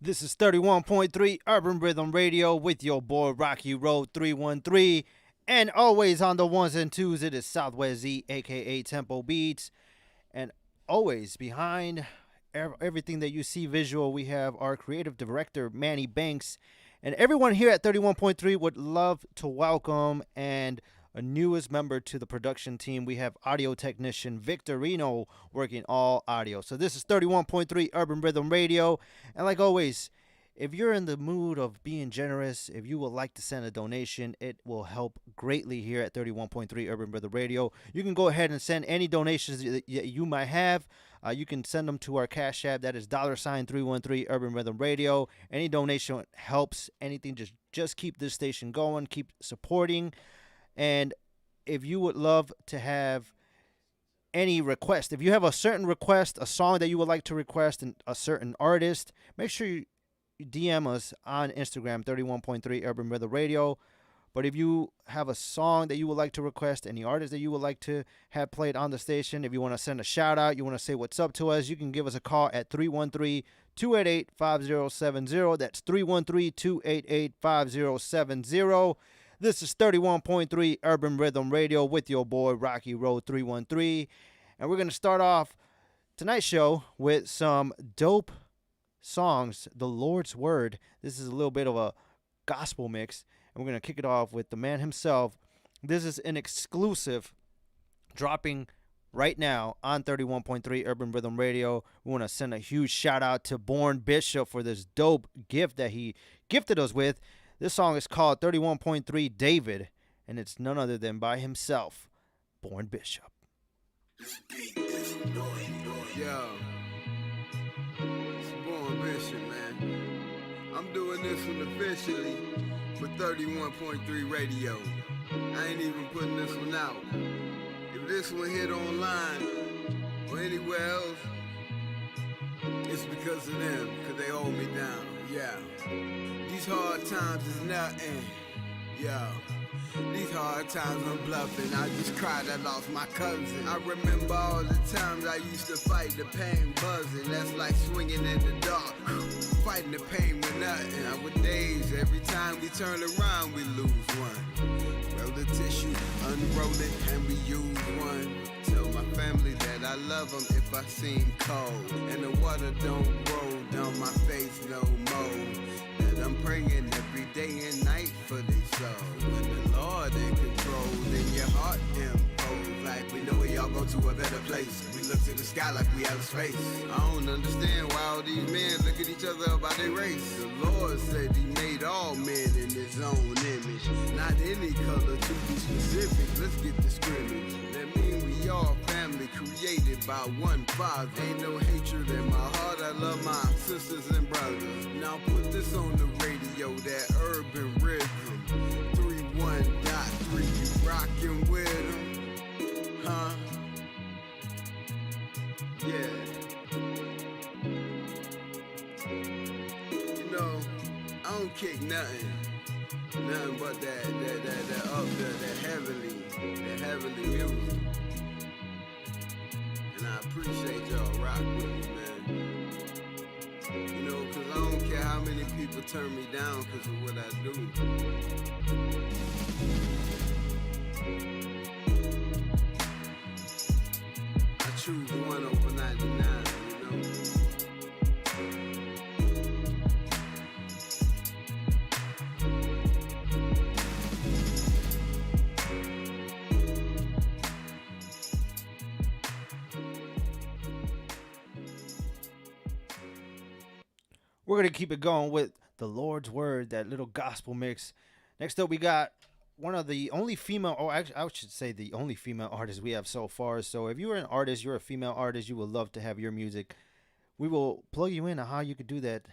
This is 31.3 Urban Rhythm Radio with your boy RockyRoad313. And always on the ones and twos, it is SwZee, aka Tempo Beats. And always behind everything that you see visual, we have our creative director, Manny Banks. And everyone here at 31.3 would love to welcome and a newest member to the production team. We have audio technician Victorino working all audio. So this is 31.3 Urban Rhythm Radio. And like always, if you're in the mood of being generous, if you would like to send a donation, it will help greatly here at 31.3 Urban Rhythm Radio. You can go ahead and send any donations that you might have. You can send them to our Cash App. That is $313 Urban Rhythm Radio. Any donation helps. Anything, just keep this station going. Keep supporting. And if you would love to have any request, if you have a certain request, a song that you would like to request, and a certain artist, make sure you DM us on Instagram, 31.3 Urban Rhythm Radio. But if you have a song that you would like to request, any artist that you would like to have played on the station, if you want to send a shout out, you want to say what's up to us, you can give us a call at 313-288-5070. That's 313-288-5070. This is 31.3 Urban Rhythm Radio with your boy RockyRoad313. And we're going to start off tonight's show with some dope songs, the Lord's Word. This is a little bit of a gospel mix. And we're going to kick it off with the man himself. This is an exclusive dropping right now on 31.3 Urban Rhythm Radio. We want to send a huge shout out to Born Bishop for this dope gift that he gifted us with. This song is called 31.3 David, and it's none other than by himself, Born Bishop. Yo, it's Born Bishop, man. I'm doing this one officially for 31.3 Radio. I ain't even putting this one out. If this one hit online or anywhere else, it's because of them, because they hold me down, yeah. These hard times is nothing, yeah. These hard times I'm bluffing. I just cried, I lost my cousin. I remember all the times I used to fight the pain buzzing. That's like swinging in the dark, fighting the pain with nothing. Nowadays, every time we turn around, we lose one. Roll the tissue, unroll it, and we use one. Tell my family that I love them if I seem cold. And the water don't roll down my face no more. That I'm praying every day and night for their soul. When the Lord in control, then your heart imposed. Like we know we all go to a better place. We look to the sky like we out of space. I don't understand why all these men look at each other about their race. The Lord said he made all men in his own image. Not any color to be specific. Let's get the scrimmage. That mean we all family created by one Father. Ain't no hatred in my heart. I love my sisters and brothers. Now put this on the radio, that urban rhythm. 31.3, you rockin' with them, huh? Yeah. You know, I don't kick nothing but that up there, that heavenly music. And I appreciate y'all rock with me, man. You know, cause I don't care how many people turn me down cause of what I do. I choose one over 99, you know. We're going to keep it going with the Lord's Word, that little gospel mix. Next up, we got one of the only female, or actually, I should say the only female artist we have so far. So if you're an artist, you're a female artist, you would love to have your music. We will plug you in on how you could do that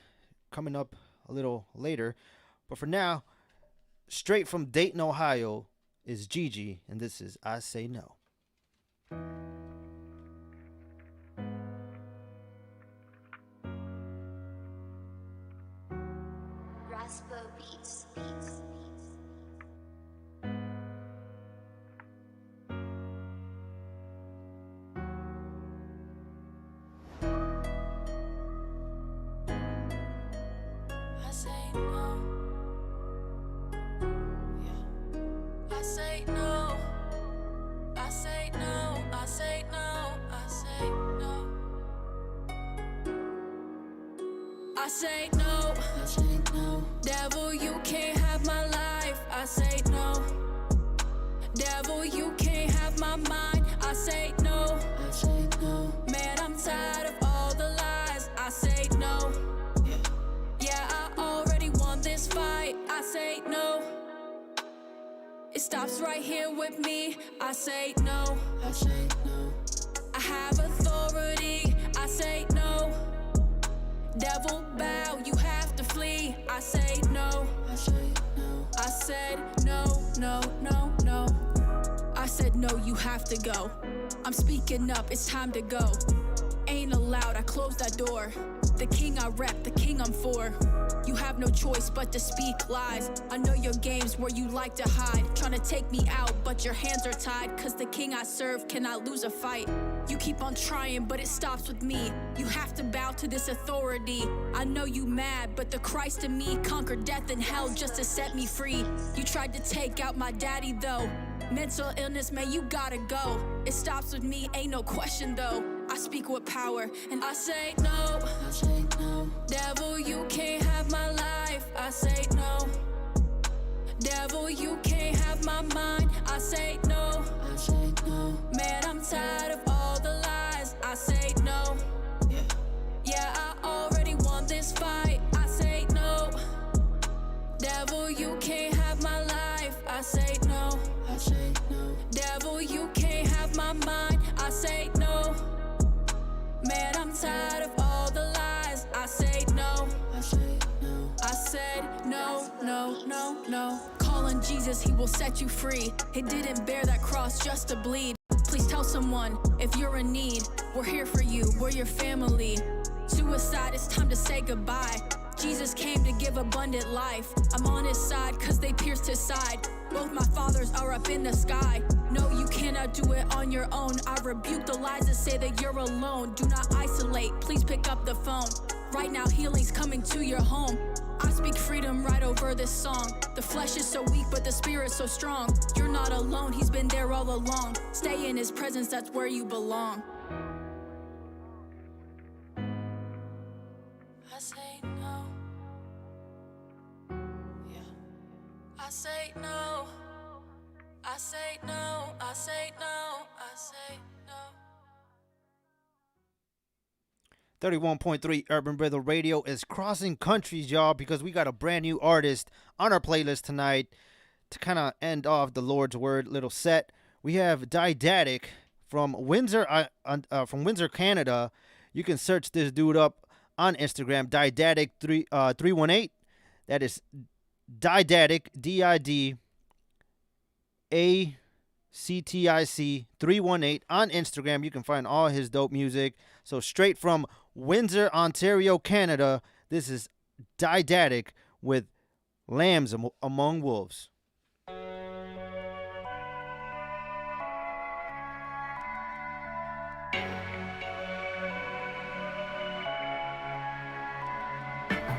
coming up a little later. But for now, straight from Dayton, Ohio is Gigi, and this is I Say No. Raspo Beats. I say no. Devil, you can't have my life. I say no. Devil, you can't have my mind. I say no. Man, I'm tired of all the lies. I say no. Yeah, I already won this fight. I say no. It stops right here with me. I say no. I have authority. I say no. Devil, bow, you have to flee. I say no. I said no, no, no, no. I said no, you have to go. I'm speaking up, it's time to go. Ain't allowed, I closed that door. The king I rep, the king I'm for. You have no choice but to speak lies. I know your games where you like to hide. Trying to take me out, but your hands are tied. Cause the king I serve cannot lose a fight. You keep on trying, but it stops with me. You have to bow to this authority. I know you mad, but the Christ in me conquered death and hell just to set me free. You tried to take out my daddy though. Mental illness, man, you gotta go. It stops with me, ain't no question though. I speak with power, and I say no. Devil, you can't have my life. I say no. Devil, you can't have my mind. I say no. Man, I'm tired of all the lies. I say no. Yeah, I already won this fight. I say no. Devil, you can't have my life. I say no. Devil, you can't have my mind. I say no. Man, I'm tired of all the lies. I say no. I said no, no, no, no. Call on Jesus, he will set you free. He didn't bear that cross just to bleed. Please tell someone if you're in need. We're here for you, we're your family. Suicide, it's time to say goodbye. Jesus came to give abundant life. I'm on his side cause they pierced his side. Both my fathers are up in the sky. No, you cannot do it on your own. I rebuke the lies that say that you're alone. Do not isolate, please pick up the phone. Right now healing's coming to your home. I speak freedom right over this song. The flesh is so weak but the spirit's so strong. You're not alone, he's been there all along. Stay in his presence, that's where you belong. I say no. Yeah. I say no. I say no. I say no. I say no. 31.3 Urban Rhythm Radio is crossing countries, y'all, because we got a brand new artist on our playlist tonight to kind of end off the Lord's Word little set. We have Didactic from Windsor, Canada. You can search this dude up on Instagram, Didactic313. That is Didactic, DIDACTIC 318 on Instagram. You can find all his dope music. So straight from Windsor, Ontario, Canada, this is Didactic with Lambs Among Wolves.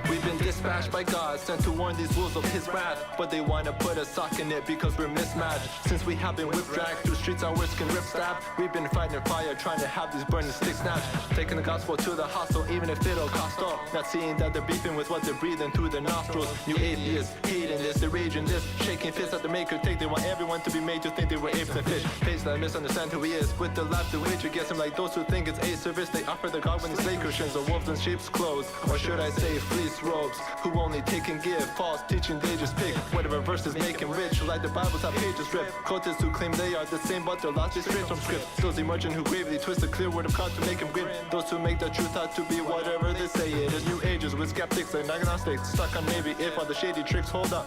We've been dispatched by God, sent to warn these wolves of his wrath. But they wanna put a sock in it because we're mismatched. Since we have been whip dragged through streets, our words can rip stab. We've been fighting fire, trying to have these burning sticks snatched. Taking the gospel to the hostile, even if it'll cost all. Not seeing that they're beefing with what they're breathing through their nostrils. New atheists, hating this, they're raging this. Shaking fists at the maker take, they want everyone to be made to think they were apes and fish. Face that misunderstand who he is, with the laugh the wager gets him like those who think it's a service. They offer their God when they slay Christians, or wolves in sheep's clothes. Or should I say fleece robes, who only take and give, false teaching they just pick. Whatever verses make him rich, like the Bible's top pages ripped. Cultists who claim they are the same but their logic straight from script. Those emerging who gravely twist the clear word of God to make him grin. Those who make the truth out to be whatever they say it is. New ages with skeptics and agnostics, stuck on maybe if all the shady tricks hold up.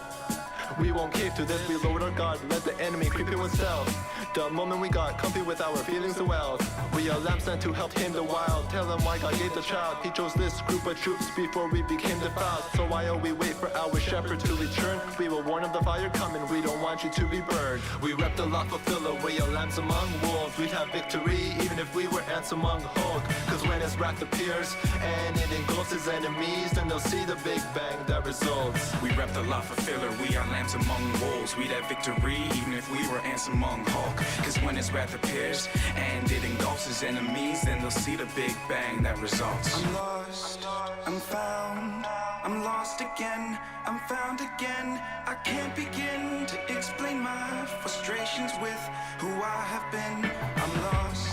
We won't cave to this, we lowered our guard, let the enemy creep in with stealth. The moment we got comfy with our feelings and wealth, we are lambs sent to help tame the wild. Tell them why God gave the child, he chose this group of troops before we became defiled. So while we wait for our shepherd to return, we will warn of the fire coming, we don't want you to be burned. We rep the law fulfiller, we are lambs among wolves. We'd have victory even if we were ants among Hulk. Cause when his wrath appears and it engulfs his enemies, then they'll see the big bang that results. We rep the law fulfiller, we are lambs lambs among wolves. We'd have victory even if we were ants among hawk. Cause when his wrath appears and it engulfs his enemies, then they'll see the big bang that results. I'm lost, I'm found, I'm lost again, I'm found again. I can't begin to explain my frustrations with who I have been. I'm lost,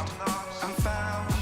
I'm found,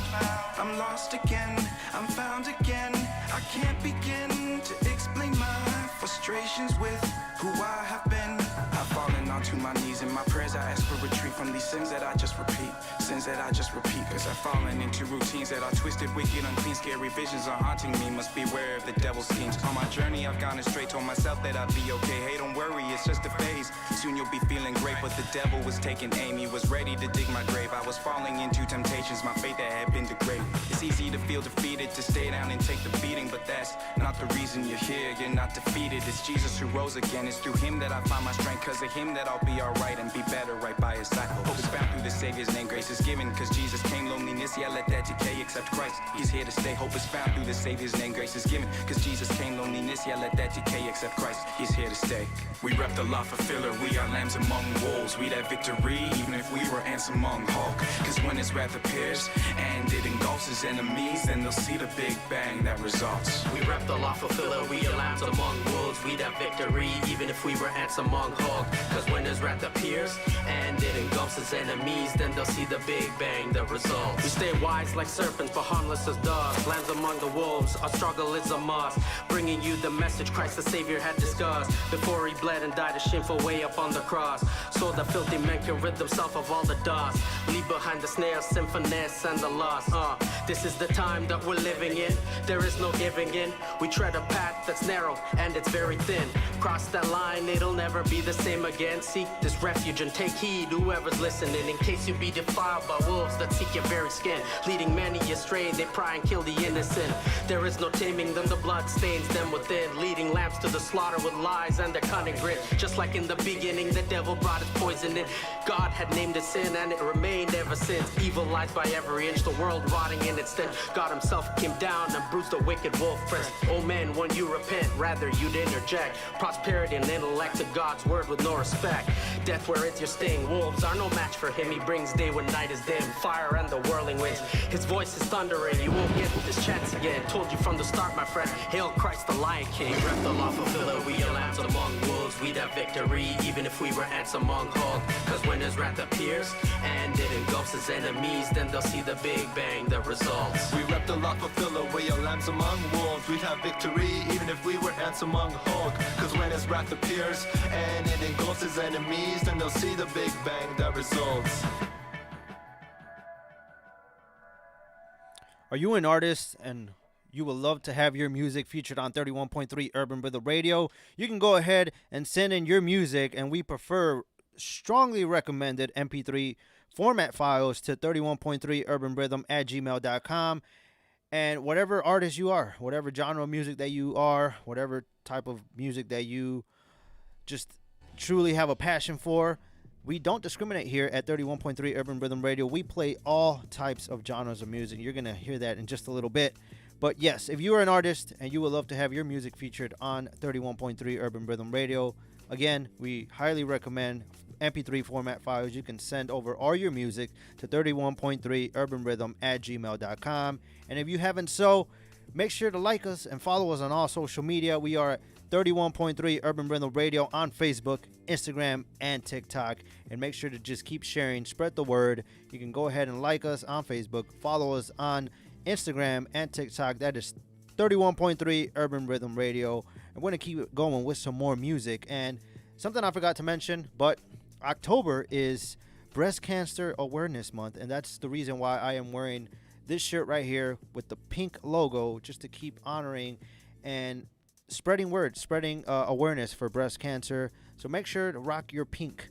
I'm lost again, I'm found again. I can't begin to explain my frustrations with who I have been. I've fallen onto my knees in my prayers. I ask for retreat from these sins that I just repeat. Sins that I just repeat. Cause I've fallen into routines that are twisted, wicked, unclean. Scary visions are haunting me. Must beware of the devil's schemes. On my journey I've gone astray. Told myself that I'd be okay. Hey, don't worry, it's just a phase. Soon you'll be feeling great. But the devil was taking aim. He was ready to dig my grave. I was falling into temptations. My faith that had been degraded. It's easy to feel defeated, to stay down and take the beating. But that's not the reason you're here. You're not defeated. It's Jesus who rose again. It's through him that I find my strength. Cause of him that I'll be alright and be better right by his side. Hope is found through the Savior's name. Grace is given cause Jesus came. Loneliness, yeah, let that decay. Except Christ, he's here to stay. Hope is found through the Savior's name. Grace is given cause Jesus came. Loneliness, yeah, let that decay. Except Christ, he's here to stay. We rep the law fulfiller. We are lambs among wolves. We'd have victory even if we were ants among hawk. Cause when his wrath appears and it engulfs his enemies, then they'll see the big bang that results. We rep the law fulfiller. We are lambs among wolves. We'd have victory even if we were ants among hawk. Cause when his wrath appears and it engulfs his enemies, then they'll see the big bang, the results. We stay wise like serpents but harmless as doves. Lambs among the wolves, our struggle is a must. Bringing you the message Christ the Savior had discussed before he bled and died a shameful way up on the cross, so the filthy men can rid themselves of all the dust. Leave behind the snares, sinfulness and the lust. This is the time that we're living in. There is no giving in. We tread a path that's narrow and it's very thin. Cross that line, it'll never be the same again. Seek this refuge and take heed, whoever's listening, in case you be defiled by wolves that seek your very skin. Leading many astray, they pry and kill the innocent. There is no taming them, the blood stains them within. Leading lambs to the slaughter with lies and their cunning grit. Just like in the beginning, the devil brought his poison in. God had named it sin and it remained ever since. Evil lies by every inch, the world rotting in its stench. God himself came down and bruised the wicked wolf prince. Oh man, when you repent, rather you'd interject prosperity and intellect to God's word with no respect. Death, where is your sting? Wolves are no match for him. He brings day when night is dim, fire and the whirling winds. His voice is thundering, you won't get this chance again. Told you from the start, my friend, hail Christ the Lion King. We rep the law fulfiller, we are lambs among wolves. We'd have victory even if we were ants among hawk. Cause when his wrath appears and it engulfs his enemies, then they'll see the big bang, the results. We rep the law fulfiller, we are lambs among wolves. We'd have victory even if we were ants among hawk. Cause when his wrath appears and it engulfs his enemies, then they'll see the big bang that results. Are you an artist and you would love to have your music featured on 31.3 Urban Rhythm Radio? You can go ahead and send in your music, and we prefer strongly recommended MP3 format files to 31.3urbanrhythm at gmail.com. And whatever artist you are, whatever genre of music that you are, whatever type of music that you just truly have a passion for, we don't discriminate here at 31.3 Urban Rhythm Radio. We play all types of genres of music. You're going to hear that in just a little bit. But yes, if you are an artist and you would love to have your music featured on 31.3 Urban Rhythm Radio, again, we highly recommend MP3 format files. You can send over all your music to 31.3urbanrhythm at gmail.com. And if you haven't so, make sure to like us and follow us on all social media. We are at 31.3 Urban Rhythm Radio on Facebook, Instagram, and TikTok. And make sure to just keep sharing, spread the word. You can go ahead and like us on Facebook, follow us on Instagram and TikTok. That is 31.3 Urban Rhythm Radio. I'm going to keep it going with some more music. And something I forgot to mention, but October is Breast Cancer Awareness Month, and that's the reason why I am wearing this shirt right here with the pink logo, just to keep honoring and spreading word, spreading awareness for breast cancer. So make sure to rock your pink.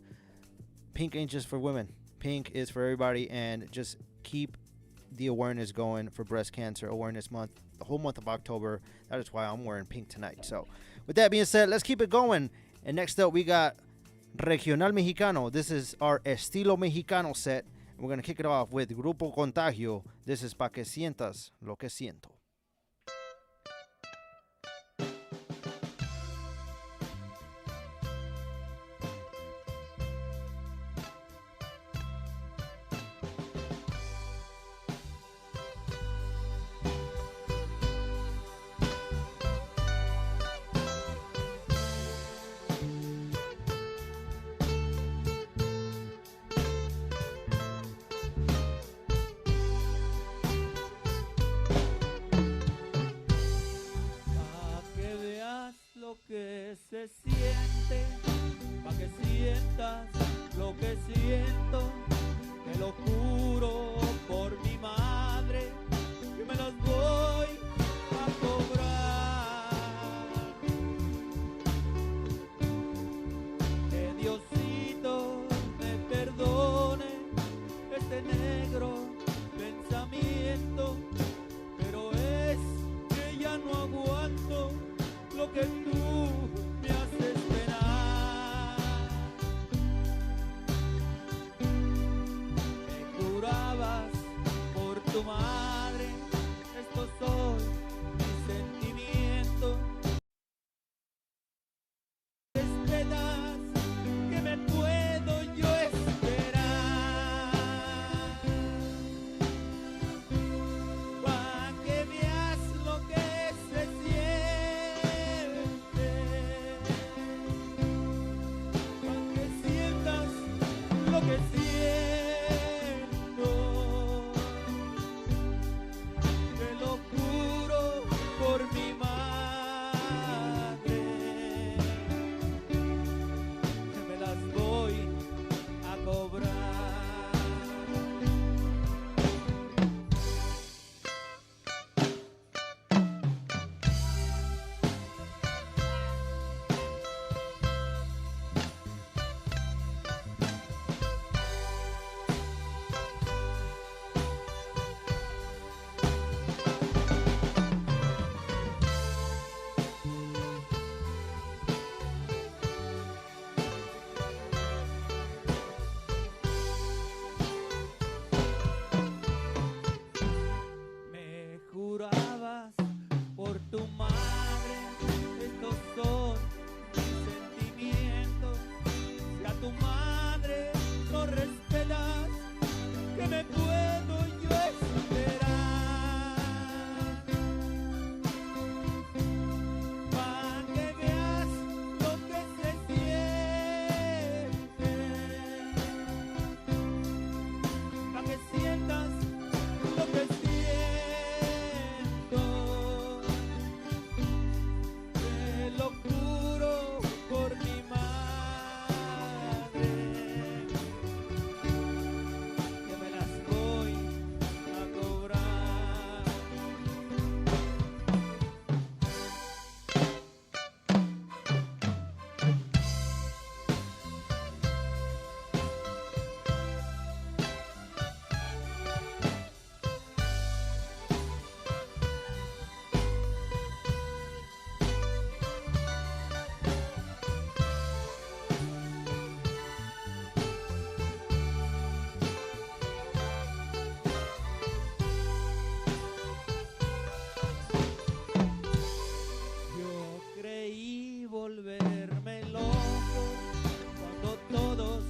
Pink ain't just for women. Pink is for everybody, and just keep the awareness going for Breast Cancer Awareness Month, the whole month of October. That is why I'm wearing pink tonight. So with that being said, let's keep it going. And next up, we got Regional Mexicano. This is our Estilo Mexicano set. And we're going to kick it off with Grupo Contagio. This is Pa Que Sientas Lo Que Siento. se siente, pa' que sientas lo que siento. Te lo juro por mi madre, que me las voy a cobrar. Que Diosito me perdone este negro pensamiento, pero es que ya no aguanto lo que tú me haces penar. Me jurabas por tu madre, estos son mis sentimientos. Esperas que me puedo yo esperar, pa' que veas lo que se siente, pa' que sientas lo que siento. Te lo juro por mi madre, que me las voy a cobrar. Me jurabas por tu madre, estos son mis sentimientos. Si a tu madre no respetas, que me puedo yo esperar, pa' que veas lo que se siente, pa' que sientas lo que siento. Te lo juro por mi madre, que me las voy a cobrar. Yo creí volverme loco cuando todos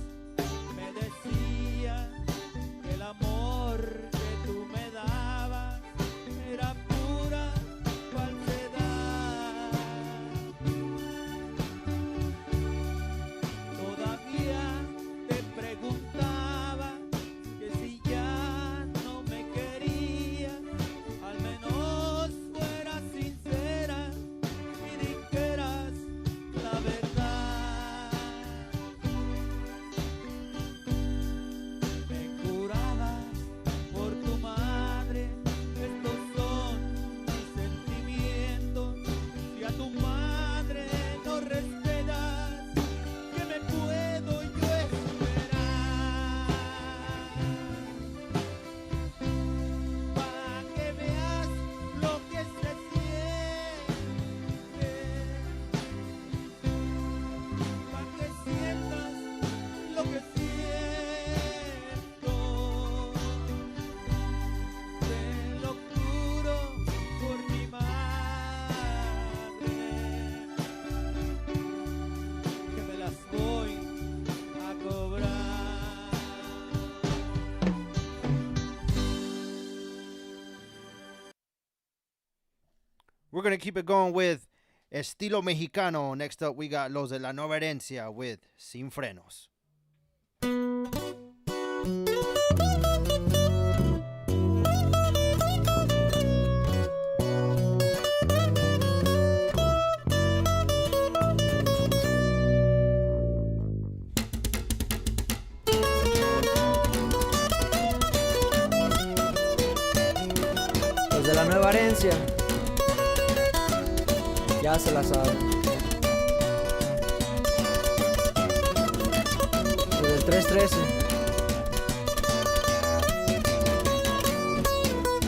me decían que el amor que tú me dabas era pura falsedad. Todavía te preguntaba que si ya no me querías, al menos fueras sincera y dijeras la verdad. Me jurabas por tu madre, estos son mis sentimientos. Si a tu madre no respetas, que me puedo yo esperar, pa' que veas lo que se siente, pa' que sientas lo que siento. Te lo juro por mi madre, que me las voy a cobrar. We're going to keep it going with Estilo Mexicano. Next up, we got Los de la Nueva Herencia with Sin Frenos. Valencia. Ya se la saben. Desde el 313.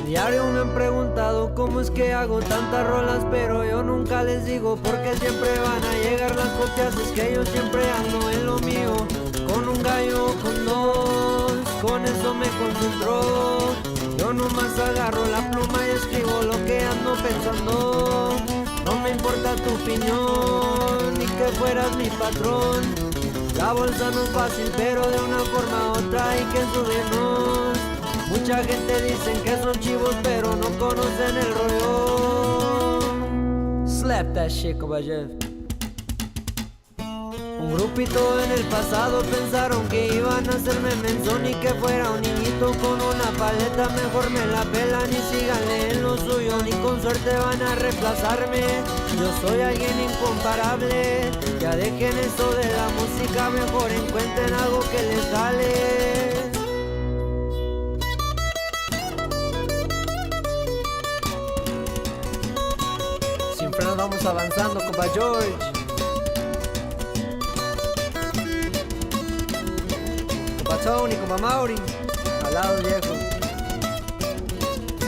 Diario me han preguntado cómo es que hago tantas rolas, pero yo nunca les digo porque siempre van a llegar las copias. Es que yo siempre ando en lo mío, con un gallo, con dos, con eso me concentro. Yo nomás agarro la pluma y escribo lo que ando pensando. No me importa tu opinión, ni que fueras mi patrón. La bolsa no es fácil, pero de una forma u otra hay que subirnos. Mucha gente dicen que son chivos, pero no conocen el rollo. Slap that shit, caballero. Un grupito en el pasado pensaron que iban a hacerme menso, ni que fuera un niñito con una paleta. Mejor me la pelan y síganle en lo suyo, ni con suerte van a reemplazarme. Yo soy alguien incomparable. Ya dejen eso de la música, mejor encuentren algo que les sale. Sin frenos vamos avanzando, compa George. Compa Tony, compa Mauri, al lado viejo.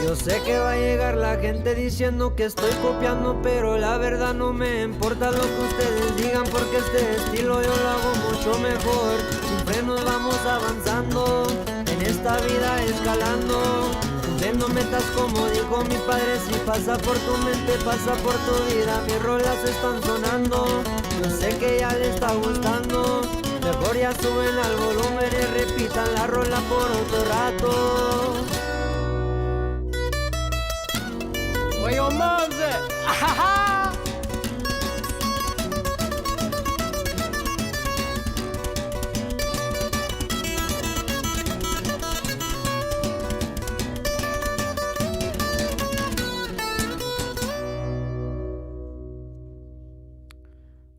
Yo sé que va a llegar la gente diciendo que estoy copiando, pero la verdad no me importa lo que ustedes digan, porque este estilo yo lo hago mucho mejor. Sin frenos vamos avanzando, en esta vida escalando. Cumpliendo metas como dijo mi padre, si pasa por tu mente, pasa por tu vida. Mis rolas están sonando, yo sé que ya le está gustando. Mejor ya suben al volumen y repitan la rola por otro rato. Oye, Monse, ajaja.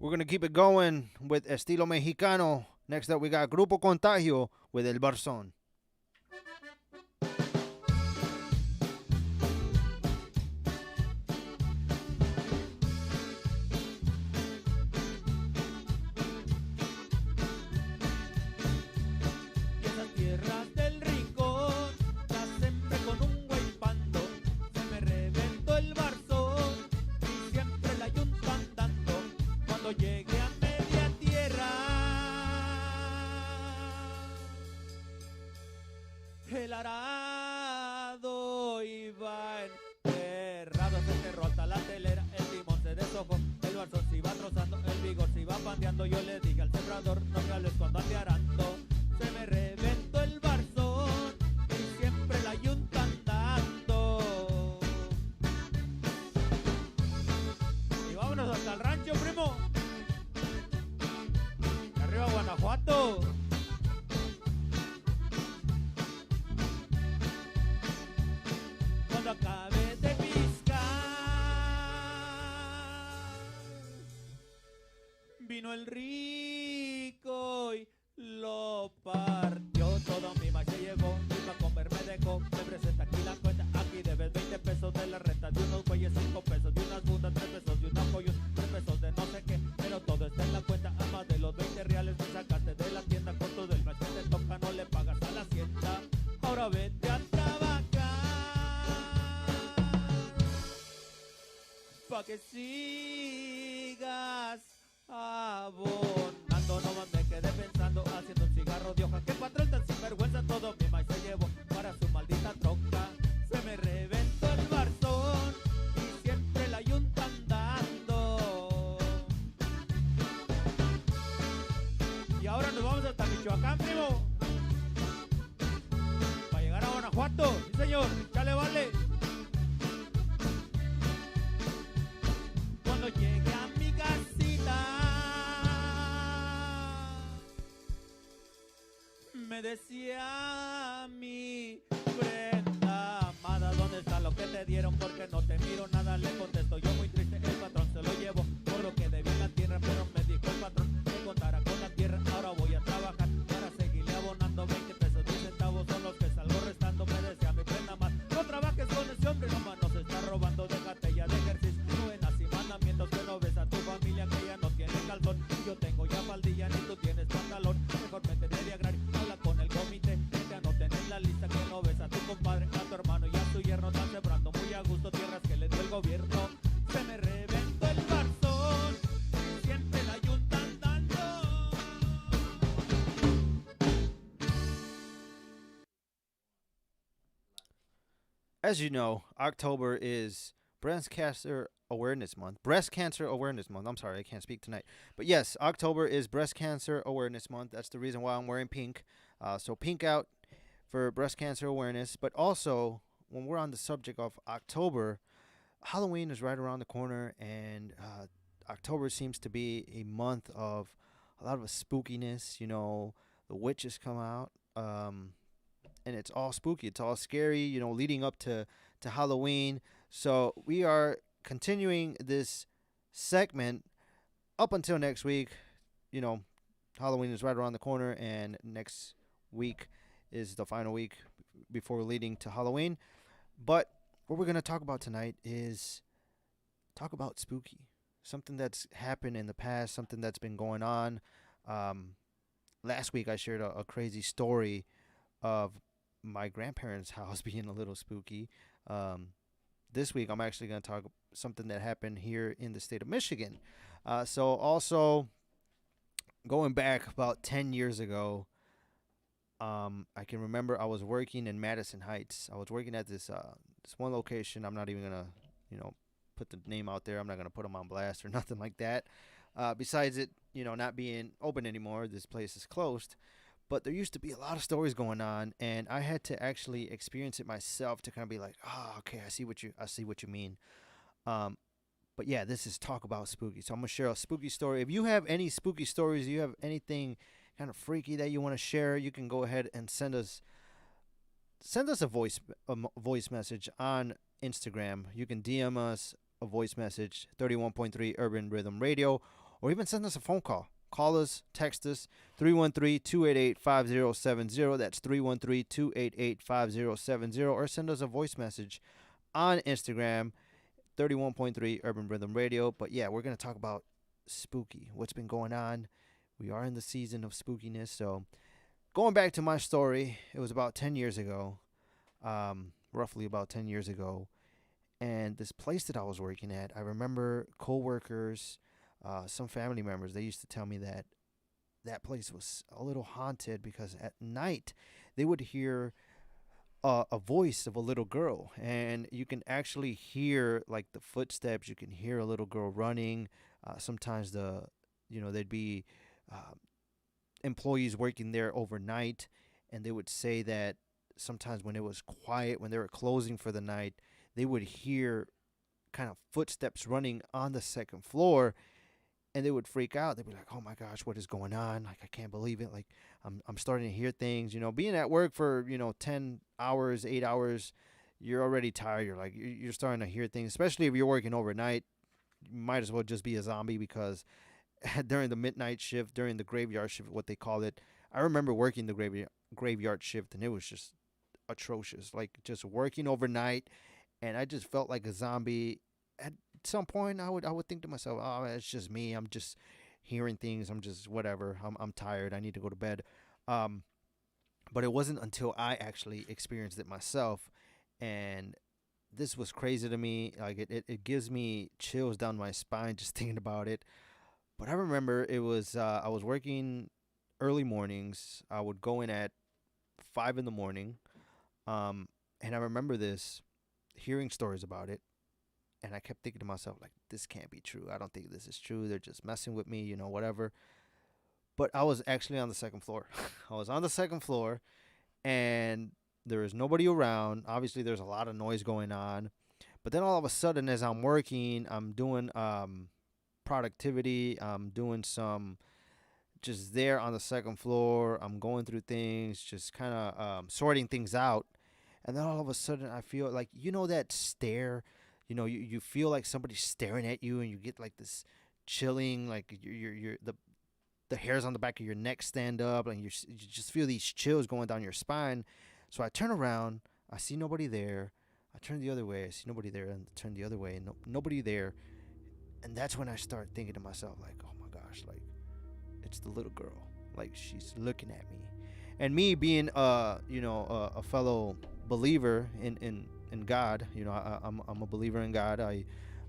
We're going to keep it going with Estilo Mexicano. Next up, we got Grupo Contagio with El Barzón. Y esas tierras del rincón las sembré con un güey pando. Se me reventó el barzón y siempre la yuntan dando. Cuando llegué a media tierra, el arado iba enterrado, se enterró hasta la telera, el limón se deshojó, el barzón se iba trozando, el vigor se iba pandeando. Yo le dije al sembrador, no me hables cuando ande arando. Se me reventó el barzón y siempre la yuntan dando. Y vámonos hasta el rancho, primo. Arriba Guanajuato. Cuando acabe de piscar, vino el rico y lo partió. Todo mi maíz se llevó y pa' comer me dejó. Me presenta aquí la cuenta, aquí debes 20 pesos de la renta de unos güeyes, 5 pesos de unas fundas, 3 pesos de unos pollos, 3 pesos de no sé qué, pero todo está en la cuenta. A más de los 20 reales que sacaste de la tienda, con todo el maíz que te toca no le pagas a la hacienda. Ahora vete a trabajar pa' que sigas abonando. No más me quedé pensando, haciendo un cigarro de hoja. Que patrón tan sinvergüenza, todo mi maíz se llevó para su maldita troca. Se me reventó el barzón y siempre la yuntan dando. Y ahora nos vamos hasta Michoacán, primo, para llegar a Guanajuato. Sí, señor, ya le vale. Cuando llegué a mi casita, me decía mi prenda amada, ¿dónde está lo que te dieron? Porque no te miro nada, le contesto yo muy triste. El patrón se lo llevó por lo que debía en la tierra, pero me dijo el patrón que contara con la tierra. Ahora voy a trabajar para seguirle abonando. 20 pesos 10 centavos son los que salgo restando. Me decía mi prenda más, no trabajes con ese hombre, nomás nos está As you know, October is Breast Cancer Awareness Month. Breast Cancer Awareness Month. I'm sorry, I can't speak tonight. But yes, October is Breast Cancer Awareness Month. That's the reason why I'm wearing pink. So pink out for breast cancer awareness. But also, when we're on the subject of October, Halloween is right around the corner, and October seems to be a month of a lot of spookiness. You know, the witches come out. And it's all spooky. It's all scary, leading up to Halloween. So we are continuing this segment up until next week. You know, Halloween is right around the corner, and next week is the final week before leading to Halloween. But what we're going to talk about tonight is talk about spooky. Something that's happened in the past, something that's been going on. Last week I shared a crazy story of my grandparents' house being a little spooky. This week, I'm actually going to talk something that happened here in the state of Michigan. So also going back about 10 years ago, I can remember I was working in Madison Heights. I was working at this one location. I'm not even gonna, put the name out there. I'm not gonna put them on blast or nothing like that. Besides it, not being open anymore, this place is closed. But there used to be a lot of stories going on, and I had to actually experience it myself to kind of be like, oh, okay, I see what you mean. But yeah, this is talk about spooky. So I'm gonna share a spooky story. If you have any spooky stories, you have anything kind of freaky that you want to share, you can go ahead and send us a voice message on Instagram. You can DM us a voice message, 31.3 Urban Rhythm Radio, or even send us a phone call. Call us, text us, 313-288-5070. That's 313-288-5070. Or send us a voice message on Instagram, 31.3 Urban Rhythm Radio. But yeah, we're going to talk about spooky, what's been going on. We are in the season of spookiness. So going back to my story, it was about 10 years ago, roughly about 10 years ago. And this place that I was working at, I remember coworkers, some family members, they used to tell me that that place was a little haunted because at night they would hear a voice of a little girl, and you can actually hear like the footsteps. You can hear a little girl running. Sometimes there'd be employees working there overnight, and they would say that sometimes when it was quiet, when they were closing for the night, they would hear kind of footsteps running on the second floor, and they would freak out. They'd be like, "Oh my gosh, what is going on? Like, I can't believe it. Like, I'm starting to hear things. Being at work for 10 hours, 8 hours, you're already tired. You're like, you're starting to hear things, especially if you're working overnight. You might as well just be a zombie because during the midnight shift, during the graveyard shift, what they call it, I remember working the graveyard shift, and it was just atrocious. Like, just working overnight, and I just felt like a zombie. At some point, I would think to myself, "Oh, it's just me. I'm just hearing things. I'm just whatever. I'm tired. I need to go to bed." But it wasn't until I actually experienced it myself, and this was crazy to me. Like, it gives me chills down my spine just thinking about it. But I remember it was I was working early mornings. I would go in at 5 in the morning, and I remember hearing stories about it. And I kept thinking to myself, like, this can't be true. I don't think this is true. They're just messing with me, whatever. But I was actually on the second floor. I was on the second floor, and there was nobody around. Obviously, there's a lot of noise going on. But then all of a sudden, as I'm working, I'm doing productivity. I'm doing some just there on the second floor. I'm going through things, just kind of sorting things out. And then all of a sudden, I feel like, that stare. You feel like somebody's staring at you, and you get like this chilling, like the hairs on the back of your neck stand up, and you just feel these chills going down your spine. So I turn around, I see nobody there. I turn the other way, I see nobody there, and turn the other way, and nobody there. And that's when I start thinking to myself, like, oh my gosh, like, it's the little girl, like, she's looking at me. And me being a fellow believer in God, I'm a believer in God.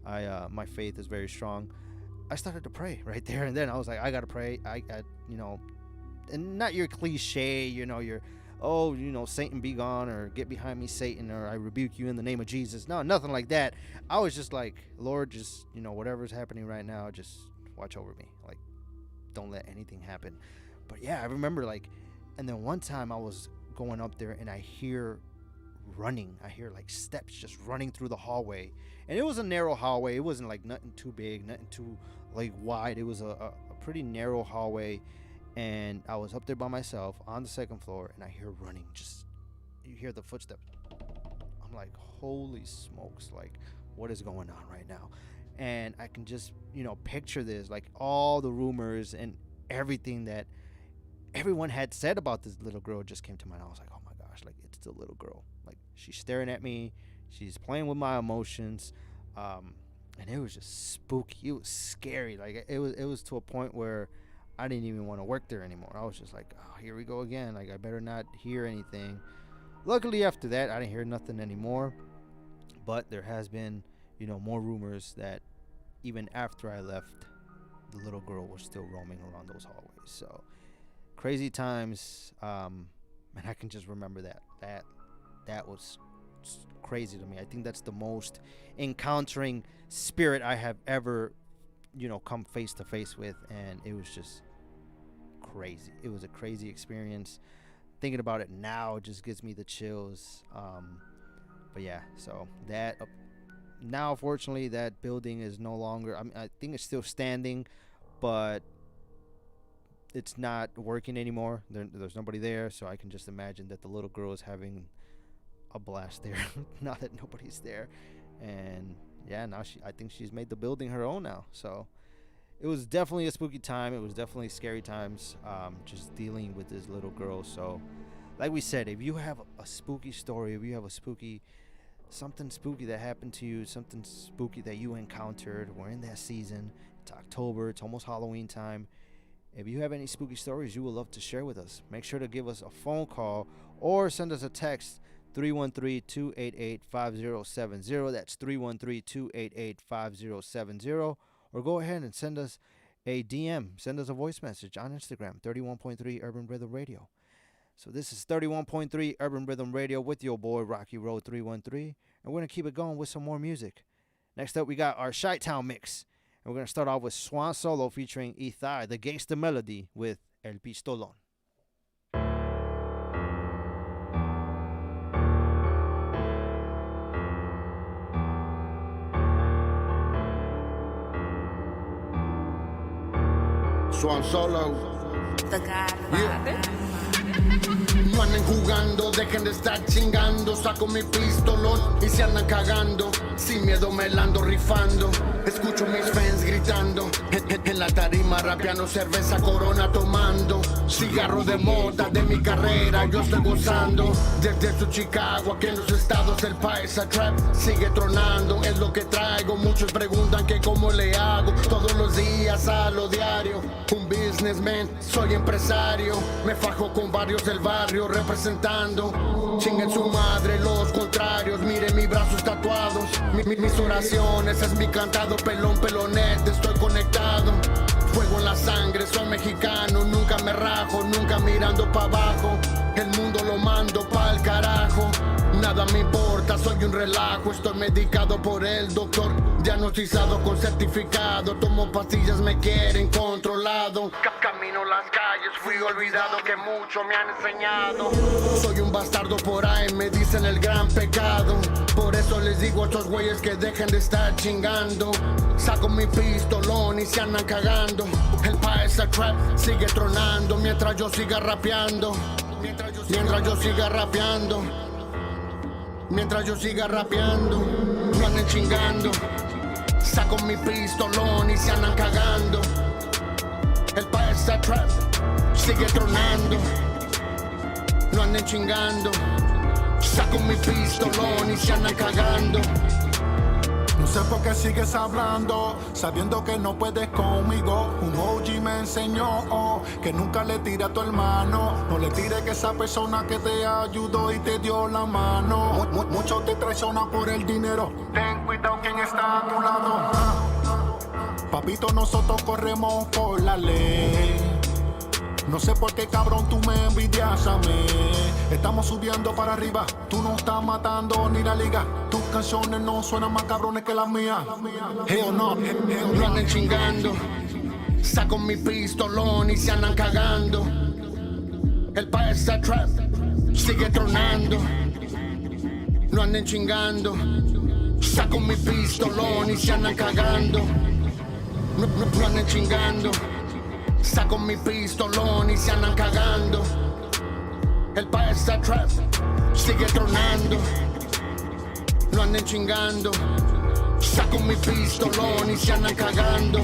My faith is very strong. I started to pray right there and then. I was like, I gotta pray. And not your cliche, your oh, Satan be gone, or get behind me, Satan, or I rebuke you in the name of Jesus. No, nothing like that. I was just like, Lord, just, whatever's happening right now, just watch over me. Like, don't let anything happen. But yeah, I remember and then one time I was going up there and I hear running. I hear like steps just running through the hallway. And it was a narrow hallway. It wasn't like nothing too big, nothing too like wide. It was a pretty narrow hallway. And I was up there by myself on the second floor and I hear running. Just, you hear the footsteps. I'm like, holy smokes, like what is going on right now? And I can just, picture this, like all the rumors and everything that everyone had said about this little girl just came to mind. I was like, oh my gosh, like it's the little girl. Like she's staring at me. She's playing with my emotions. And it was just spooky. It was scary. Like it was to a point where I didn't even want to work there anymore. I was just like, oh, here we go again. Like I better not hear anything. Luckily after that, I didn't hear nothing anymore. But there has been, more rumors that even after I left, the little girl was still roaming around those hallways. So crazy times. And I can just remember that was crazy to me. I think that's the most encountering spirit I have ever, come face to face with. And it was just crazy. It was a crazy experience. Thinking about it now just gives me the chills. But yeah, so that now fortunately that building is no longer, I think it's still standing, but it's not working anymore. There's nobody there, so I can just imagine that the little girl is having a blast there now that nobody's there. And yeah, now I think she's made the building her own now. So it was definitely a spooky time. It was definitely scary times, just dealing with this little girl. So like we said, if you have a spooky story, if you have something spooky that happened to you, something spooky that you encountered, we're in that season. It's October. It's almost Halloween time. If you have any spooky stories you would love to share with us, make sure to give us a phone call or send us a text, 313-288-5070. That's 313-288-5070. Or go ahead and send us a DM. Send us a voice message on Instagram, 31.3 Urban Rhythm Radio. So this is 31.3 Urban Rhythm Radio with your boy RockyRoad313. And we're going to keep it going with some more music. Next up, we got our Chi-Town mix. And we're going to start off with Swan Solo featuring Ethai, the Gangsta Melody with El Pistolón. Swan Solo. The Godfather. No anden jugando, dejen de estar chingando. Saco mi pistolón y se andan cagando. Sin miedo me la ando rifando. Escucho mis fans gritando. En la tarima rapeando, cerveza Corona tomando. Cigarro de moda de mi carrera yo estoy gozando. Desde su Chicago aquí en los estados el paisa trap sigue tronando. Es lo que traigo, muchos preguntan que cómo le hago. Todos los días a lo diario. Un businessman, soy empresario. Me fajo con varios del barrio representando. Chinguen su madre los contrarios. Miren mis brazos tatuados. Mis oraciones es mi cantado. Pelón, pelonete, estoy conectado. Fuego en la sangre, soy mexicano. Nunca me rajo, nunca mirando pa' abajo. El mundo lo mando pa'l carajo. Nada me importa, soy un relajo. Estoy medicado por el doctor, diagnosticado con certificado. Tomo pastillas, me quieren controlado. Camino las calles, fui olvidado que mucho me han enseñado. Soy un bastardo por ahí, me dicen el gran pecado. Por eso les digo a estos güeyes que dejen de estar chingando. Saco mi pistolón y se andan cagando. El paisa trap sigue tronando mientras yo siga rapeando. Mientras yo siga rapeando. Mientras yo siga rapeando. No anden chingando. Saco mi pistolón y se andan cagando. El paisa trap sigue tronando. No anden chingando. Saco mi pistolón y se andan cagando. No sé por qué sigues hablando, sabiendo que no puedes conmigo. Un OG me enseñó que nunca le tire a tu hermano. No le tire que esa persona que te ayudó y te dio la mano. Muchos te traicionan por el dinero. Ten cuidado quién está a tu lado. Papito, nosotros corremos por la ley. No sé por qué cabrón tú me envidias a mí. Estamos subiendo para arriba, tú no estás matando ni la liga. Tus canciones no suenan más cabrones que las mías. Hell no, No anden chingando. Saco mi pistolón y se andan cagando. El pa' esta trap sigue tronando. No anden chingando. Saco mi pistolón y se andan cagando. No anden chingando. Saco mi pistolón y se andan cagando. El pa' esta trap sigue tronando. No anden chingando. Saco mi pistolón y se andan cagando.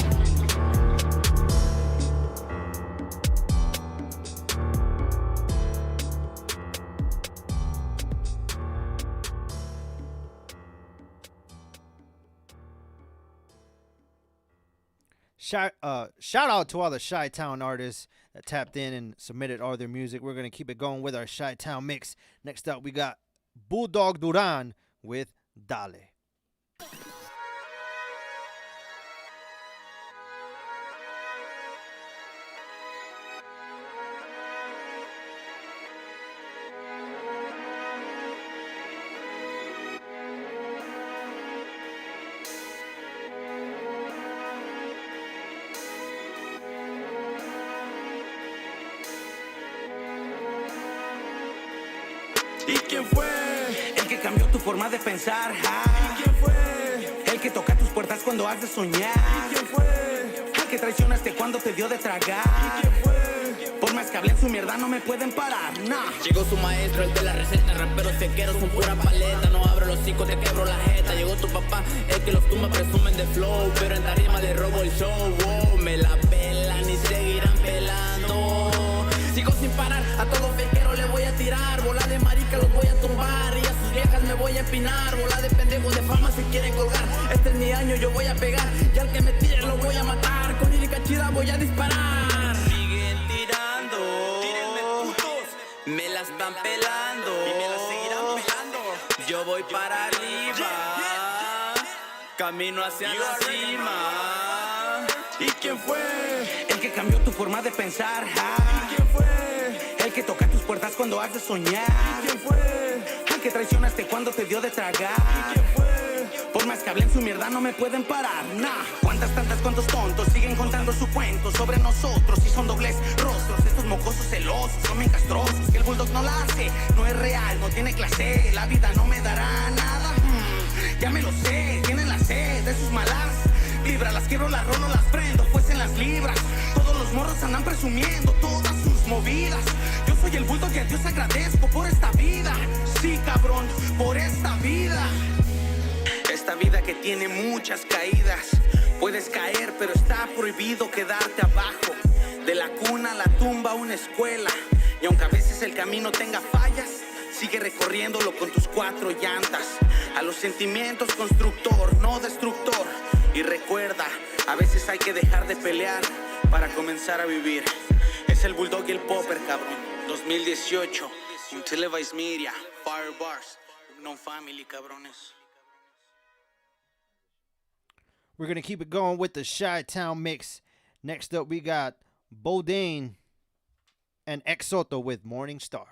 Shout out to all the Chi-Town artists that tapped in and submitted all their music. We're going to keep it going with our Chi-Town mix. Next up, we got Bulldog Duran with Dale. ¿Y quién fue? El que cambió tu forma de pensar. ¿Y quién fue? El que toca tus puertas cuando has de soñar. ¿Y quién fue? El que traicionaste cuando te dio de tragar. ¿Y quién fue? Por más que hablen su mierda no me pueden parar, nah. Llegó su maestro, el de la receta. Raperos sequeros son pura paleta. No abro los hocico, te quebro la jeta. Llegó tu papá, el que los tumba presumen de flow. Pero en tarima le robo el show, wow. Me la pelan y seguirán pelando. Sigo sin parar, a todo fequero le voy a tirar. Bola de marica los voy a tumbar. Y a sus viejas me voy a empinar. Bola de pendejos de fama se quieren colgar. Este es mi año, yo voy a pegar. Y al que me tire lo voy a matar. Con lírica chida voy a disparar. Siguen tirando. Tírenme putos. Me la están pelando. Y me la seguirán pelando. Yo voy para arriba. Camino hacia la cima. ¿Y quién fue? El que cambió tu forma de pensar. ¿Y quién fue? El que toca tus puertas cuando has de soñar. ¿Y quién fue? El que traicionaste cuando te dio de tragar. ¿Y quién fue? Por más que hablen su mierda no me pueden parar, nah. Cuántas tantas, cuántos tontos siguen contando su cuento sobre nosotros y son dobles rostros. Estos mocosos celosos, son bien castrosos. Que el bulldog no la hace, no es real, no tiene clase. La vida no me dará nada, ya me lo sé. Tienen la sed de sus malas vibras. Las quiebro, las rolo, las prendo, pues en las libras. Todos los morros andan presumiendo todas sus movidas. Yo soy el bulldog y a Dios agradezco por esta vida. Sí, cabrón, por esta vida. Esta vida que tiene muchas caídas. Puedes caer, pero está prohibido quedarte abajo. De la cuna a la tumba, una escuela. Y aunque a veces el camino tenga fallas, sigue recorriéndolo con tus cuatro llantas. A los sentimientos constructor, no destructor. Y recuerda, a veces hay que dejar de pelear para comenzar a vivir. Es el bulldog y el popper, cabrón. 2018, un Televised Media, Fire Bars, No Family, cabrones. We're going to keep it going with the Chi-Town mix. Next up, we got Bodane and Exoto with Morning Star.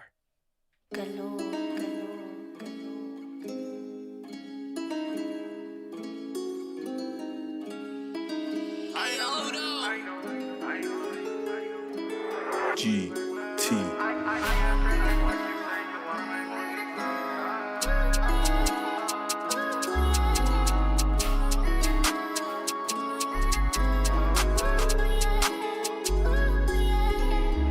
GT.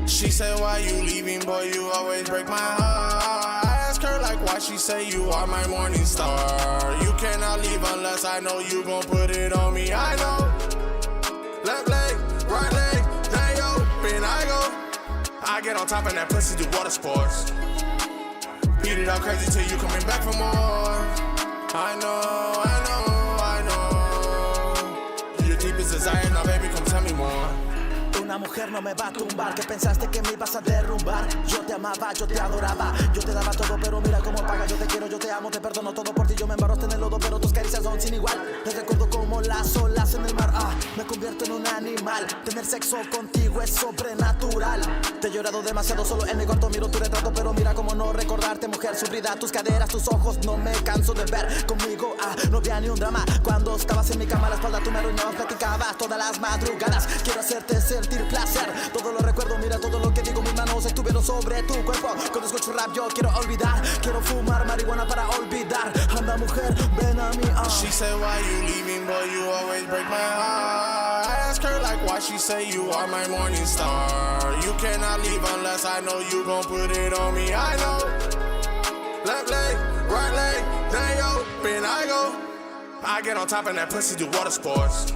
She said, why you leaving, boy, you always break my heart. I ask her, like, why she say you are my morning star. You cannot leave unless I know you gon' put it on me, I know. Left leg, right leg, they open, I go. I get on top of that pussy, do water sports. Beat it up crazy till you coming back for more. I know, I know, I know. Your deepest desire, now baby, come tell me more. Una mujer no me va a tumbar, que pensaste que me ibas a derrumbar. Yo te amaba, yo te adoraba, yo te daba todo, pero mira cómo paga. Yo te quiero, yo te amo, te perdono todo por ti. Yo me embarro en el lodo, pero tus caricias son sin igual. Te recuerdo como las olas en el mar, me convierto en un animal. animal. Tener sexo contigo es sobrenatural. Te he llorado demasiado solo en mi cuarto, miro tu retrato, pero mira cómo no recordarte, mujer sufrida. Tus caderas, tus ojos, no me canso de ver. Conmigo, no había ni un drama. Cuando estabas en mi cama, a la espalda tú me arruinabas, platicabas todas las madrugadas. Quiero hacerte sentir placer, todo lo recuerdo, mira todo lo que digo. Mis manos estuvieron sobre tu cuerpo. Cuando escucho rap yo quiero olvidar. Quiero fumar marihuana para olvidar. Anda mujer, ven a mí. She said, why you leaving, boy, you always break my heart. I ask her like why she say you are my morning star. You cannot leave unless I know you gon' put it on me. I know. Left leg, right leg, then open I go. I get on top of that pussy, do water sports.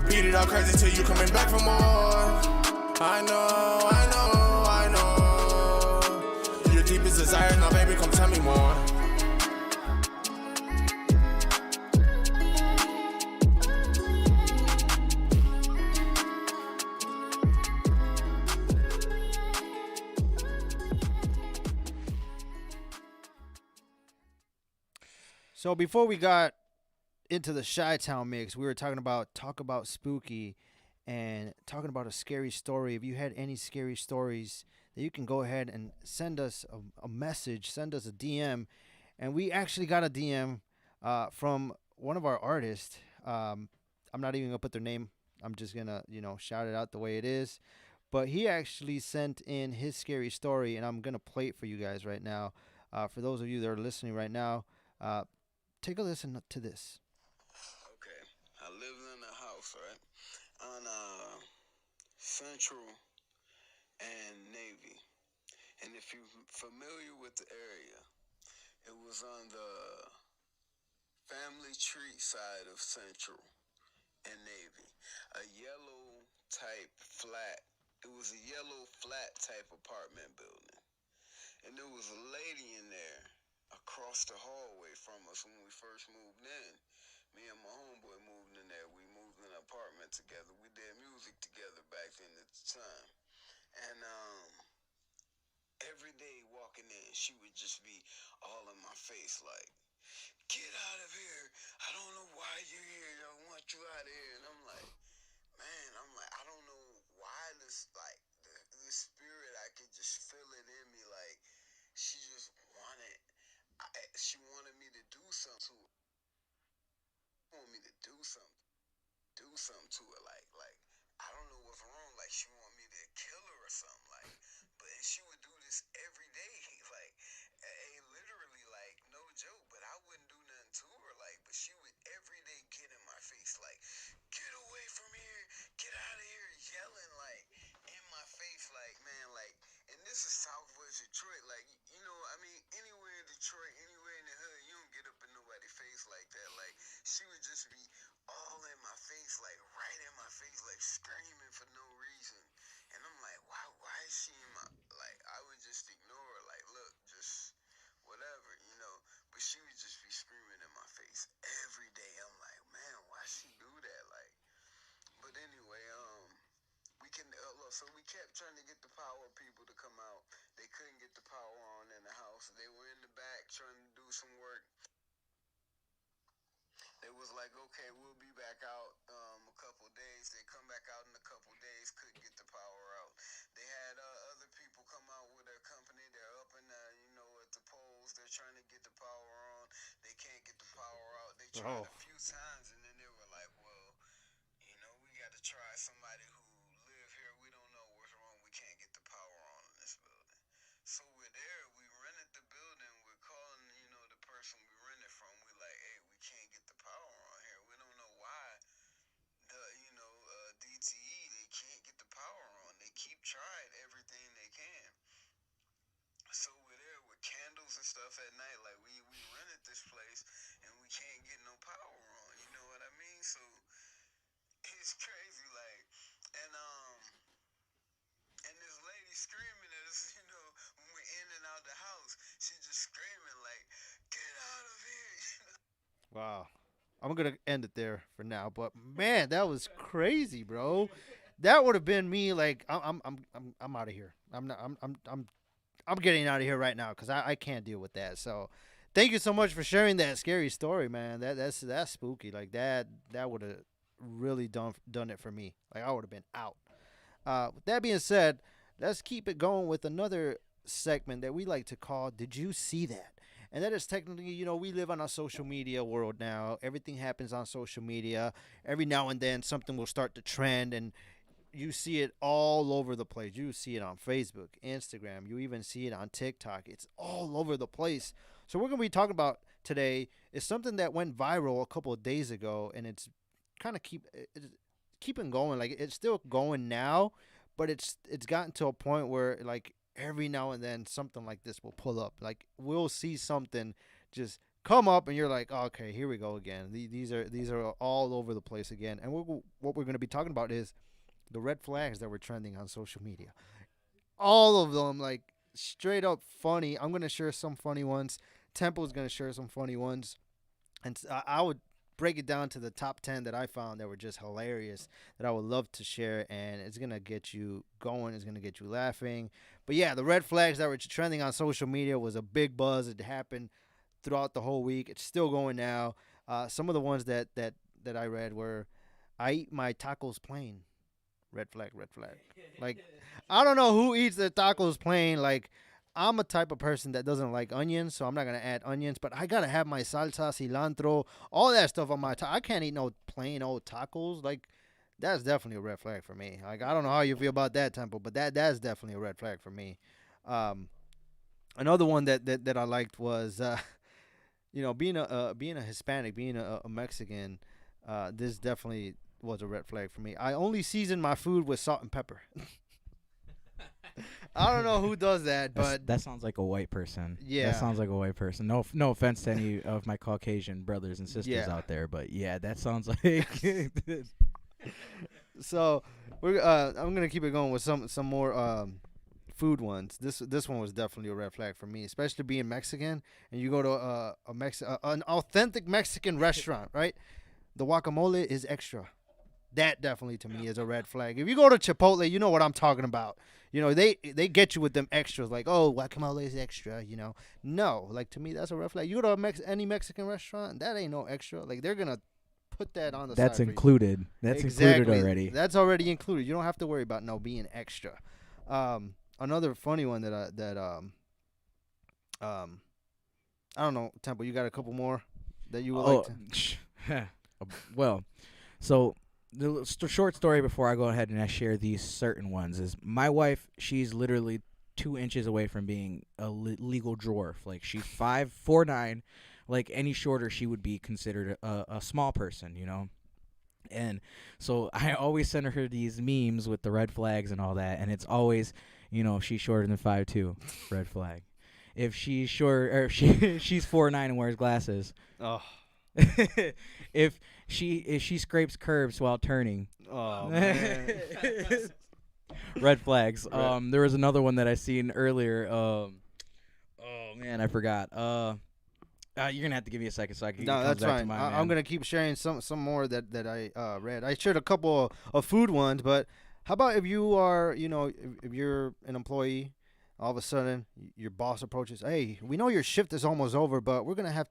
Beat it up crazy till you coming back for more. I know, I know, I know. Your deepest desire, now baby, come tell me more. So before we got into the Chi-Town mix, we were talk about spooky and talking about a scary story. If you had any scary stories, that you can go ahead and send us a message, send us a DM. And we actually got a DM from one of our artists. I'm not even gonna put their name. I'm just gonna shout it out the way it is. But he actually sent in his scary story, and I'm gonna play it for you guys right now. For those of you that are listening right now. Take a listen to this. Okay, I lived in a house, right, on Central and Navy. And if you're familiar with the area, it was on the family tree side of Central and Navy. A yellow type flat. It was a yellow flat type apartment building. And there was a lady in there across the hallway from us when we first moved in. Me and my homeboy moved in there. We moved in an apartment together. We did music together back then at the time. And every day walking in, she would just be all in my face like, get out of here. I don't know why you're here. I want you out of here. And I'm like, man, I don't know why this, like, this spirit, I could just feel it in me. Like, she just wanted, she wanted me to do something to her. She wanted me to do something to her. Like, I don't know what's wrong. Like, she wanted me to kill her or something. Like, but she would do this every day. Like, literally, like, no joke. But I wouldn't do nothing to her. Like, but she would every day get in my face. Like, get away from here. Get out of here. Yelling, like, in my face. Like, man, like, and this is Southwest Detroit. Like, I mean, anywhere in Detroit, anywhere in the hood, you don't get up in nobody's face like that. Like, she would just be all in my face, like, right in my face, like, screaming for no reason. And I'm like, why is she in my, like, I would just ignore her, like, look, just whatever. But she would just be screaming in my face every day. I'm like, man, why she do that? Like, but anyway, so we kept trying to get the power people to come out. They couldn't get the power on in the house. They were in the back trying to do some work. They was like, okay, we'll be back out a couple days. They come back out in a couple days, couldn't get the power out. They had other people come out with their company. They're up in at the poles. They're trying to get the power on. They can't get the power out. They tried a few times, and then they were like, well, we got to try somebody who live here. We don't know what's wrong. We can't get the power on in this building. So we're there. We rented the building. We're calling, the person we rented from. We're like, hey, we can't get the power on here. We don't know why DTE, they can't get the power on. They keep trying everything they can. So we're there with candles and stuff at night. Like, we rented this place, and we can't get no power on. You know what I mean? So it's crazy, like, and this lady screaming at us, when we're in and out the house. She just screaming like, get out of here. Wow. I'm gonna end it there for now, but man, that was crazy, bro. That would have been me. Like, I'm out of here. I'm getting out of here right now because I can't deal with that. So, thank you so much for sharing that scary story, man. That's spooky. Like that would have really done it for me. Like I would have been out. With that being said, let's keep it going with another segment that we like to call "Did You See That?" And that is technically, we live on a social media world now. Everything happens on social media. Every now and then, something will start to trend, and you see it all over the place. You see it on Facebook, Instagram. You even see it on TikTok. It's all over the place. So we're going to be talking about today is something that went viral a couple of days ago, and it's kind of keeping going. Like it's still going now, but it's gotten to a point where like every now and then something like this will pull up. Like we'll see something just come up, and you're like, oh, okay, here we go again. These are all over the place again. And what we're going to be talking about is the red flags that were trending on social media. All of them, like, straight up funny. I'm going to share some funny ones. Temple's going to share some funny ones. And I would break it down to the top 10 that I found that were just hilarious that I would love to share. And it's going to get you going. It's going to get you laughing. But, yeah, the red flags that were trending on social media was a big buzz. It happened throughout the whole week. It's still going now. Some of the ones that I read were, I eat my tacos plain. Red flag, red flag. Like, I don't know who eats their tacos plain. Like, I'm a type of person that doesn't like onions, so I'm not going to add onions. But I got to have my salsa, cilantro, all that stuff on my I can't eat no plain old tacos. Like, that's definitely a red flag for me. Like, I don't know how you feel about that, Temple, but that's definitely a red flag for me. Another one that I liked was, being a Hispanic, being a Mexican, this definitely was a red flag for me. I only season my food with salt and pepper. I don't know who does that, but that sounds like a white person. Yeah, that sounds like a white person. No offense to any of my Caucasian brothers and sisters out there, but yeah, that sounds like. So I'm gonna keep it going with some more food ones. This one was definitely a red flag for me, especially being Mexican, and you go to an authentic Mexican restaurant, right? The guacamole is extra. That definitely to me is a red flag. If you go to Chipotle, you know what I'm talking about. They get you with them extras, like, oh, guacamole is extra, No, like, to me, that's a red flag. You go to any Mexican restaurant, that ain't no extra. Like, they're going to put that on the side. That's included. That's included already. That's already included. You don't have to worry about being extra. Another funny one that I don't know, Temple, you got a couple more that you would like to? Well, so the short story before I go ahead and I share these certain ones is my wife, she's literally 2 inches away from being a legal dwarf. Like, she's 5'9". Like, any shorter, she would be considered a small person, And so I always send her these memes with the red flags and all that, and it's always, if she's shorter than 5'2", red flag. If she's short, or if she's 4'9" and wears glasses. Oh. If she scrapes curbs while turning. Oh, man. Red flags. There was another one that I seen earlier. Oh man, I forgot. You're gonna have to give me a second so I can. No, that's fine. I'm gonna keep sharing some more that I read. I shared a couple of food ones, but how about if you are, if you're an employee, all of a sudden your boss approaches, hey, we know your shift is almost over, but you're gonna have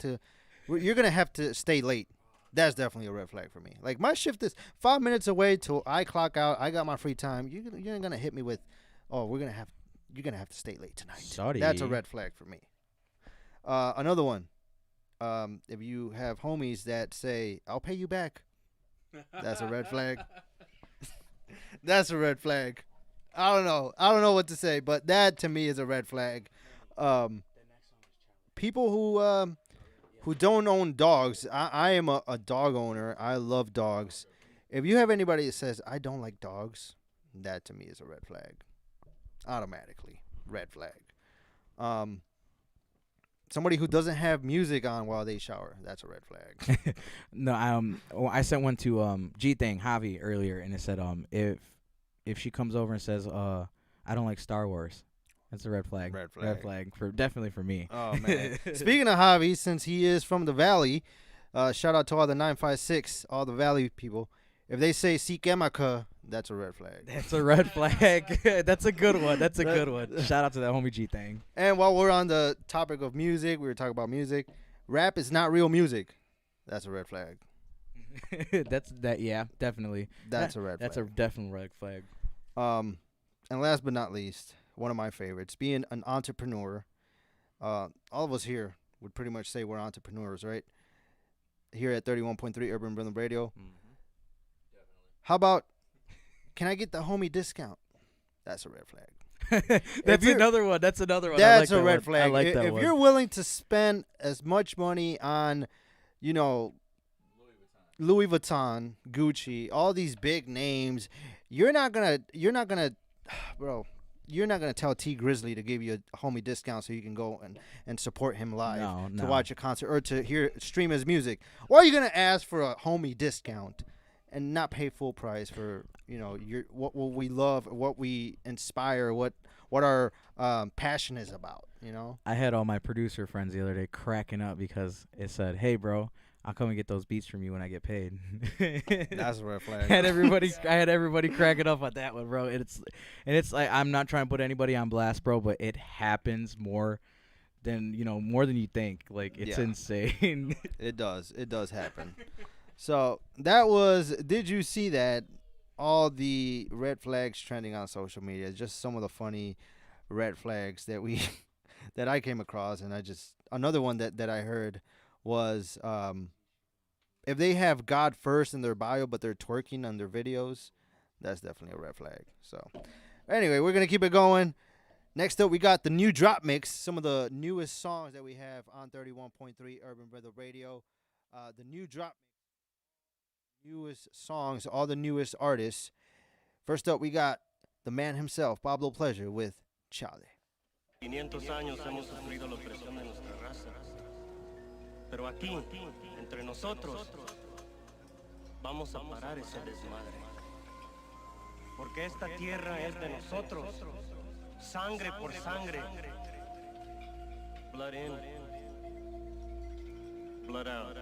to stay late. That's definitely a red flag for me. Like, my shift is 5 minutes away till I clock out. I got my free time. You're gonna hit me with, oh, you're gonna have to stay late tonight. Sorry. That's a red flag for me. Another one. If you have homies that say, I'll pay you back, that's a red flag. That's a red flag. I don't know what to say, but that to me is a red flag. People who don't own dogs. I am a dog owner. I love dogs. If you have anybody that says, I don't like dogs, that to me is a red flag. Automatically. Red flag. Somebody who doesn't have music on while they shower, that's a red flag. No, I sent one to G-Thing, Javi, earlier, and it said if she comes over and says, I don't like Star Wars, that's a red flag. Red flag. Red flag, definitely for me. Oh, man. Speaking of Javi, since he is from the Valley, shout out to all the 956, all the Valley people. If they say Sikemaka, that's a red flag. That's a red flag. That's a good one. That's a good one. Shout out to that homie G-Thing. And while we're on the topic of music, we were talking about music. Rap is not real music. That's a red flag. That's that. Yeah, definitely. That's a red That's flag. a definite red flag. And last but not least, one of my favorites, being an entrepreneur. All of us here would pretty much say we're entrepreneurs, right? Here at 31.3 Urban Rhythm Radio. How about, can I get the homie discount? That's a red flag. That's another one. That's another one. That's I like a red one. flag. I like that if one. you're willing to spend as much money on, Louis Vuitton, Gucci, all these big names, you're not gonna, bro. You're not gonna tell T Grizzly to give you a homie discount so you can go and support him live to watch a concert or to stream his music. Or are you gonna ask for a homie discount and not pay full price for what we love, what we inspire, what our passion is about? I had all my producer friends the other day cracking up because it said, "Hey, bro, I'll come and get those beats from you when I get paid." That's a red flag. I had everybody cracking up on that one, bro. And it's like, I'm not trying to put anybody on blast, bro, but it happens more than you think. Like, it's insane. It does happen. So that was. Did you see that? All the red flags trending on social media. Just some of the funny red flags that that I came across, and another one that I heard was if they have God first in their bio but they're twerking on their videos, that's definitely a red flag. So anyway, we're gonna keep it going. Next up, we got the new drop mix, some of the newest songs that we have on 31.3 Urban Rhythm Radio. The new drop mix, newest songs, all the newest artists. First up, we got the man himself, Pablo Pleasure, with Chale. 500 años hemos sufrido la opresión de nuestra raza. Pero aquí, entre nosotros, vamos a parar ese desmadre. Porque esta tierra es de nosotros. Sangre por sangre. Blood in, blood out.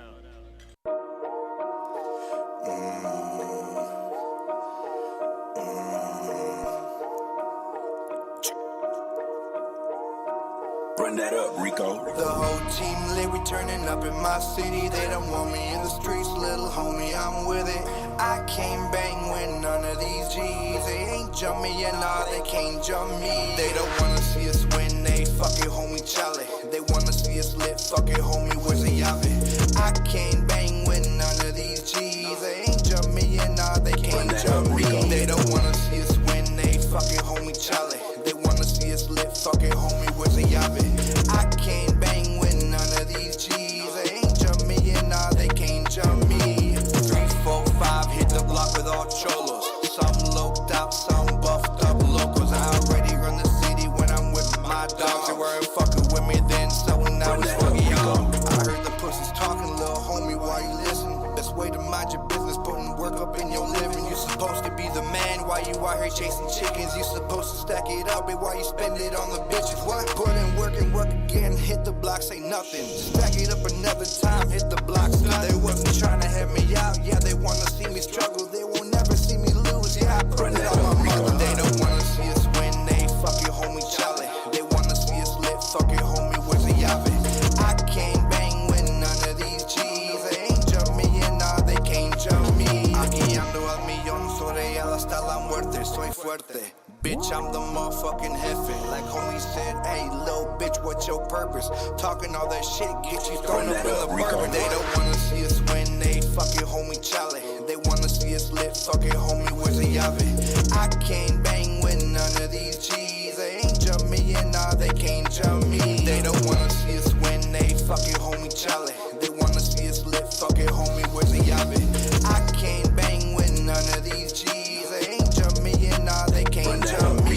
Run that up, Rico. The whole team lit, we turning up in my city. They don't want me in the streets, little homie, I'm with it. I can't bang with none of these G's. They ain't jump me, and nah, they can't jump me. They don't wanna see us win, they fucking homie Charlie. They wanna see us lit, fucking homie, where's the Yave? I can't bang with none of these G's. They ain't jump me, and nah, they can't jump me. They don't wanna see us win, they fucking homie Charlie. They wanna see us lit, fucking homie, where's the Yave? I can't bang with none of these G's. They ain't jump me, and nah, they can't jump me. 3, 4, 5, hit the block with all cholos. Some loped out, some buffed up locals. I already run the city when I'm with my dogs. They weren't fucking with me then, so now it's fucking y'all. I heard the pussies talking, little homie, why you listen? Best way to mind your business, putting work up in your living. You supposed to be the man, why you out here chasing chickens? You supposed to stack it up, but why you spend it on the bitches? What? Put in work and work again, hit the block, say nothing. Stack it up another time, hit the block, stop. They wasn't trying to have me out, yeah, they wanna see me struggle. They won't never see me lose, yeah, I put it on my mother. They don't wanna see us win, they fucking homie Charlie. They wanna see us lit, fucking homie, where's the Yave? I can't bang with none of these G's. They ain't jump me, and nah, they can't jump me. Aquí ando al millón, sobre él hasta la muerte, soy fuerte. Bitch, I'm the motherfucking jefe. Like homie said, hey, little bitch, what's your purpose? Talking all that shit, get you thrown up in the bourbon. They don't wanna see us win, they fucking homie Charlie. They wanna see us lit, fucking homie, where's the Yave? I can't bang with none of these G's. They ain't jump me, and nah, they can't jump me. They don't wanna see us win, they fucking homie Charlie. They wanna see us lit, fucking homie, where's the Yave? I can't bang with none of these G's. They ain't jump me, and nah, they can't jump me.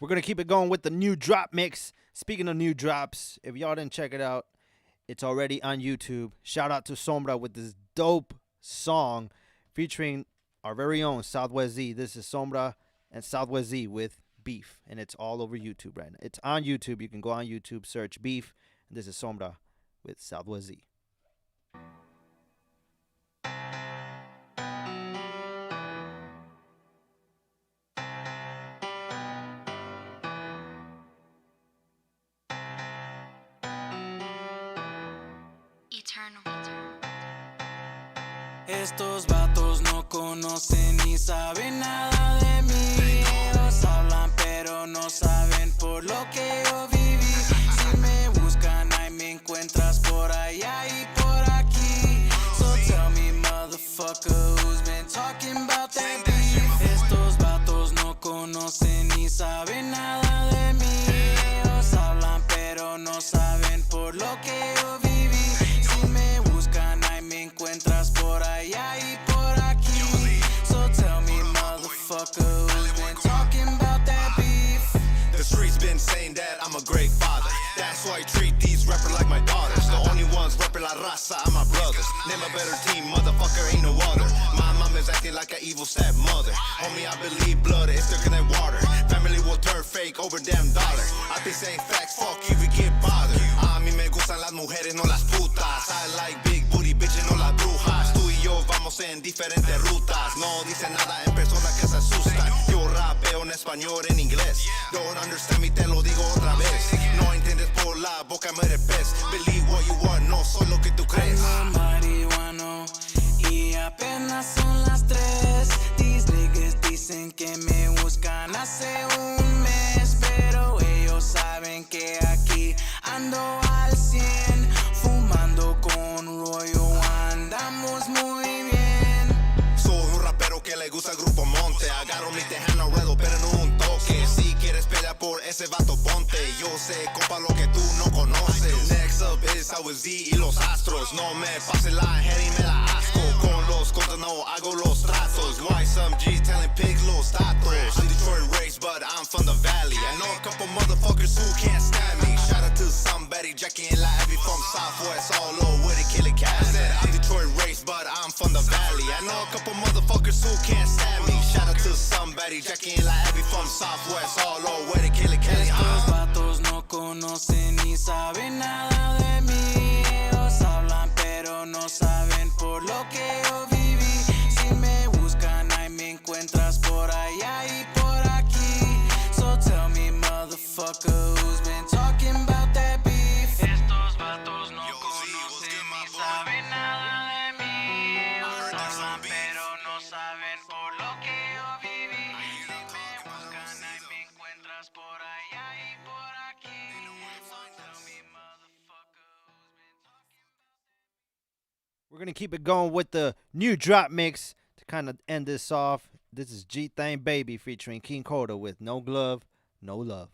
We're going to keep it going with the new drop mix. Speaking of new drops, if y'all didn't check it out, it's already on YouTube. Shout out to Sombra with this dope song featuring our very own SwZee. This is Sombra and SwZee with Beef, and it's all over YouTube right now. It's on YouTube. You can go on YouTube, search Beef, and this is Sombra with SwZee. Estos vatos no conocen ni saben nada de mí. Ellos hablan pero no saben por lo que yo viví. Si me buscan ahí me encuentras por allá y por aquí. So tell me motherfucker who's been talking about that beef. Estos vatos no conocen ni saben nada de mí. Ellos hablan pero no saben por lo que yo viví. Si me buscan ahí me encuentras por allá y por aquí. So tell me motherfucker who's been talking about that beef. The streets been saying that I'm a great father. That's why I treat these rappers like my daughters. The only ones rapping la raza are my brothers. Name a better team, motherfucker, ain't no other. My mom is acting like an evil stepmother. Homie, I believe blood is thicker than water. Family will turn fake over damn dollar. I be saying facts, fuck you, we get bothered. A mí me gustan las mujeres, no las putas. I like big booty bitches, no las brujas. Tú y yo vamos en diferentes rutas. No dicen nada en persona que se asustan. Yo rapeo en español, en inglés. Don't understand me, te lo digo otra vez. No entiendes por la boca, me repes. Believe what you want, no soy lo que tú crees. Ando marihuano y apenas son las 3. These niggas dicen que me buscan hace un mes, pero ellos saben que aquí ando al 100. Fumando con rollo, andamos muy bien. Soy un rapero que le gusta el grupo Monte. Agarro mi tejano ruedo, pero no un toque. Si quieres pelear por ese vato, ponte. Yo sé, compa, lo que tú no conoces. Next up is SwZee y los astros. No me pases la head y me la asco. Con los contras no hago los tratos. Why some G's telling pigs los datos? I'm Detroit raised, but I'm from the valley. I know a couple motherfuckers who can't stand me. Shout out to somebody, Jackie and Labby from Southwest, all over with a killer cat. I said I'm Detroit raised, but I'm from the valley. I know a couple motherfuckers who can't stand me. Shout out to somebody, Jackie and Labby from Southwest, all over with a killer cat. Estos vatos no conocen ni saben nada de mí. Ellos hablan pero no saben por lo que yo viví. Si me buscan ahí me encuentras por allá y por aquí. So tell me motherfucker who's been talking about that beef. Estos vatos no conocen ni saben nada de mí. Ellos hablan pero no saben por lo que yo viví. Si me buscan ahí me encuentras por allá y por aquí. So tell me motherfucker who's been talking about. We're gonna keep it going with the new drop mix to kind of end this off. This is G Thang Baby featuring King Coda with No Glove, No Love.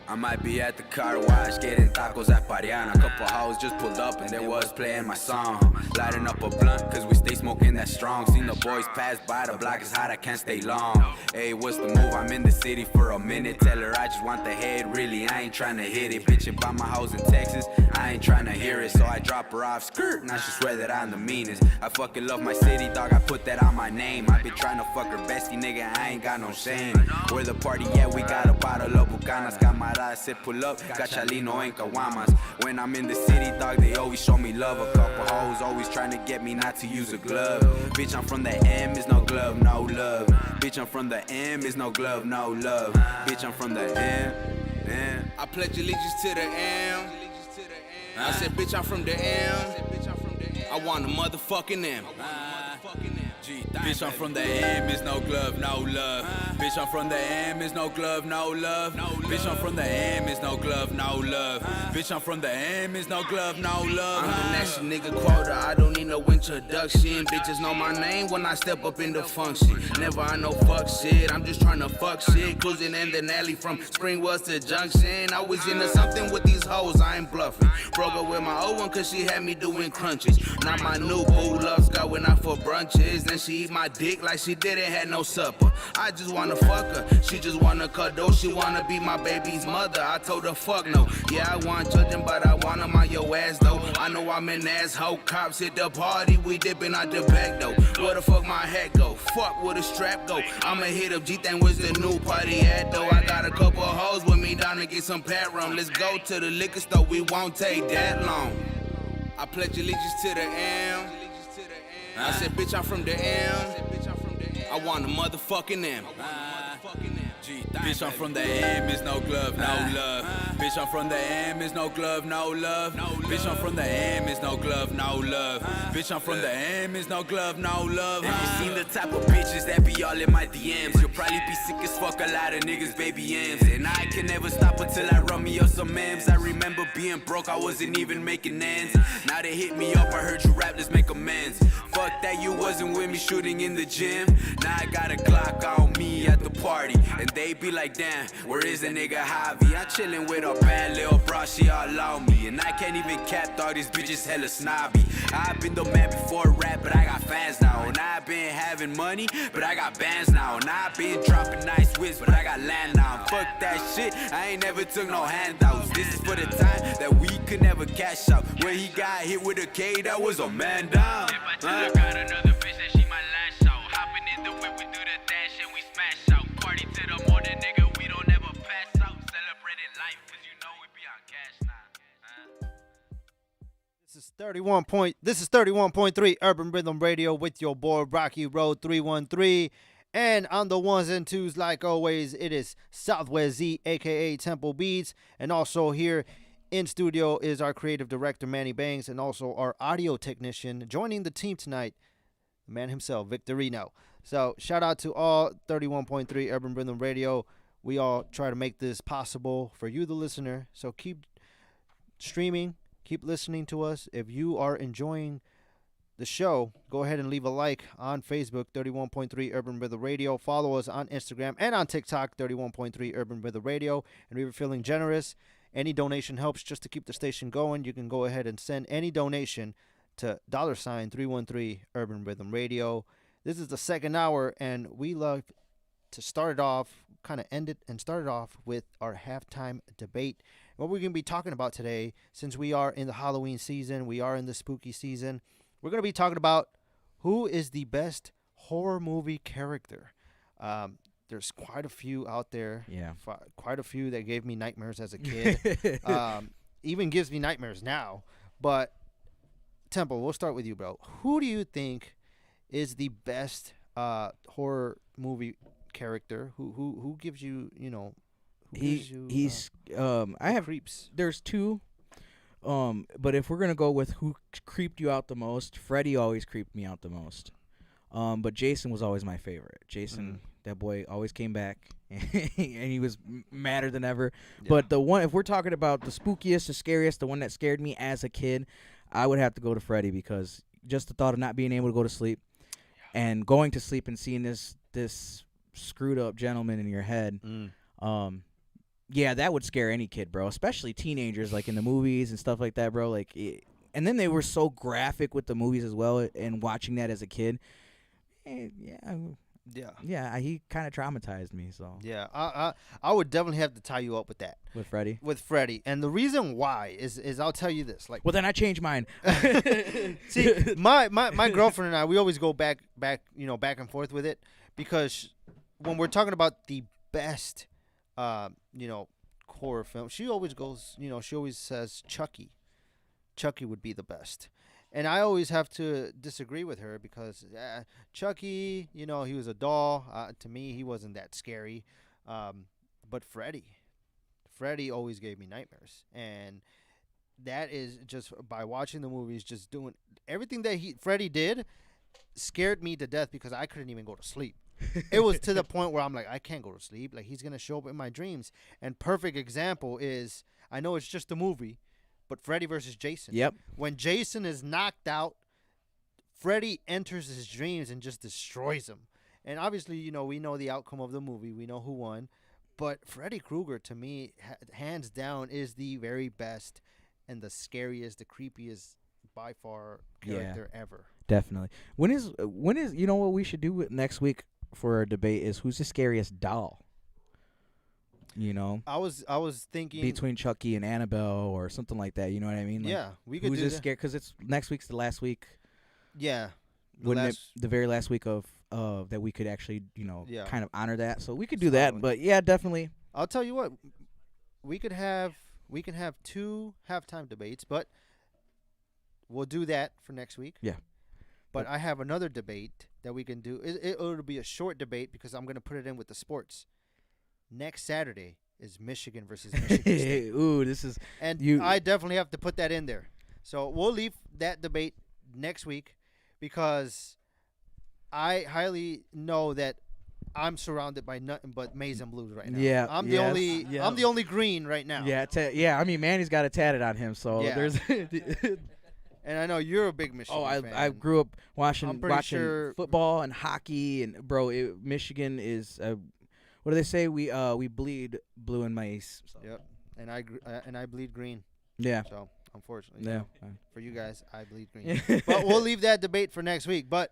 I might be at the car wash getting tacos at Pariana. Couple hoes just pulled up and they was playing my song. Lighting up a blunt cause we stay smoking that strong. Seen the boys pass by, the block is hot, I can't stay long. Hey, what's the move? I'm in the city for a minute. Tell her I just want the head, really, I ain't tryna hit it. Bitch, by my house in Texas, I ain't tryna hear it. So I drop her off, skirt, now she swear that I'm the meanest. I fucking love my city, dog, I put that on my name. I been tryna fuck her bestie, nigga, I ain't got no shame. Where the party at, we got a bottle of Bucanas. Camarada said pull up, got Chalino en Caguamas. When I'm in the city, dog, they always show me love. A couple hoes always trying to get me not to use a glove. Bitch, I'm from the M, is no glove, no love. Bitch, I'm from the M, is no glove, no love. Bitch, I'm from the M. I pledge allegiance to the M. I said, bitch, I'm from the M. I want a motherfucking M. Bitch, I'm from the M, is no glove, no love. Bitch, I'm from the M, is no glove, no love. Bitch, I'm from the M, is no glove, no love. Bitch, I'm from the M, is no glove, no love. I'm the next nigga quota, I don't need no introduction. Bitches know my name when I step up in the function. Never I know fuck shit, I'm just trying to fuck shit. Cruising in the alley from Springwells to Junction. I was into something with these hoes, I ain't bluffing. Broke up with my old one cause she had me doing crunches. Now my new boo loves going out for brunches. Then she eat my dick like she didn't have no supper. I just wanna fuck her. She just wanna cuddle, she wanna be my baby's mother. I told her fuck no. Yeah, I want children, but I want them on your ass though. I know I'm an asshole. Cops hit the party, we dipping out the back though. Where the fuck my hat go? Fuck where the strap go. I'ma hit up G-Thang, where's the new party at though? I got a couple hoes with me down to get some pat rum. Let's go to the liquor store, we won't take that long. I pledge allegiance to the M. I said, bitch, I'm from the M. I want a motherfucking M. Bitch, I'm from the M, is no glove, no love. Bitch, I'm from the M, is no glove, no love. Bitch, I'm from the M, is no glove, no love. Bitch, I'm from the M, is no glove, no love. Have you seen the type of bitches that be all in my DMs? You'll probably be sick as fuck, a lot of niggas, baby M's. And I can never stop until I run me up some M's. I remember being broke, I wasn't even making ends. Now they hit me up, I heard you rap, let's make amends. Fuck that, you wasn't with me shooting in the gym. Now I got a Glock on me at the party. And they be like, damn, where is the nigga Javi? I'm chillin' with a bad little bra, she all on me. And I can't even cap, dog, these bitches hella snobby. I've been the man before rap, but I got fans now. And I've been having money, but I got bands now. And I've been dropping nice whips, but I got land now. Fuck that shit, I ain't never took no handouts. This is for the time that we could never cash out. When he got hit with a K, that was a man down. If I tell I got another bitch that she might lash out. Hopping in the whip, we do the dash and we smash out. Party to the morning, nigga, we don't ever pass out. Celebrating life, cause you know we be on cash now. This is 31.3 Urban Rhythm Radio with your boy RockyRoad313. And on the ones and twos, like always, it is SwZee, aka Temple Beats. And also here in studio is our creative director, Manny Bangs, and also our audio technician joining the team tonight, the man himself, Victorino. So shout out to all 31.3 Urban Rhythm Radio. We all try to make this possible for you, the listener. So keep streaming, keep listening to us. If you are enjoying the show, go ahead and leave a like on Facebook, 31.3 Urban Rhythm Radio. Follow us on Instagram and on TikTok, 31.3 Urban Rhythm Radio. And if you're feeling generous, any donation helps just to keep the station going. You can go ahead and send any donation to $313 Urban Rhythm Radio. This is the second hour, and we love to start it off, kind of end it, and start it off with our halftime debate. What we're going to be talking about today, since we are in the Halloween season, we are in the spooky season, we're going to be talking about who is the best horror movie character. There's quite a few out there. Yeah. Quite a few that gave me nightmares as a kid. Even gives me nightmares now. But, Temple, we'll start with you, bro. Who do you think is the best horror movie character? Who gives you, I have creeps? There's two. But if we're gonna go with who creeped you out the most, Freddy always creeped me out the most. But Jason was always my favorite. Jason, that boy always came back, and he was madder than ever. Yeah. But the one, if we're talking about the spookiest, the scariest, the one that scared me as a kid, I would have to go to Freddy, because just the thought of not being able to go to sleep and going to sleep and seeing this screwed up gentleman in your head, yeah, that would scare any kid, bro, especially teenagers, like in the movies and stuff like that, bro. And then they were so graphic with the movies as well, and watching that as a kid, yeah, he kind of traumatized me. So yeah, I would definitely have to tie you up with that. With Freddy? With Freddy. And the reason why is I'll tell you this. Well, then I changed mine. See, my girlfriend and I, we always go back and forth with it, because when we're talking about the best, horror film, she always goes, she always says Chucky. Chucky would be the best. And I always have to disagree with her, because Chucky, he was a doll. To me, he wasn't that scary. But Freddy always gave me nightmares. And that is just by watching the movies, just doing everything that Freddy did scared me to death, because I couldn't even go to sleep. It was to the point where I'm like, I can't go to sleep. Like, he's going to show up in my dreams. And perfect example is, I know it's just a movie, but Freddy versus Jason. Yep. When Jason is knocked out, Freddy enters his dreams and just destroys him. And obviously, we know the outcome of the movie. We know who won. But Freddy Krueger, to me, hands down, is the very best and the scariest, the creepiest, by far, character ever. Definitely. When is what we should do next week? for a debate is who's the scariest doll. You know, I was thinking between Chucky and Annabelle or something like that. You know what I mean? Like, yeah, we could who's do the that. scare? Because it's next week's the last week. Yeah, Wouldn't it the very last week of that we could actually Yeah. kind of honor that? So we could do that. But yeah, definitely. I'll tell you what, we can have 2 halftime debates, but we'll do that for next week. Yeah. But I have another debate that we can do. It'll be a short debate because I'm going to put it in with the sports. Next Saturday is Michigan versus Michigan State. Ooh, this is and I definitely have to put that in there. So we'll leave that debate next week because I highly know that I'm surrounded by nothing but maize and blues right now. Yeah, I'm the only green right now. Yeah, I mean, Manny's got it tatted on him, so there's. And I know you're a big Michigan fan. I grew up watching sure football and hockey, and bro, Michigan is. What do they say? We bleed blue and maize. So. Yep, and I bleed green. Yeah. So unfortunately, yeah. For you guys, I bleed green. But we'll leave that debate for next week. But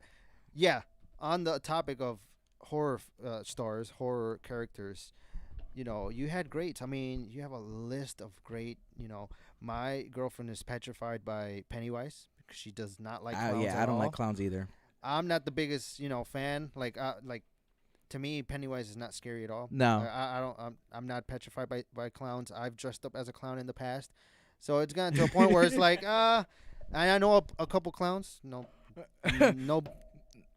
yeah, on the topic of horror stars, horror characters, you had greats. I mean, you have a list of great. My girlfriend is petrified by Pennywise because she does not like clowns. Yeah, I don't like clowns either. I'm not the biggest, fan. Like to me, Pennywise is not scary at all. No, I don't. I'm not petrified by clowns. I've dressed up as a clown in the past, so it's gotten to a point where it's like, and I know a couple clowns. No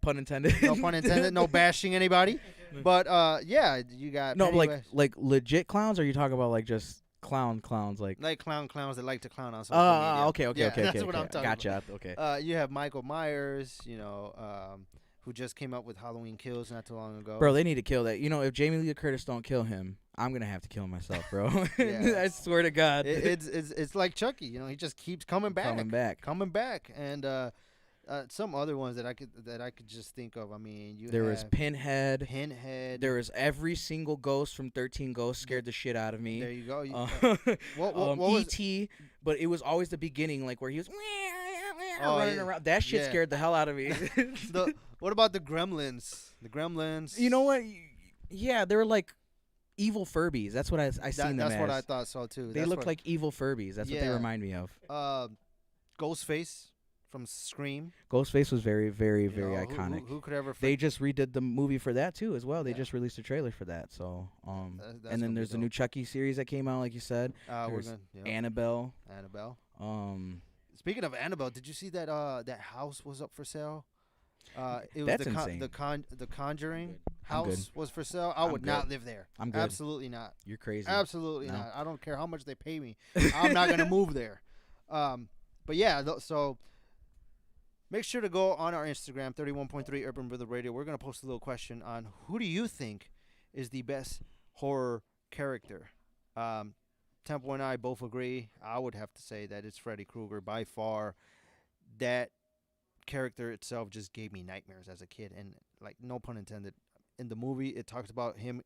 pun intended. No pun intended. No bashing anybody. But yeah, you got no Pennywise. like legit clowns. Or are you talking about like just clowns like clowns that like to clown on social media. Okay. That's what I'm talking gotcha. about. Okay. You have Michael Myers. Who just came up with Halloween Kills not too long ago. Bro, they need to kill that. If Jamie Lee Curtis don't kill him, I'm gonna have to kill him myself, bro. I swear to God. It's like Chucky. He just keeps coming back. And some other ones that I could just think of. I mean, there was Pinhead. There was every single ghost from 13 Ghosts scared the shit out of me. There you go. What E.T., but it was always the beginning, like where he was running around. That shit scared the hell out of me. What about the Gremlins? The Gremlins. You know what? Yeah, they were like evil Furbies. That's what I seen them That's as. what I thought so too. They look like evil Furbies. That's what they remind me of. Ghostface from Scream. Ghostface was very, very, very iconic. Who could ever? They just redid the movie for that too, as well. They just released a trailer for that. So, and then there's the new Chucky series that came out, like you said. Annabelle. Speaking of Annabelle, did you see that that house was up for sale? It was That's insane. The Conjuring house was for sale. I would not live there. I'm good. Absolutely not. You're crazy. Absolutely not. I don't care how much they pay me. I'm not gonna move there. But yeah, so make sure to go on our Instagram, 31.3 Urban Brother Radio. We're gonna post a little question on who do you think is the best horror character. Temple and I both agree. I would have to say that it's Freddy Krueger by far. That character itself just gave me nightmares as a kid, and like no pun intended. In the movie, it talks about him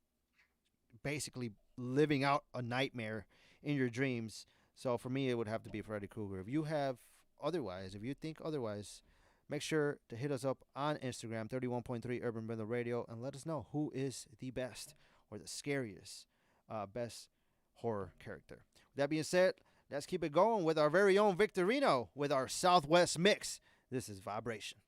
basically living out a nightmare in your dreams. So for me, it would have to be Freddy Krueger. If you think otherwise, make sure to hit us up on Instagram, 31.3 Urban Brother Radio, and let us know who is the best or the scariest best horror character. With that being said, let's keep it going with our very own Victorino with our Southwest mix. This is Vibration.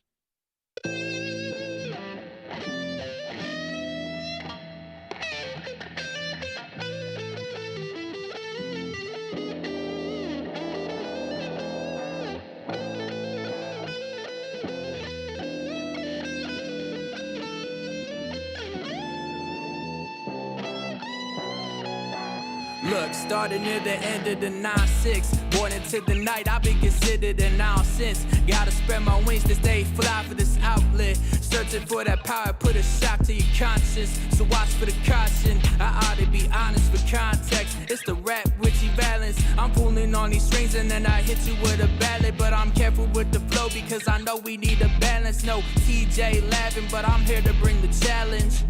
Look, started near the end of the 9-6. Born into the night, I've been considered an owl since. Gotta spread my wings to stay fly for this outlet. Searching for that power, put a shock to your conscience. So watch for the caution. I ought to be honest for context. It's the rap Richie Valens. I'm pulling on these strings and then I hit you with a ballad. But I'm careful with the flow because I know we need a balance. No TJ laughing, but I'm here to bring the challenge.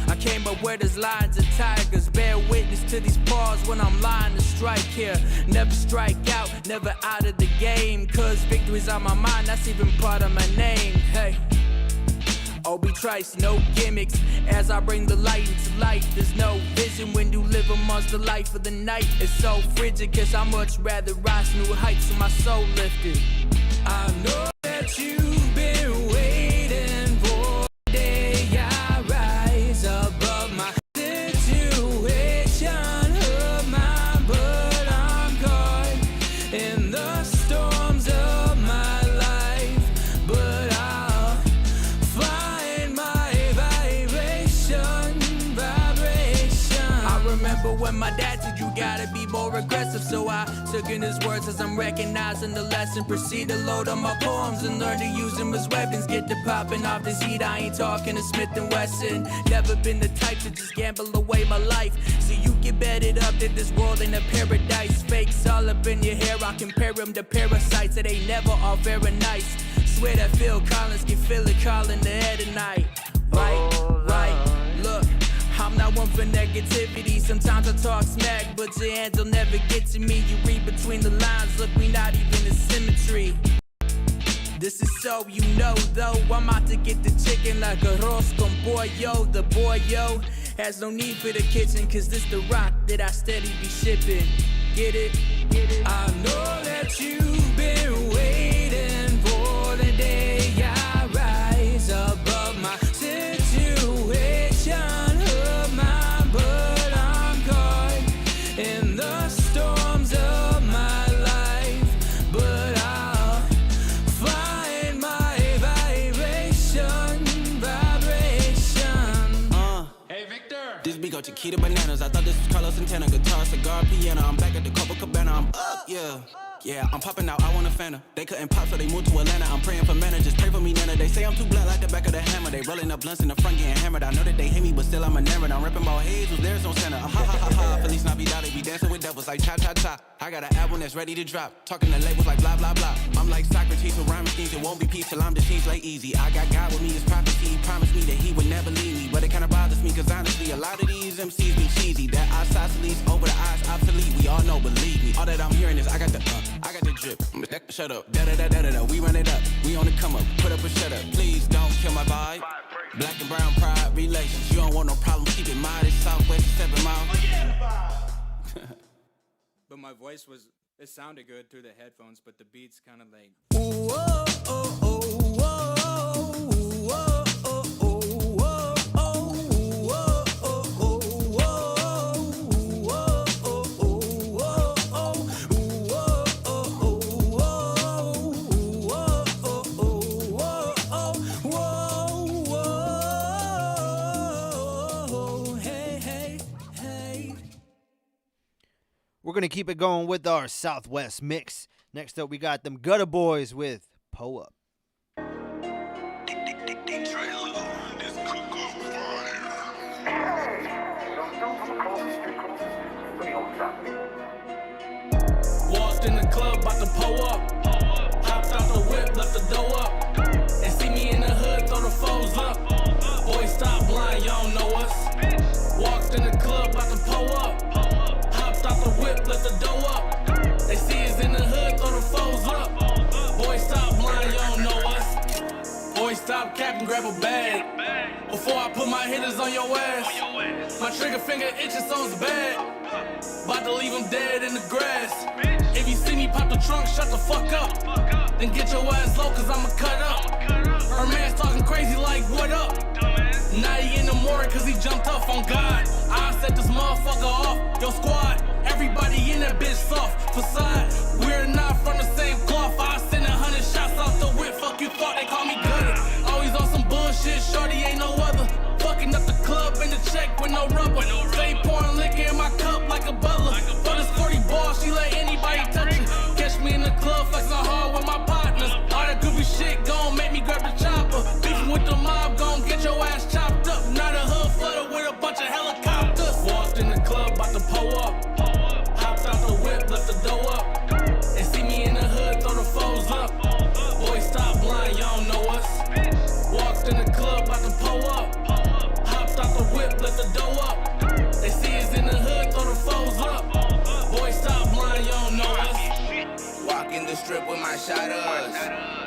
I came up where there's lions and tigers. Bear witness to these paws when I'm lying to strike here. Never strike out, never out of the game. Cause victory's on my mind, that's even part of my name. Hey, Obi Trice, no gimmicks. As I bring the light into light, there's no vision when you live amongst the life of the night. It's so frigid, cause I much rather rise new heights and my soul lifted. I know that you've been waiting for the day I rise above my situation of mine, but I'm caught in the storms of my life. But I'll find my vibration. I remember when my dad said you gotta be more aggressive, so I took in his words as I'm recognizing the lesson. Proceed to load on my poems and learn to use them as weapons. Get to popping off this heat, I ain't talking to Smith & Wesson. Never been the type to just gamble away my life, so you get bedded up that this world ain't a paradise. Fakes all up in your hair, I compare them to parasites that ain't never all very nice. Swear that Phil Collins can feel it calling the head at night. Right, look, I'm not one for negativity. Sometimes I talk smack, but your hands will never get to me. You read between the lines, look, we not even in symmetry. This is so you know, though, I'm out to get the chicken like arroz con pollo. The boy, yo, has no need for the kitchen, cause this the rock that I steady be shipping. Get it? I know that you've been waiting for the day I rise above my situation of mine, but I'm caught in the storms of my life. But I'll find my vibration. Hey Victor, this beat go Chiquita Bananas. I thought this was Carlos Santana, guitar, cigar, piano. I'm back at the Copacabana, I'm up, yeah. Yeah, I'm popping out, I want a Fanta. They couldn't pop, so they moved to Atlanta. I'm praying for managers, pray for me, Nana. They say I'm too black like the back of the hammer. They rolling up blunts in the front, getting hammered. I know that they hate me, but still I'm enamored. I'm ripping about heads, was there's no center. Ha ha ha ha, Feliz Navidad, they be dancing with devils like cha-cha-cha. I got an album that's ready to drop, talking to labels like blah blah blah. I'm like Socrates with rhyming schemes, it won't be peace till I'm deceased like easy. I got God with me, his prophecy, he promised me that he would never leave me. But it kinda bothers me, cause honestly, a lot of these MCs be cheesy. That isosceles over the eyes obsolete, we all know, believe me. All that I'm hearing is I got the drip. Shut up, da-da-da-da-da-da, we run it up. We on the come up, put up a shut up. Please don't kill my vibe. Black and brown pride relations. You don't want no problem, keep it mind. It's Southwest 7 miles. But my voice it sounded good through the headphones, but the beat's kind of like. We're going to keep it going with our Southwest mix. Next up, we got them Gutter Boys with Pull Up. Walked in the club, bout to pull up. Hopped out the whip, left the dough up. And see me in the hood, throw the foes up. Boys, stop blind, y'all don't know us. Walked in the club, bout to pull up. Out the whip, let the dough up. They see us in the hood, throw the foes up. Boys, stop blind, y'all don't know us. Boys, stop capping, grab a bag. Before I put my hitters on your ass. My trigger finger itching, so it's bad. About to leave them dead in the grass. If you see me pop the trunk, shut the fuck up. Then get your ass low, cause I'ma cut up. Her man's talking crazy like, what up? Now he in the morning, cause he jumped up on God. I set this motherfucker off, yo squad. Everybody in that bitch soft facade. We're not from the same cloth. I send 100 shots off the whip. Fuck you thought they call me gunner. Always on some bullshit. Shorty ain't no other. Fucking up the club in the check with no rubber. Fake pouring liquor in my cup like a butler. For this 40 ball, she let anybody touch it. Catch me in the club flexing hard with my partners. All that goofy shit gon' make me grab the chopper. Beefing with the mob gon' get your ass chopped up. Not a hood flooded with a bunch of helicopters. Walked in the club, bout to pull up. Hopped out the whip, left the dough up. And see me in the hood, throw the foes up. Boys, stop blind, y'all don't know us. Walked in the club, bout to pull up. Hopped out the whip, left the dough up. They see us in the hood, throw the foes up. Boys, stop blind, y'all don't know us. Walk in the strip with my shotters.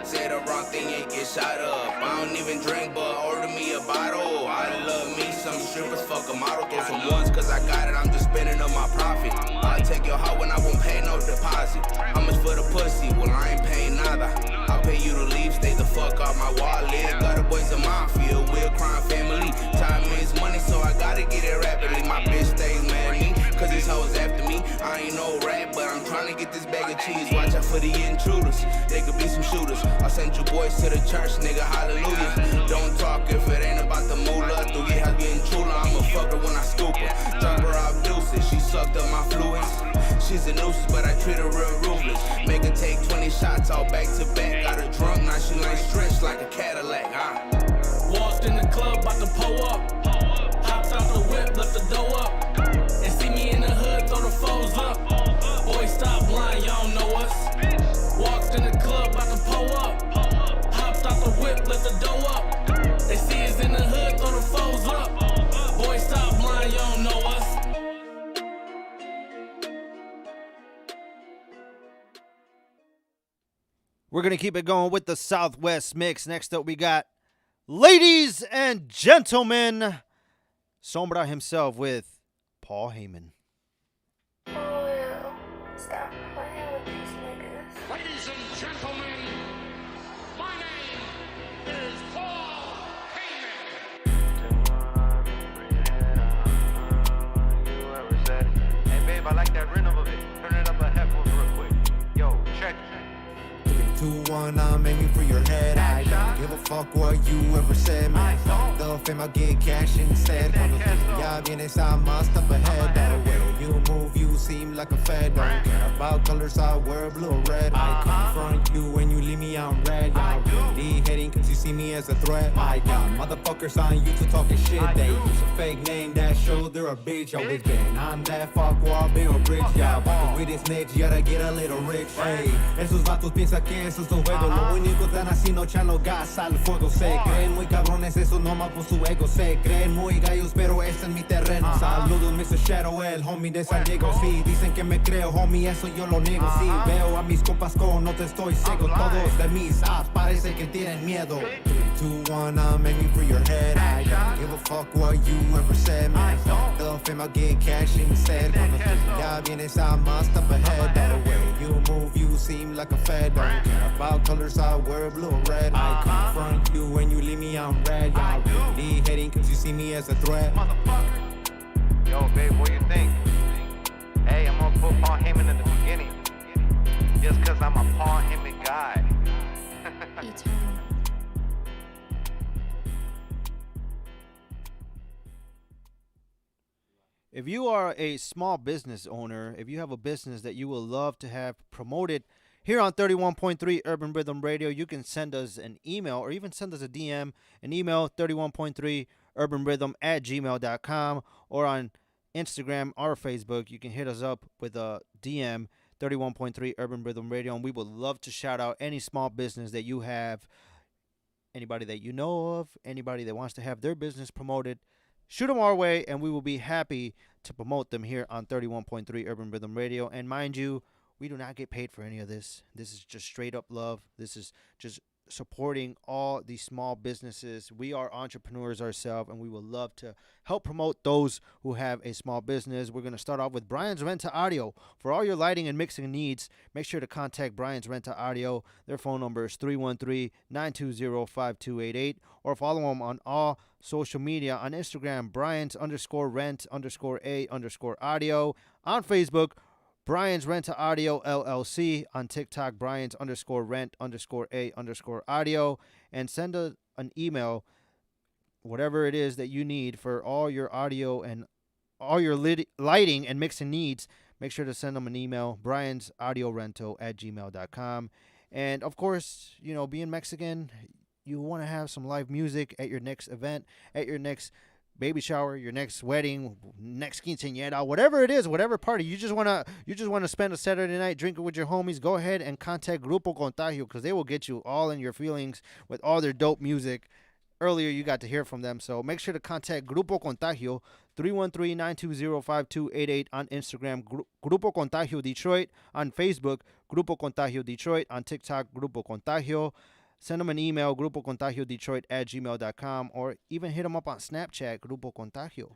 Say the wrong thing and get shot up. I don't even drink, but order me a bottle. I love me some strippers, fuck a model. Throw some ones, cause I got it, I'm just spending up my profit. I'll take your heart when I won't pay no deposit. How much for the pussy? Well, I ain't paying nada. I'll pay you to leave, stay the fuck off my wallet. Got the boys in mafia, we're a crime family. Time is money, so I gotta get it rapidly. My bitch stays mad at me, cause these hoes after me. I ain't no rat, but I'm trying to get this bag of cheese. Watch out for the intruders, they could be some shooters. I'll send you boys to the church, nigga, hallelujah. Don't talk if it ain't about the moolah. Tu vieja bien chula, I'ma fuck her when I scoop her. Drop her off deuces, she sucked up my fluids. She's a nuisance, but I treat her real ruthless. Make her take 20 shots all back to back. Got her drunk, now she like stretched like a Cadillac. Walked in the club, about to pull up. Hopped out the whip, left the dough up. And see me in the hood, throw the foes up. Boy, stop lying, y'all don't know us. Walked in the club, about to pull up. Hopped out the whip, left the dough up. They see us in the hood, throw the foes up. Boy, stop lying, y'all don't know us. We're going to keep it going with the Southwest mix. Next up, we got ladies and gentlemen, Sombra himself with Paul Heyman. Stop playing with these niggas. Ladies and gentlemen, my name is Paul Heyman. Hey babe, I like that rhythm of it. Turn it up a headphones real quick. Yo, check. 3, 2, 1, I'm aiming for your head. I don't give a fuck what you ever said, man. Fuck the fame, I get cash instead. Cuando tú ya vienes, I'm a step ahead. The way you move, you seem like a fed. Don't care about colors, I wear blue or red. I confront you when you leave me, I'm red. I'm really hating cause you see me as a threat. I got motherfuckers on YouTube talking shit. They use a fake name that show they're a bitch. Always been on that fuck wall, been a rich. Yeah, but with this snitch, you gotta get a little rich. Hey, esos vatos piensan que eso es un juego. Lo único que están haciendo echarlo gas al fuego. Se creen muy cabrones, eso nomás por su ego. Se creen muy gallos, pero este es mi terreno. Saludos, Mr. Shadow, el homie de San Diego. Sí, dicen que me creo, homie, eso yo lo niego. Sí, veo a mis compas con no te estoy ciego. Todos de mis apps parece que tienen miedo. 3, 2, 1, I'm aiming for your head. I don't give a fuck what you ever said, man. Fuck the fame, I get cash instead. Cuando tú ya vienes, I'm a step ahead. The way you move, you seem like a fed. Don't care about colors, I wear blue or red. I confront you when you leave me, I'm red. Y'all really hating cause you see me as a threat. Yo, babe, what you think? Hey, I'm gonna put Paul Heyman in the beginning. Just cause I'm a Paul Heyman guy. If you are a small business owner, if you have a business that you will love to have promoted here on 31.3 Urban Rhythm Radio, you can send us an email or even send us a DM, an email 31.3urbanrhythm@gmail.com, or on Instagram or Facebook. You can hit us up with a DM 31.3 Urban Rhythm Radio, and we would love to shout out any small business that you have, anybody that you know of, anybody that wants to have their business promoted. Shoot them our way, and we will be happy to promote them here on 31.3 Urban Rhythm Radio. And mind you, we do not get paid for any of this. This is just straight up love. This is just supporting all these small businesses. We are entrepreneurs ourselves, and we would love to help promote those who have a small business. We're going to start off with Brian's Rent to Audio. For all your lighting and mixing needs, make sure to contact Brian's Rent to Audio. Their phone number is 313-920-5288, or follow them on all social media. On Instagram, Brian's_rent_a_audio. On Facebook, Brian's Rent to Audio LLC. On TikTok, Brian's_rent_a_audio. And send an email, whatever it is that you need for all your audio and all your lighting and mixing needs. Make sure to send them an email, briansaudiorental@gmail.com. And of course, you know, being Mexican, you want to have some live music at your next event, at your next baby shower, your next wedding, next quinceañera, whatever it is, whatever party you just want to spend a Saturday night drinking with your homies. Go ahead and contact Grupo Contagio, because they will get you all in your feelings with all their dope music. earlier you got to hear from them. So make sure to contact Grupo Contagio, 313-920-5288 on Instagram, Grupo Contagio Detroit on Facebook, Grupo Contagio Detroit on TikTok, Grupo Contagio. Send them an email, grupocontagiodetroit@gmail.com, or even hit them up on Snapchat, Grupo Contagio.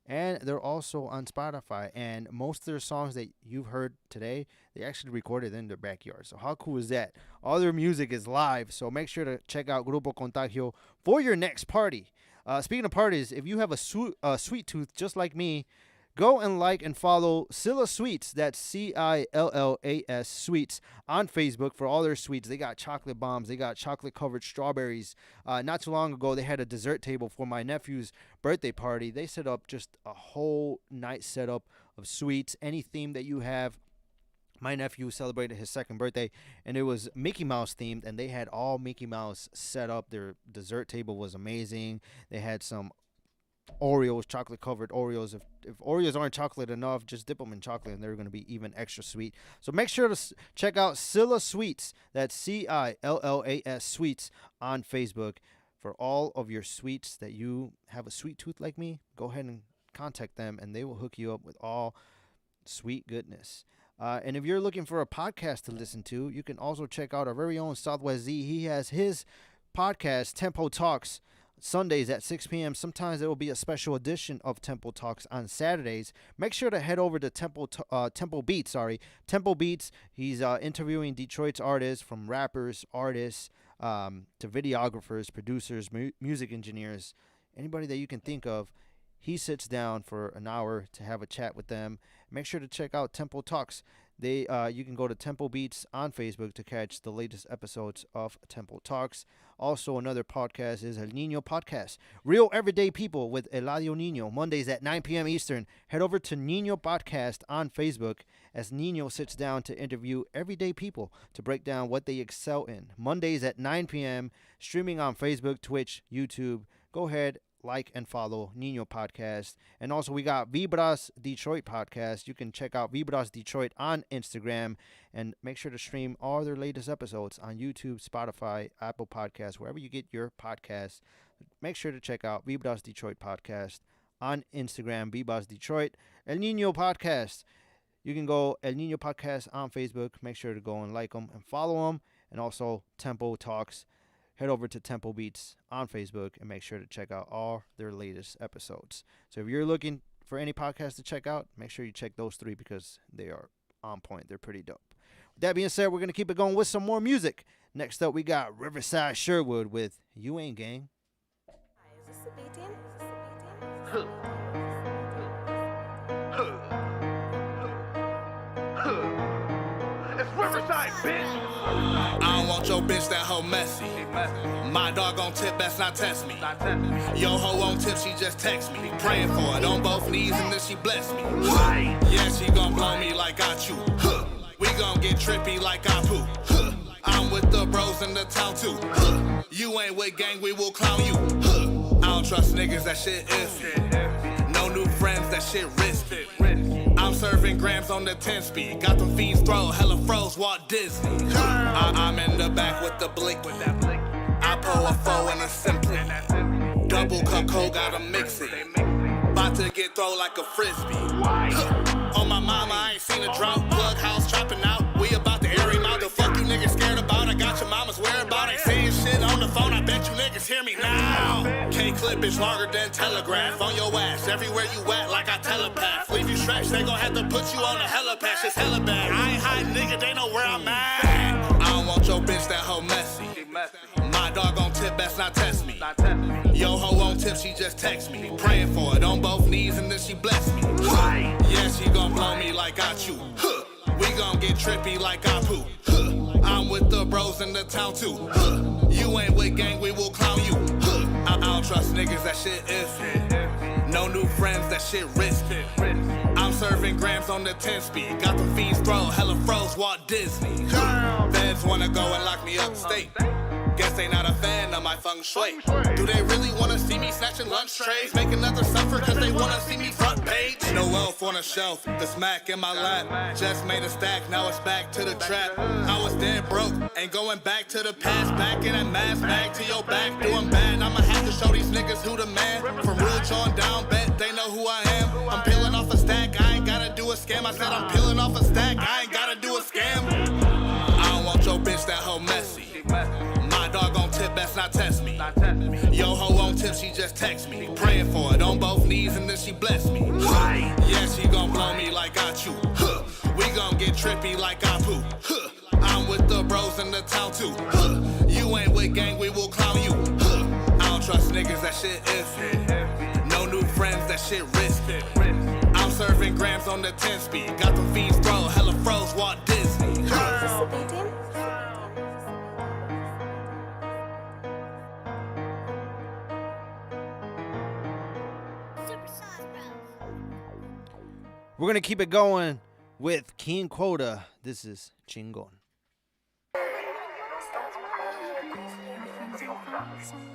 And they're also on Spotify. And most of their songs that you've heard today, they actually recorded in their backyard. So how cool is that? All their music is live. So make sure to check out Grupo Contagio for your next party. Speaking of parties, if you have a sweet tooth just like me, go and like and follow Scylla Sweets. That's CILLAS Sweets on Facebook for all their sweets. They got chocolate bombs. They got chocolate-covered strawberries. Not too long ago, they had a dessert table for my nephew's birthday party. They set up just a whole night setup of sweets, any theme that you have. My nephew celebrated his second birthday, and it was Mickey Mouse themed, and they had all Mickey Mouse set up. Their dessert table was amazing. They had some Oreos, chocolate-covered Oreos. If Oreos aren't chocolate enough, just dip them in chocolate, and they're going to be even extra sweet. So make sure to check out Scylla Sweets. That's CILLAS Sweets on Facebook for all of your sweets that you have a sweet tooth like me. Go ahead and contact them, and they will hook you up with all sweet goodness. And if you're looking for a podcast to listen to, you can also check out our very own SwZee. He has his podcast, Tempo Talks, Sundays at 6 p.m. Sometimes there will be a special edition of Tempo Talks on Saturdays. Make sure to head over to Tempo Beats. Tempo Beats. He's interviewing Detroit's artists, from rappers, artists, to videographers, producers, music engineers, anybody that you can think of. He sits down for an hour to have a chat with them. Make sure to check out Tempo Talks. You can go to Tempo Beats on Facebook to catch the latest episodes of Tempo Talks. Also, another podcast is El Nino Podcast. Real Everyday People with Eladio Nino. Mondays at 9 p.m. Eastern. Head over to Nino Podcast on Facebook as Nino sits down to interview everyday people to break down what they excel in. Mondays at 9 p.m. Streaming on Facebook, Twitch, YouTube. Go ahead, like and follow Nino Podcast. And also we got Vibras Detroit Podcast. You can check out Vibras Detroit on Instagram, and make sure to stream all their latest episodes on YouTube, Spotify, Apple Podcasts, wherever you get your podcasts. Make sure to check out Vibras Detroit Podcast on Instagram, Vibras Detroit. El Nino Podcast. You can go El Nino Podcast on Facebook. Make sure to go and like them and follow them. And also Tempo Talks. Head over to Tempo Beats on Facebook and make sure to check out all their latest episodes. So if you're looking for any podcast to check out, make sure you check those three because they are on point. They're pretty dope. With that being said, we're going to keep it going with some more music. Next up, we got Riverside Sherwood with You Ain't Gang. Is this a B team? It's Riverside, bitch. I don't want your bitch, that hoe messy. My dog on tip, best not test me. Yo hoe on tip, she just text me. Praying for her on both knees and then she bless me. Yeah, she gon' blow me like I chew. We gon' get trippy like I poo. I'm with the bros in the town too. You ain't with gang, we will clown you. I don't trust niggas, that shit iffy. No new friends, that shit risky. I'm serving grams on the 10 speed. Got them fiends throw, hella froze, Walt Disney. I'm in the back with the blick. I pull a foe and a simple. Double cup cold, gotta mix it. About to get thrown like a frisbee. On my mama, I ain't seen a drought. Plug house trapping out. We about to air him out. The fuck you niggas scared about? I got your mama's whereabout. Ain't saying shit on the phone. I bet you niggas hear me now. K-clip is longer than telegraph. On your ass, everywhere you at, like I telepath. Leave you stretched, they gon' have to put you on a helipad. It's hella bad. I ain't hiding, nigga. They know where I'm at. I don't want your bitch, that hoe messy. My dog on tip, best not test me. Yo hoe on tip, she just text me. Praying for her on both knees and then she bless me. Yeah, she gon' blow me like I chew. We gon' get trippy like I poo. I'm with the bros in the town too. You ain't with gang, we will clown you. I don't trust niggas, that shit iffy. No new friends, that shit risky. I'm serving grams on the 10 speed. Got them fiends throw, hella froze, Walt Disney. Feds wanna go and lock me up state. Guess they not a fan of my feng shui. Do they really wanna see me snatching lunch trays? Make another suffer cause they wanna see me front page. No wealth on on a shelf, the smack in my lap. Just made a stack, now it's back to the trap. I was dead broke, ain't going back to the past. Back in that mask, back to your back, doing bad. I'ma have to show these niggas who the man. From real on down, bet they know who I am. I'm peeling off a stack, I ain't gotta do a scam. I said I'm peeling off a stack, I ain't gotta do a scam. I don't want your bitch that hoe messy. My dog on tip, best not test me. Yo ho on tip, she just text me. Praying for it on both knees and then she bless me. Yeah, she gon' blow me like I chew. We gon' get trippy like I poo. I'm with the bros in the town too. You ain't with gang, we will clown you. I don't trust niggas, that shit iffy. No new friends, that shit risky. I'm serving grams on the 10 speed. Got the fiends throw, hella froze, Walt Disney. Is this the B team? We're gonna keep it going with King Quota. This is Chingon.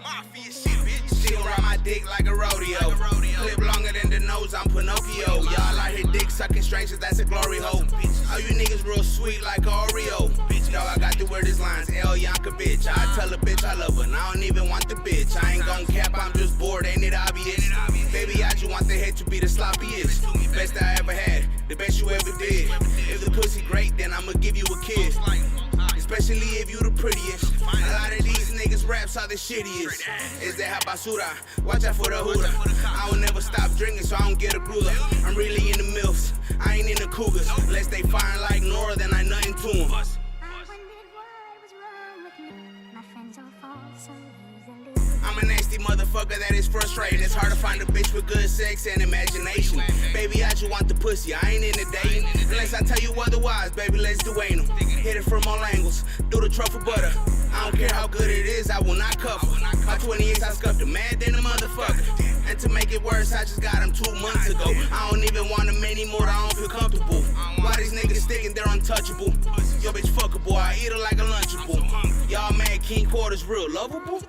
Mafia shit, bitch. She gon' ride my dick like a rodeo. Clip longer than the nose, I'm Pinocchio. Y'all out here dick sucking strangers, that's a glory hole. All you niggas real sweet like Oreo. Bitch, dog, I got to wear these lines. El Yankovic. I tell a bitch I love her, and I don't even want the bitch. I ain't gon' cap, I'm just bored, ain't it obvious? Baby, I just want the head to be the sloppiest. Best I ever had, the best you ever did. If the pussy great, then I'ma give you a kiss. Especially if you the prettiest. A lot of these niggas raps are the shittiest. Is that basura? Watch out for the hooter. I will never stop drinking so I don't get a cooler. I'm really in the milfs, I ain't in the cougars. Unless they fine like Nora, then I nothing to them. I'm a nasty motherfucker that is frustrating. It's hard to find a bitch with good sex and imagination. Baby, I just want the pussy, I ain't into dating. Unless I tell you otherwise, baby, let's do them. Hit it from all angles, do the truffle butter. I don't care how good it is, I will not cover. My 28s, I scuffed them, mad than a motherfucker. And to make it worse, I just got them 2 months ago. I don't even want them anymore, I don't feel comfortable. Why these niggas sticking, they're untouchable. Yo, bitch, fuckable, I eat her like a Lunchable. Y'all mad King Quarter's real lovable?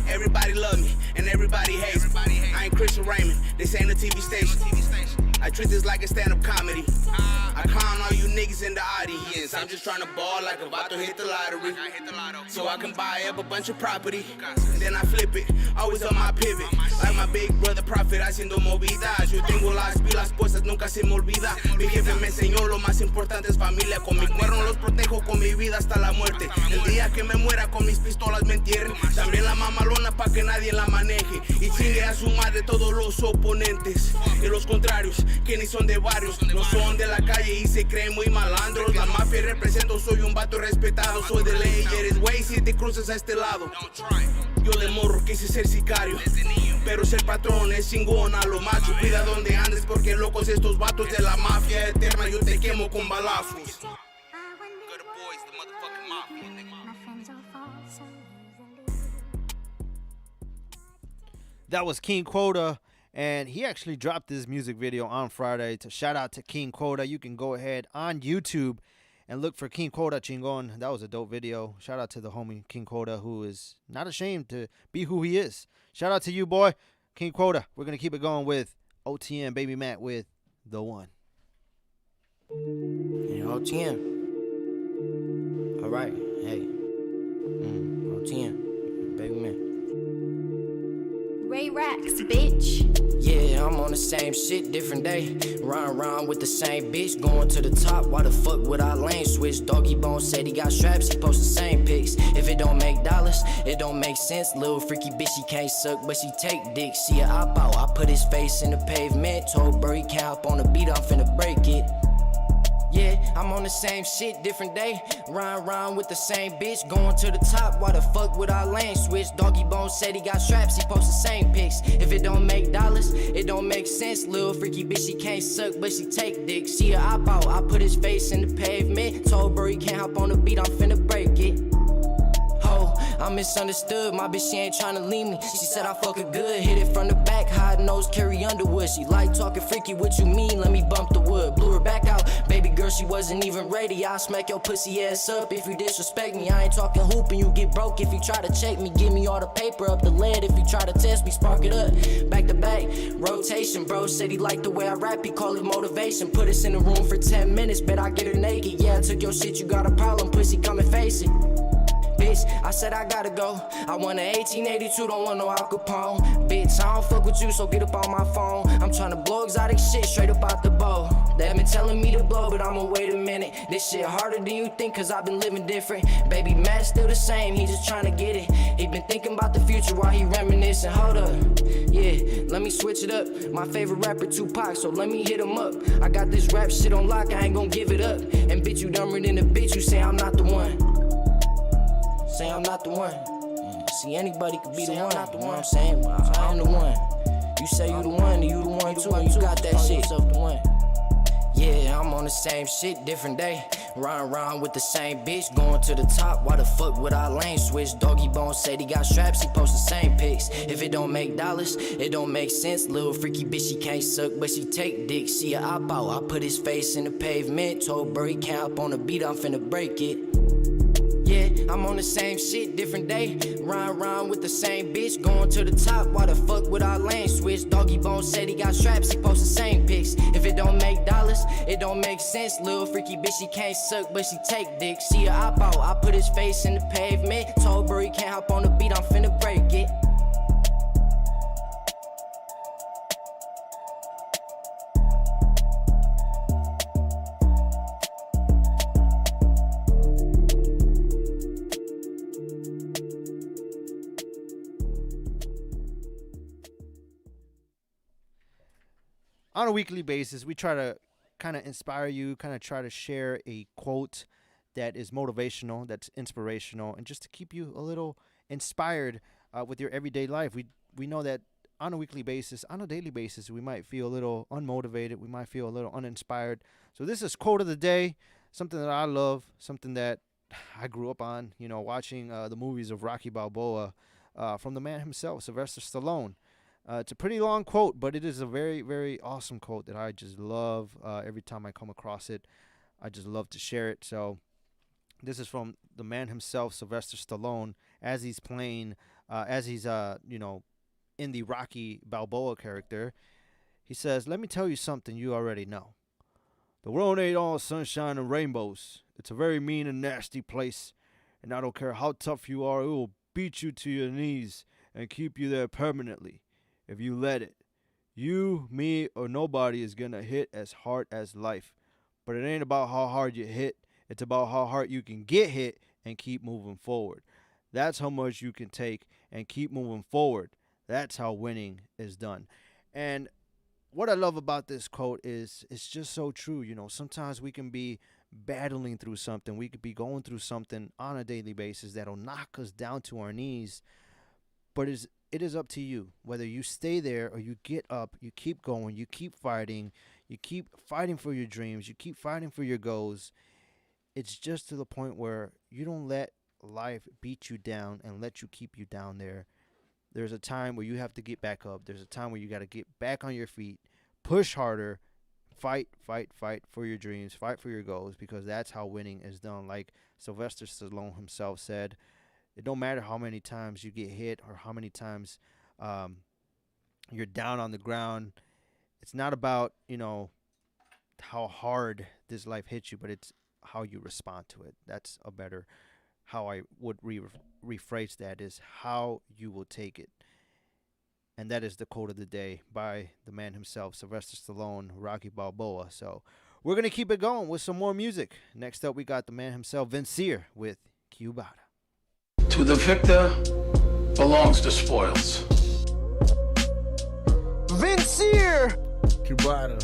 Everybody love me, and everybody hates me. I ain't Christian Raymond, this ain't a TV station. I treat this like a stand-up comedy. I clown all you niggas in the audience. I'm just trying to ball like about to hit the lottery. So I can buy up a bunch of property. And then I flip it, always on my pivot. Like my big brother prophet haciendo movidas. Yo tengo las pilas puestas, nunca se me olvida. Mi jefe me enseñó lo más importante es familia. Con mi cuerno los protejo con mi vida hasta la muerte. El día que me muera con mis pistolas me entierren. También la mamalona pa' que nadie la maneje. Y chingue a su madre todos los oponentes. Y los contrarios, que ni son de barrios, no son de la calle y se creen muy malandros. La mafia represento, soy un vato respetado. Soy de ley, eres güey si te cruzas a este lado. Yo de morro quise ser sicario, pero ser patrón es chingón a lo macho. Cuida donde andes porque locos estos vatos de la mafia eterna. Yo te quemo con balazos. That was King Quota, and he actually dropped this music video on Friday. To shout out to King Quota, you can go ahead on YouTube and look for King Quota Chingon. That was a dope video. Shout out to the homie King Quota, who is not ashamed to be who he is. Shout out to you, boy, King Quota. We're gonna keep it going with OTM Baby Matt with The One. Yeah, OTM. All right, hey, OTM, Baby Matt. Ray Racks, bitch. Yeah, I'm on the same shit, different day. Run around with the same bitch, going to the top. Why the fuck would I lane switch? Doggy Bone said he got straps, he post the same pics. If it don't make dollars, it don't make sense. Little freaky bitch, she can't suck, but she take dick. She a op out, I put his face in the pavement. Told bro he can't hop on the beat, I'm finna break it. Yeah, I'm on the same shit, different day. Run around with the same bitch, going to the top. Why the fuck would I lane switch? Doggy Bone said he got straps, he post the same pics. If it don't make dollars, it don't make sense. Little freaky bitch, she can't suck, but she take dick. She a op out, I put his face in the pavement. Told bro he can't hop on the beat, I'm finna break it. Ho, I'm misunderstood, my bitch, she ain't tryna leave me. She said I fuck her good, hit it from the back, high nose, carry Underwood. She like talking freaky, what you mean? Let me bump the wood. Blew her back out, baby girl, she she wasn't even ready. I'll smack your pussy ass up if you disrespect me. I ain't talking hooping, you get broke if you try to check me. Give me all the paper up the lead if you try to test me. Spark it up, back to back, rotation. Bro said he liked the way I rap, he call it motivation. Put us in the room for 10 minutes, bet I get her naked. Yeah, I took your shit, you got a problem, pussy, come and face it. Bitch, I said I gotta go. I want an 1882, don't want no Al Capone. Bitch, I don't fuck with you, so get up on my phone. I'm tryna blow exotic shit straight up out the bowl. They been telling me to blow, but I'ma wait a minute. This shit harder than you think, cause I've been living different. Baby, Matt still the same, he just tryna get it. He been thinking about the future while he reminiscing. Hold up, yeah, let me switch it up. My favorite rapper, Tupac, so let me hit him up. I got this rap shit on lock, I ain't gon' give it up. And bitch, you dumber than a bitch, you say I'm not the one. Say I'm not the one. See, anybody could be the one. You know what I'm saying? I'm the one. You say you the one, you the one too. And you got that shit. The one. Yeah, I'm on the same shit, different day. Riding around with the same bitch, going to the top. Why the fuck would I lane switch? Doggy Bone said he got straps, he post the same pics. If it don't make dollars, it don't make sense. Little freaky bitch, she can't suck, but she take dick. She a op out, I put his face in the pavement. Told bro he can't hop on the beat, I'm finna break it. Yeah, I'm on the same shit, different day. Riding around with the same bitch, going to the top. Why the fuck would I lane switch? Doggy Bone said he got straps, he post the same pics. If it don't make dollars, it don't make sense. Little freaky bitch, she can't suck, but she take dick. She a op out, I put his face in the pavement. Told bro he can't hop on the beat, I'm finna break it. On a weekly basis, we try to kind of inspire you, kind of try to share a quote that is motivational, that's inspirational, and just to keep you a little inspired with your everyday life. We know that on a weekly basis, on a daily basis, we might feel a little unmotivated, we might feel a little uninspired. So this is quote of the day, something that I love, something that I grew up on, you know, watching the movies of Rocky Balboa from the man himself, Sylvester Stallone. It's a pretty long quote, but it is a very, very awesome quote that I just love. Every time I come across it, I just love to share it. So this is from the man himself, Sylvester Stallone, as he's playing, in the Rocky Balboa character. He says, "Let me tell you something you already know. The world ain't all sunshine and rainbows. It's a very mean and nasty place. And I don't care how tough you are, it will beat you to your knees and keep you there permanently. If you let it, you, me, or nobody is going to hit as hard as life. But it ain't about how hard you hit. It's about how hard you can get hit and keep moving forward. That's how much you can take and keep moving forward. That's how winning is done." And what I love about this quote is it's just so true. You know, sometimes we can be battling through something. We could be going through something on a daily basis that'll knock us down to our knees. But it is up to you whether you stay there or you get up, you keep going, you keep fighting for your dreams, you keep fighting for your goals. It's just to the point where you don't let life beat you down and let you keep you down there. There's a time where you have to get back up. There's a time where you got to get back on your feet, push harder, fight for your dreams, fight for your goals, because that's how winning is done. Like Sylvester Stallone himself said, it don't matter how many times you get hit or how many times you're down on the ground. It's not about, how hard this life hits you, but it's how you respond to it. That's a better, how I would rephrase that, is how you will take it. And that is the quote of the day by the man himself, Sylvester Stallone, Rocky Balboa. So we're going to keep it going with some more music. Next up, we got the man himself, Vincier, with Cubata. To the victor belongs the spoils. Vincier! Cubata.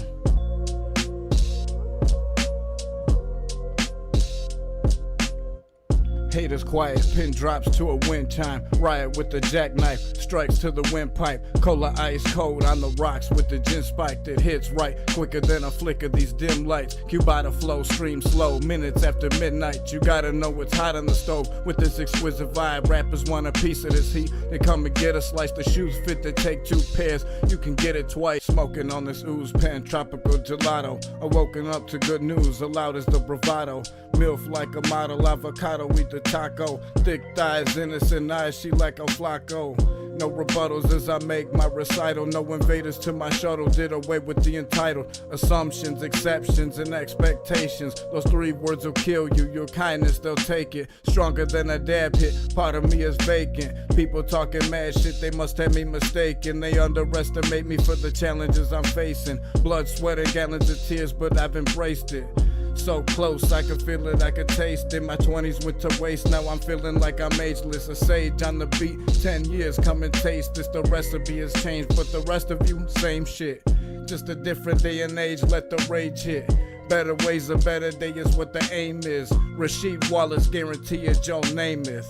Haters quiet, pin drops to a wind chime. Riot with the jackknife, strikes to the windpipe. Cola ice cold on the rocks with the gin spike that hits right quicker than a flick of these dim lights. Cubata flow, stream slow, minutes after midnight. You gotta know it's hot on the stove with this exquisite vibe. Rappers want a piece of this heat. They come and get a slice. The shoes fit to take 2 pairs. You can get it twice. Smoking on this ooze pen, tropical gelato. Awoken up to good news, loud as the bravado. MILF like a model, avocado, eat the taco. Thick thighs, innocent eyes, she like a flaco. No rebuttals as I make my recital. No invaders to my shuttle, did away with the entitled. Assumptions, exceptions, and expectations. Those 3 words will kill you, your kindness they'll take it. Stronger than a dab hit, part of me is vacant. People talking mad shit, they must have me mistaken. They underestimate me for the challenges I'm facing. Blood, sweat, and gallons of tears, but I've embraced it. So close, I can feel it, I can taste it. My 20s went to waste, now I'm feeling like I'm ageless. A sage on the beat, 10 years, come and taste this. The recipe has changed, but the rest of you, same shit. Just a different day and age, let the rage hit. Better ways, a better day is what the aim is. Rasheed Wallace, guarantee you Joe Namath.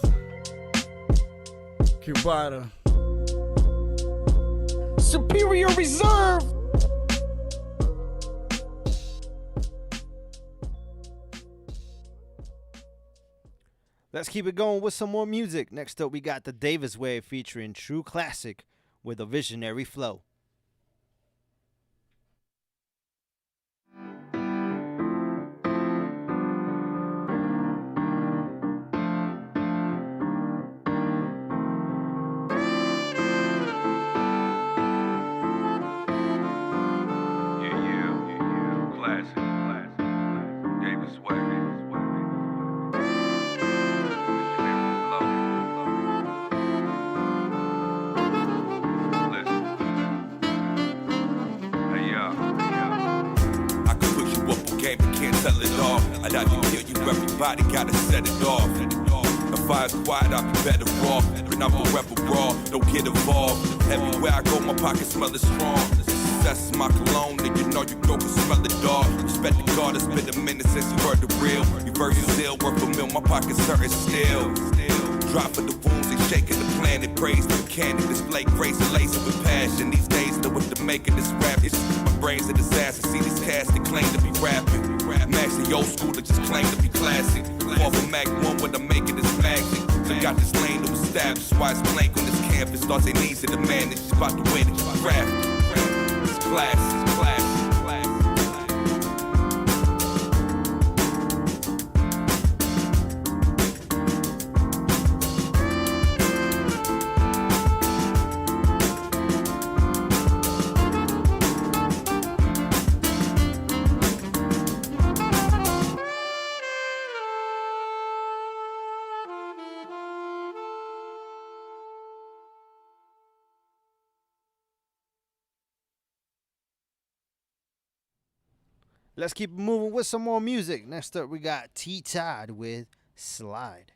Cubata. Superior Reserve. Let's keep it going with some more music. Next up, we got the Davis Wave featuring True Classic with a visionary flow. Tell it all. I'd either kill you, everybody gotta set it off. The fire's quiet, I'll be better off. But I'm forever raw, don't get involved. Everywhere I go, my pockets smell it strong. Success is my cologne, and you know you go can smell it, dog. Respect the God, it's been a minute since you heard the real. You versus ill, worth a meal, my pockets hurting still. Drop for the wounds, they shaking the planet. Praise the candy, display grace and lace with passion. These days, know what to make of this rap. It's my brain's a disaster. See these cats that claim to be rapping. Max the old school that just claim to be classic. Off of Mac 1, what I'm making is magic. So got this lane to establish. Why it's blank on this campus. Thought they needs to demand it. Just about the way that you craft it. It's class, it's class. Let's keep moving with some more music. Next up, we got T-Tide with Slide.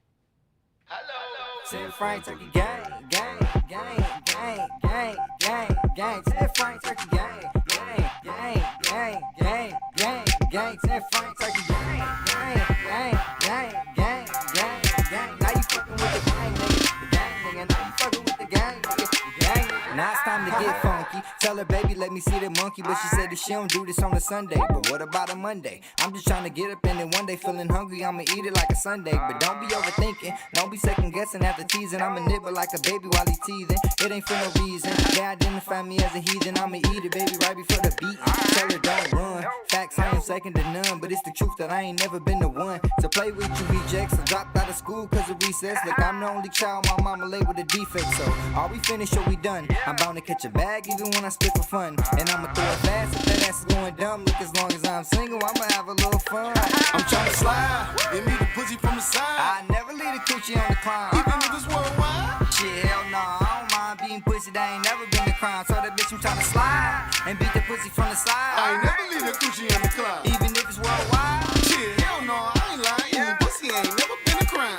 Ten Frank Turkey gang, gang, gang, gang, gang, gang, gang. Ten Frank Turkey gang, gang, gang, gang, gang, gang, gang. Ten Frank Turkey gang, gang, gang, gang, gang, gang, gang. Now you fucking with the gang, nigga. The gang, nigga. Now you fucking with the gang, nigga. The gang, nigga. Now it's time to get funky. Tell her, baby, let me see the monkey. But she said that she don't do this on a Sunday. But what about a Monday? I'm just trying to get up and then one day feeling hungry, I'ma eat it like a Sunday. But don't be overthinking, don't be second guessing after teasing. I'ma nibble like a baby while he teething. It ain't for no reason. They identify me as a heathen. I'ma eat it, baby, right before the beat. Tell her don't run. Facts, I am second to none. But it's the truth that I ain't never been the one to play with you rejects. I dropped out of school cause of recess. Look, I'm the only child my mama labeled a defect. So are we finished or we done? I'm bound to catch a bag even when I spit for fun. And I'ma throw it fast if that ass is going dumb. Look, as long as I'm single, I'ma have a little fun. I'm tryna slide, and leave the pussy from the side. I never leave the coochie on the climb. Even if it's worldwide. Shit, hell nah, I don't mind beating pussy, that ain't never been a crime. So that bitch, I'm tryna slide and beat the pussy from the side. I ain't never leave the coochie on the climb. Even if it's worldwide. Shit, hell no, I ain't lying. Eating pussy ain't never been a crime.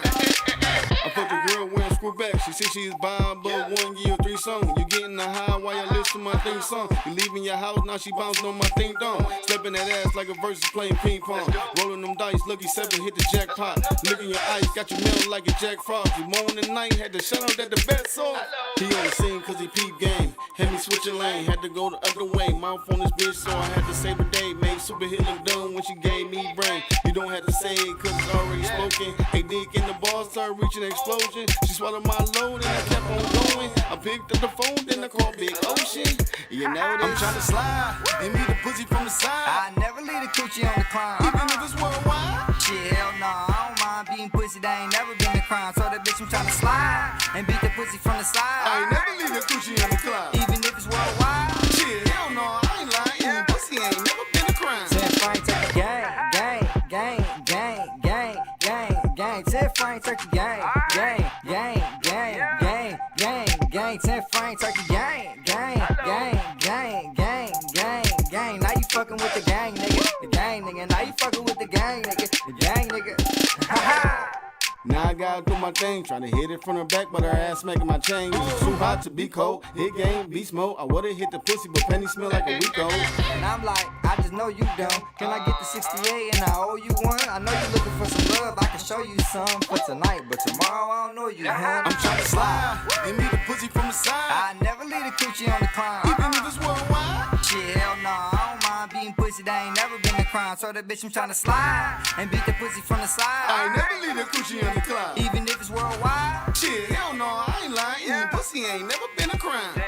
I fucked a girl wearing screw back. She said she's buying but 1 year, 3 songs. You getting the high while you listen to my theme song. You leaving your house, now she bouncing on my theme dong. Stepping that ass like a versus playing ping pong. Rolling them dice, lucky 7 hit the jackpot. Licking your ice, got you melting like a Jack Frost. You moan the night, had to shut out that the bet saw. He on the scene cause he peep game. Had me switching lane, had to go the other way. Mouth on this bitch, so I had to save the day. Made super hit look dumb when she gave me brain. You don't have to say it cause it's already spoken. Hey, dick in the ball, started reaching an explosion. She swallowed my load and I kept on going. I picked up the phone, then I called Big Ocean. You know that I'm tryna slide and meet the pussy from the side. I never leave a coochie on the climb. Even if it's worldwide. Shit, hell nah, I don't mind beating pussy. That ain't never been a crime. So that bitch, I'm tryna slide and beat the pussy from the side. I ain't never leave a coochie on the climb. Even if it's worldwide. Shit, hell no, I ain't lying. Yeah. Pussy ain't never been a crime. 10 frank turkey gang, gang, gang, gang, gang, gang, gang. 10 frank turkey gang, gang, gang, gang, gang, gang, gang. 10 frank turkey gang, gang, gang, gang, gang, gang, gang. Now you fucking with the gang, nigga. The gang, nigga. Now you fucking with the gang, nigga. The gang, nigga. Ha ha. Now I gotta do my thing, tryna hit it from the back, but her ass making my chain. It's too hot to be cold. Hit game, beat smoke. I would've hit the pussy, but penny smell like a week old. And I'm like, I just know you dumb. Can I get the 68 and I owe you one? I know you looking for some love. I can show you some for tonight, but tomorrow I don't know you, huh? I'm tryna slide and meet the pussy from the side. I never leave a coochie on the climb. Even if it's worldwide. Shit, hell nah, I don't mind beating pussy. That ain't never been a crime. So that bitch, I'm tryna slide and beat the pussy from the side. I ain't never leave a coochie on the climb. Even if it's worldwide. Shit, hell no, I ain't lying. Yeah. Pussy ain't never been a crime.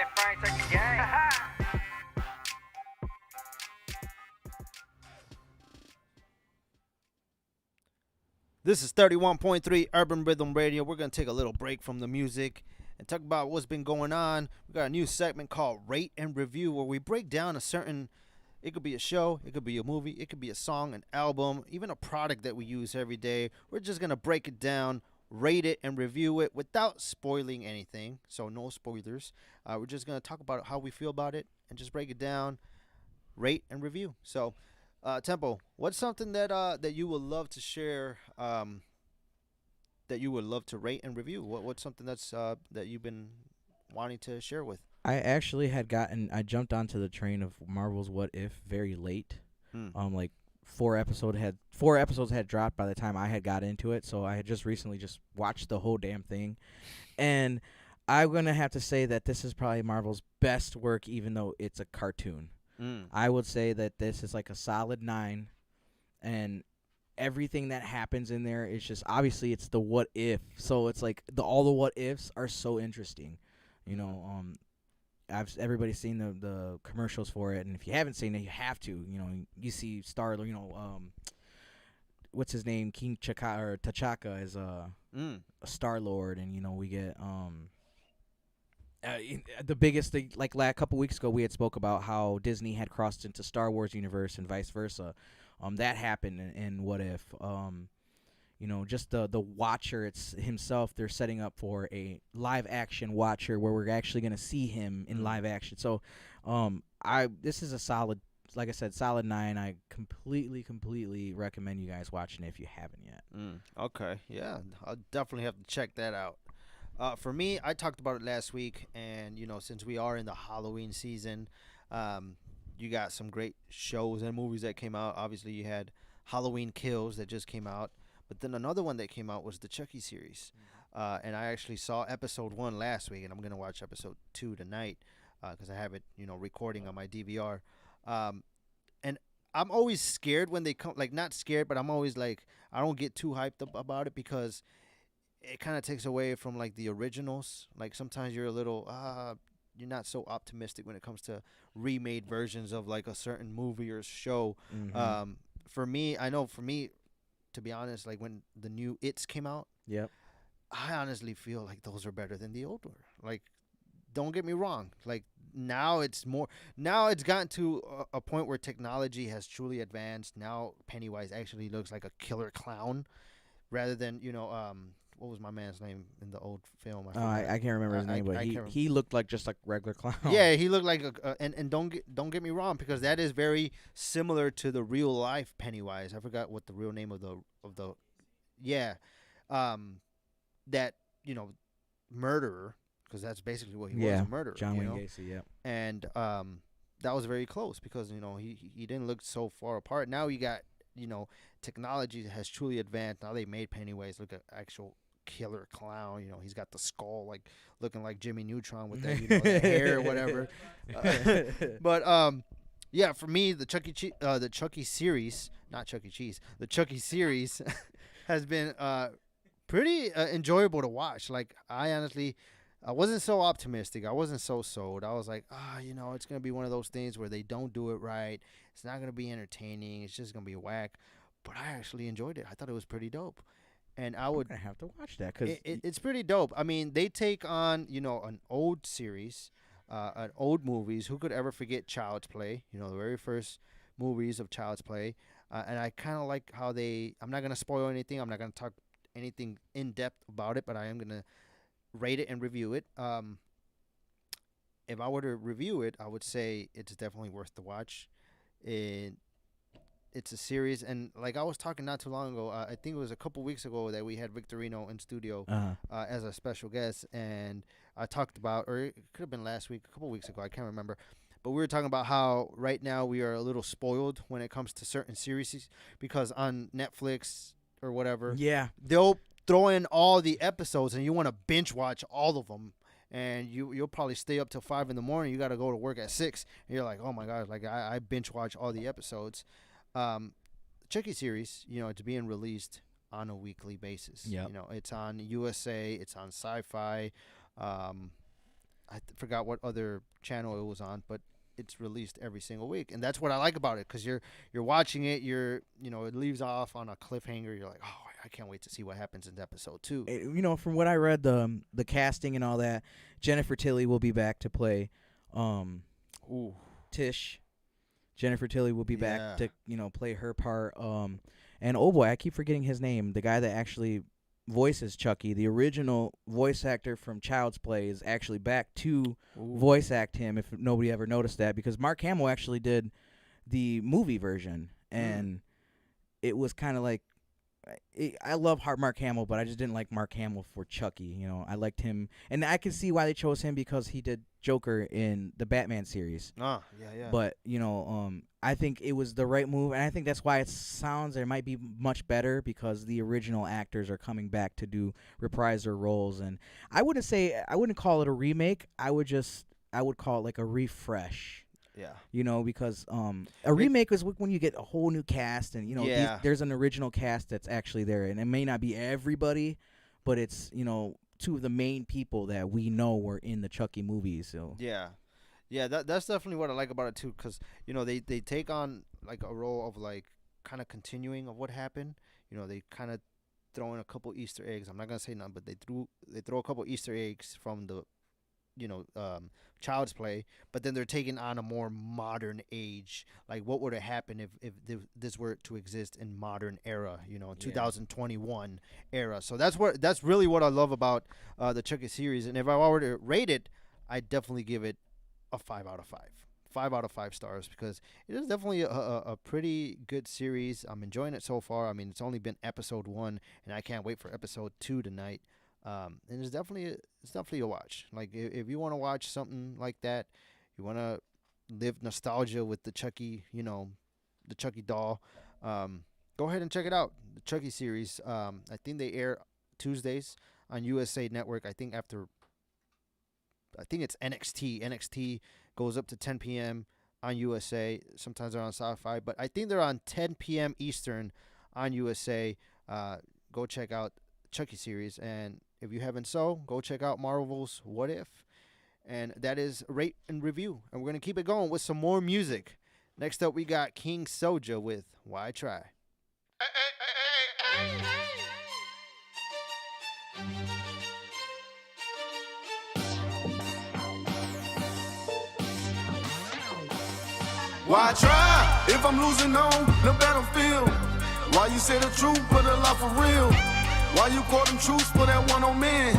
This is 31.3 Urban Rhythm Radio. We're going to take a little break from the music and talk about what's been going on. We got a new segment called Rate and Review where we break down a certain, it could be a show, it could be a movie, it could be a song, an album, even a product that we use every day. We're just going to break it down, rate it, and review it without spoiling anything. So no spoilers. We're just going to talk about how we feel about it and just break it down, rate, and review. So, Tempo, what's something that you would love to share, that you would love to rate and review? What's something that's that you've been wanting to share with? I actually I jumped onto the train of Marvel's What If very late. Like four episodes had dropped by the time I had got into it, so I had just recently just watched the whole damn thing, and I'm gonna have to say that this is probably Marvel's best work, even though it's a cartoon. I would say that this is like a solid 9, and everything that happens in there is just, obviously it's the what if, so it's like all the what ifs are so interesting, you know. Everybody's seen the commercials for it, and if you haven't seen it, you have to. You know, you see what's his name, King T'Chaka is a Star-Lord, and you know we get the biggest thing, like a couple weeks ago we had spoke about how Disney had crossed into Star Wars universe and vice versa. That happened in What If. You know, just the Watcher himself, they're setting up for a live action Watcher where we're actually going to see him in live action. So this is a solid, like I said, solid 9. I completely recommend you guys watching it if you haven't yet. Okay, yeah, I'll definitely have to check that out. For me, I talked about it last week, and you know, since we are in the Halloween season, you got some great shows and movies that came out. Obviously, you had Halloween Kills that just came out, but then another one that came out was the Chucky series, and I actually saw episode 1 last week, and I'm gonna watch episode 2 tonight because I have it, you know, recording on my DVR. And I'm always scared when they come, like not scared, but I'm always like, I don't get too hyped up about it because it kind of takes away from like the originals. Like sometimes you're a little you're not so optimistic when it comes to remade versions of like a certain movie or show. For me, to be honest, like when the new It's came out, I honestly feel like those are better than the old one. Like, don't get me wrong, like now it's gotten to a point where technology has truly advanced. Now Pennywise actually looks like a killer clown rather than, you know, what was my man's name in the old film? I can't remember his name, but he looked like just like regular clown. Yeah, he looked like and don't get me wrong, because that is very similar to the real life Pennywise. I forgot what the real name of the that, you know, murderer, because that's basically what he was, a murderer. John Wayne know? Gacy, yeah. And that was very close because, you know, he didn't look so far apart. Now you got, you know, technology has truly advanced. Now they made Pennywise look an actual killer clown. You know, he's got the skull like looking like Jimmy Neutron with that, you know, the hair or whatever. But yeah, for me, the Chucky series, not Chuck E. Cheese, the Chucky series has been pretty enjoyable to watch. Like, I honestly, I wasn't so optimistic. I wasn't so sold. I was like, you know, it's going to be one of those things where they don't do it right. It's not going to be entertaining. It's just going to be whack. But I actually enjoyed it. I thought it was pretty dope. And I would have to watch that because it's pretty dope. I mean, they take on, you know, an old series, an old movies. Who could ever forget Child's Play? You know, the very first movies of Child's Play. And I kind of like how I'm not going to spoil anything. I'm not going to talk anything in depth about it, but I am going to rate it and review it. If I were to review it, I would say it's definitely worth the watch. It's a series, and like I was talking not too long ago, I think it was a couple weeks ago that we had Victorino in studio as a special guest, and I talked about, or it could have been last week, a couple weeks ago, I can't remember, but we were talking about how right now we are a little spoiled when it comes to certain series, because on Netflix or whatever, they'll throw in all the episodes, and you want to binge watch all of them. And you'll probably stay up till 5 in the morning. You got to go to work at 6. And you're like, oh my gosh, like I binge watch all the episodes. Chucky series, you know, it's being released on a weekly basis. Yep. You know, it's on USA, it's on Sci-Fi. I forgot what other channel it was on, but it's released every single week, and that's what I like about it, because you're watching it, you know, it leaves off on a cliffhanger. You're like, oh, I can't wait to see what happens in episode 2. You know, from what I read, the casting and all that, Jennifer Tilly will be back to play Tish. Jennifer Tilly will be back to, you know, play her part. And oh boy, I keep forgetting his name. The guy that actually voices Chucky, the original voice actor from Child's Play, is actually back to voice act him, if nobody ever noticed that, because Mark Hamill actually did the movie version, and it was kind of like, I love Mark Hamill, but I just didn't like Mark Hamill for Chucky. You know, I liked him, and I can see why they chose him, because he did Joker in the Batman series. Yeah. But you know, I think it was the right move, and I think that's why it might be much better, because the original actors are coming back to reprise their roles. And I wouldn't call it a remake. I would call it like a refresh. Yeah. You know, because a remake is when you get a whole new cast, and you know, there's an original cast that's actually there, and it may not be everybody, but it's, you know, 2 of the main people that we know were in the Chucky movies. So that's definitely what I like about it too, because, you know, they take on like a role of like kind of continuing of what happened. You know, they kind of throw in a couple Easter eggs. I'm not gonna say none, but they throw a couple Easter eggs from the, you know, Child's Play, but then they're taking on a more modern age. Like, what would have happened if this were to exist in modern era, you know, 2021 era. So that's really what I love about the Chucky series. And if I were to rate it, I'd definitely give it a 5 out of 5. 5 out of 5 stars, because it is definitely a pretty good series. I'm enjoying it so far. I mean, it's only been episode 1, and I can't wait for episode 2 tonight. And it's definitely a watch. Like, if you want to watch something like that, you want to live nostalgia with the Chucky, you know, the Chucky doll, go ahead and check it out. The Chucky series. I think they air Tuesdays on USA Network. I think it's NXT. NXT goes up to 10 p.m. on USA. Sometimes they're on Sci-Fi, but I think they're on 10 p.m. Eastern on USA. Go check out Chucky series, and if you haven't go check out Marvel's What If, and that is rate and review. And we're gonna keep it going with some more music. Next up, we got King Soulja with Why Try. Why try if I'm losing on the battlefield? Why you say the truth but a lot for real? Why you call them truths for that one on man?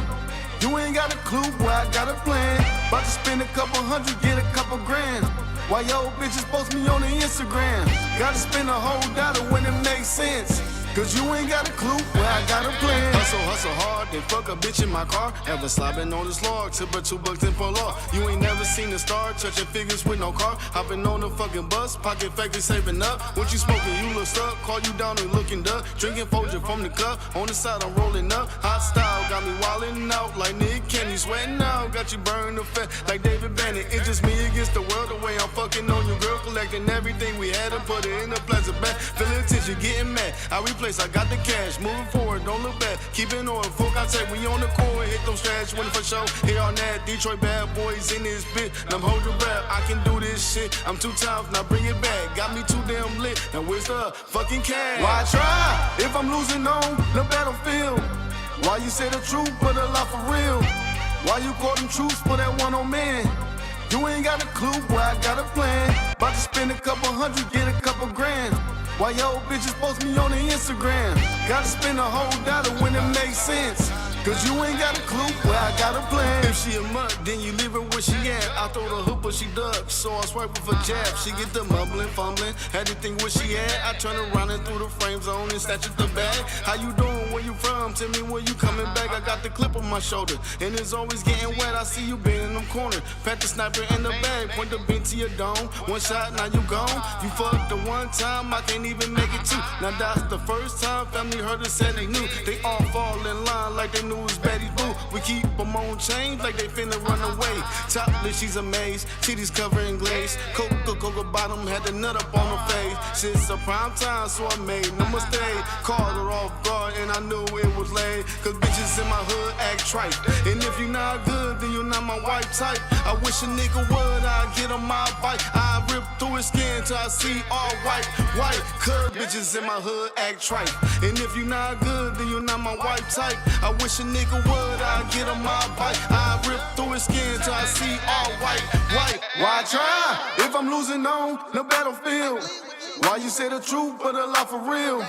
You ain't got a clue, boy, I got a plan. About to spend a couple hundred, get a couple grand. Why yo bitches post me on the Instagram? Gotta spend a whole dollar when it makes sense. Cause you ain't got a clue where I got a plan. Hustle hard, then fuck a bitch in my car. Ever slobbing on this log, tip her $2 and pull off. You ain't never seen a star, touching figures with no car. Hopping on the fucking bus, pocket factory saving up. What you smoking, you look stuck, call you down and looking duck. Drinking Folger from the cup, on the side I'm rolling up. Hot style, got me wildin' out like Nick Candy. Sweating out, got you burning the fat like David Bannon. It's just me against the world, the way I'm fucking on your girl. Collecting everything we had and put it in a plastic bag. Feeling attention, getting mad. I replace, I got the cash. Moving forward, don't look back. Keeping on, full contact, we on the court. Hit those strash, winning for show. Here on that, Detroit bad boys in this bitch. Now I'm holding back, I can do this shit. I'm too tough, now bring it back. Got me too damn lit, now where's the fucking cash? Why try if I'm losing on the battlefield? Why you say the truth, but a lot for real? Why you call them truths for that one on man? You ain't got a clue where I got a plan. About to spend a couple hundred, get a couple grand. Why your bitches post me on the Instagram? Gotta spend a whole dollar when it makes sense. Cause you ain't got a clue where I got a plan. If she a mutt, then you leave her where she at. I throw the hoop, but she ducks, so I swipe with a jab. She get the mumbling, fumbling, had to think where she at. I turn around and through the frame zone and snatch at the bag. How you doing, where you from? Tell me where you coming back. I got the clip on my shoulder, and it's always getting wet. I see you been in them corners. Pat the sniper in the bag, point the bean to your dome. One shot, now you gone. You fucked the one time, I can't even make it two. Now that's the first time family heard us said they knew. They all fall in line like they knew it was Betty Boo. We keep them on chains like they finna run away. Topless, she's amazed. Titties covered in glaze. Coca-Cola bottom had the nut up on her face. Shit's a prime time, so I made no mistake. Called her off guard and I knew it was late. Cause bitches in my hood act trite. And if you not good, then you not my wife type. I wish a nigga would, I'd get on my bike. I rip through his skin till I see all white. Cause bitches in my hood act trite. And if you not good, then you not my wife type. I wish a nigga would, I'd get on my bike. I rip through his skin till I see all white. Why try if I'm losing on the battlefield? Why you say the truth but a lot for real?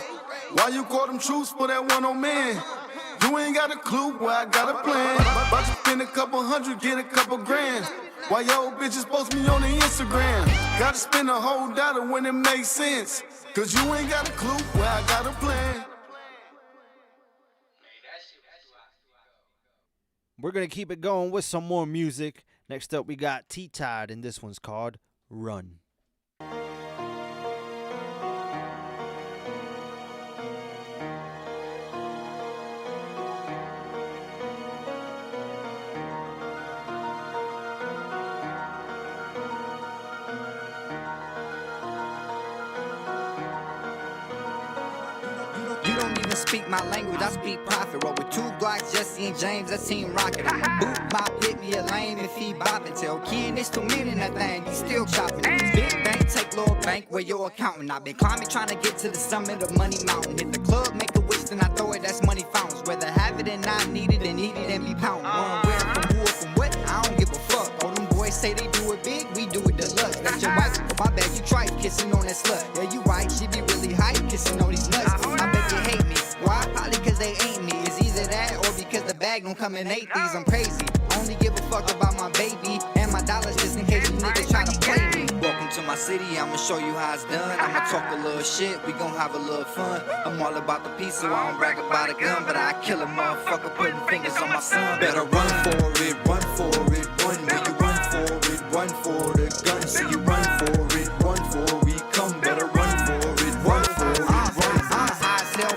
Why you call them truths for that one on man? You ain't got a clue where I got a plan. About to spend a couple hundred, get a couple grand. Why your bitches post me on the Instagram? Gotta spend a whole dollar when it makes sense. Cause you ain't got a clue where I got a plan. We're going to keep it going with some more music. Next up, we got T-Tide, and this one's called Run. Speak my language, I speak profit. Roll with 2 Glocks, Jesse and James, that's Team Rocket. I'ma boot bop, hit me a lane if he boppin'. Tell Ken it's 2 minutes in that thing, he still chopping. Big bank, take little bank, where your accountant. I've been climbing, trying to get to the summit of Money Mountain. Hit the club, make a wish, then I throw it, that's money fountains. Rather have it and not need it than need it and be pounding. Where from who or from what, I don't give a fuck. All them boys say they do it big, we do it deluxe. That's your wife, my bad, you tried kissing on that slut. Yeah, you right, she be really hype, kissing on these nuts. I bet you hate me. Why? Probably cause they ain't me. It's either that or because the bag don't come in 8 these. I'm crazy. Only give a fuck about my baby and my dollars just in case you niggas try to play me. Welcome to my city, I'ma show you how it's done. I'ma talk a little shit, we gon' have a little fun. I'm all about the peace, so I don't brag about a gun, but I kill a motherfucker putting fingers on my son. Better run for it, run for it, run. When you run for it, run for the gun. See you run for it, run for we come. Better run for it, run for it, run.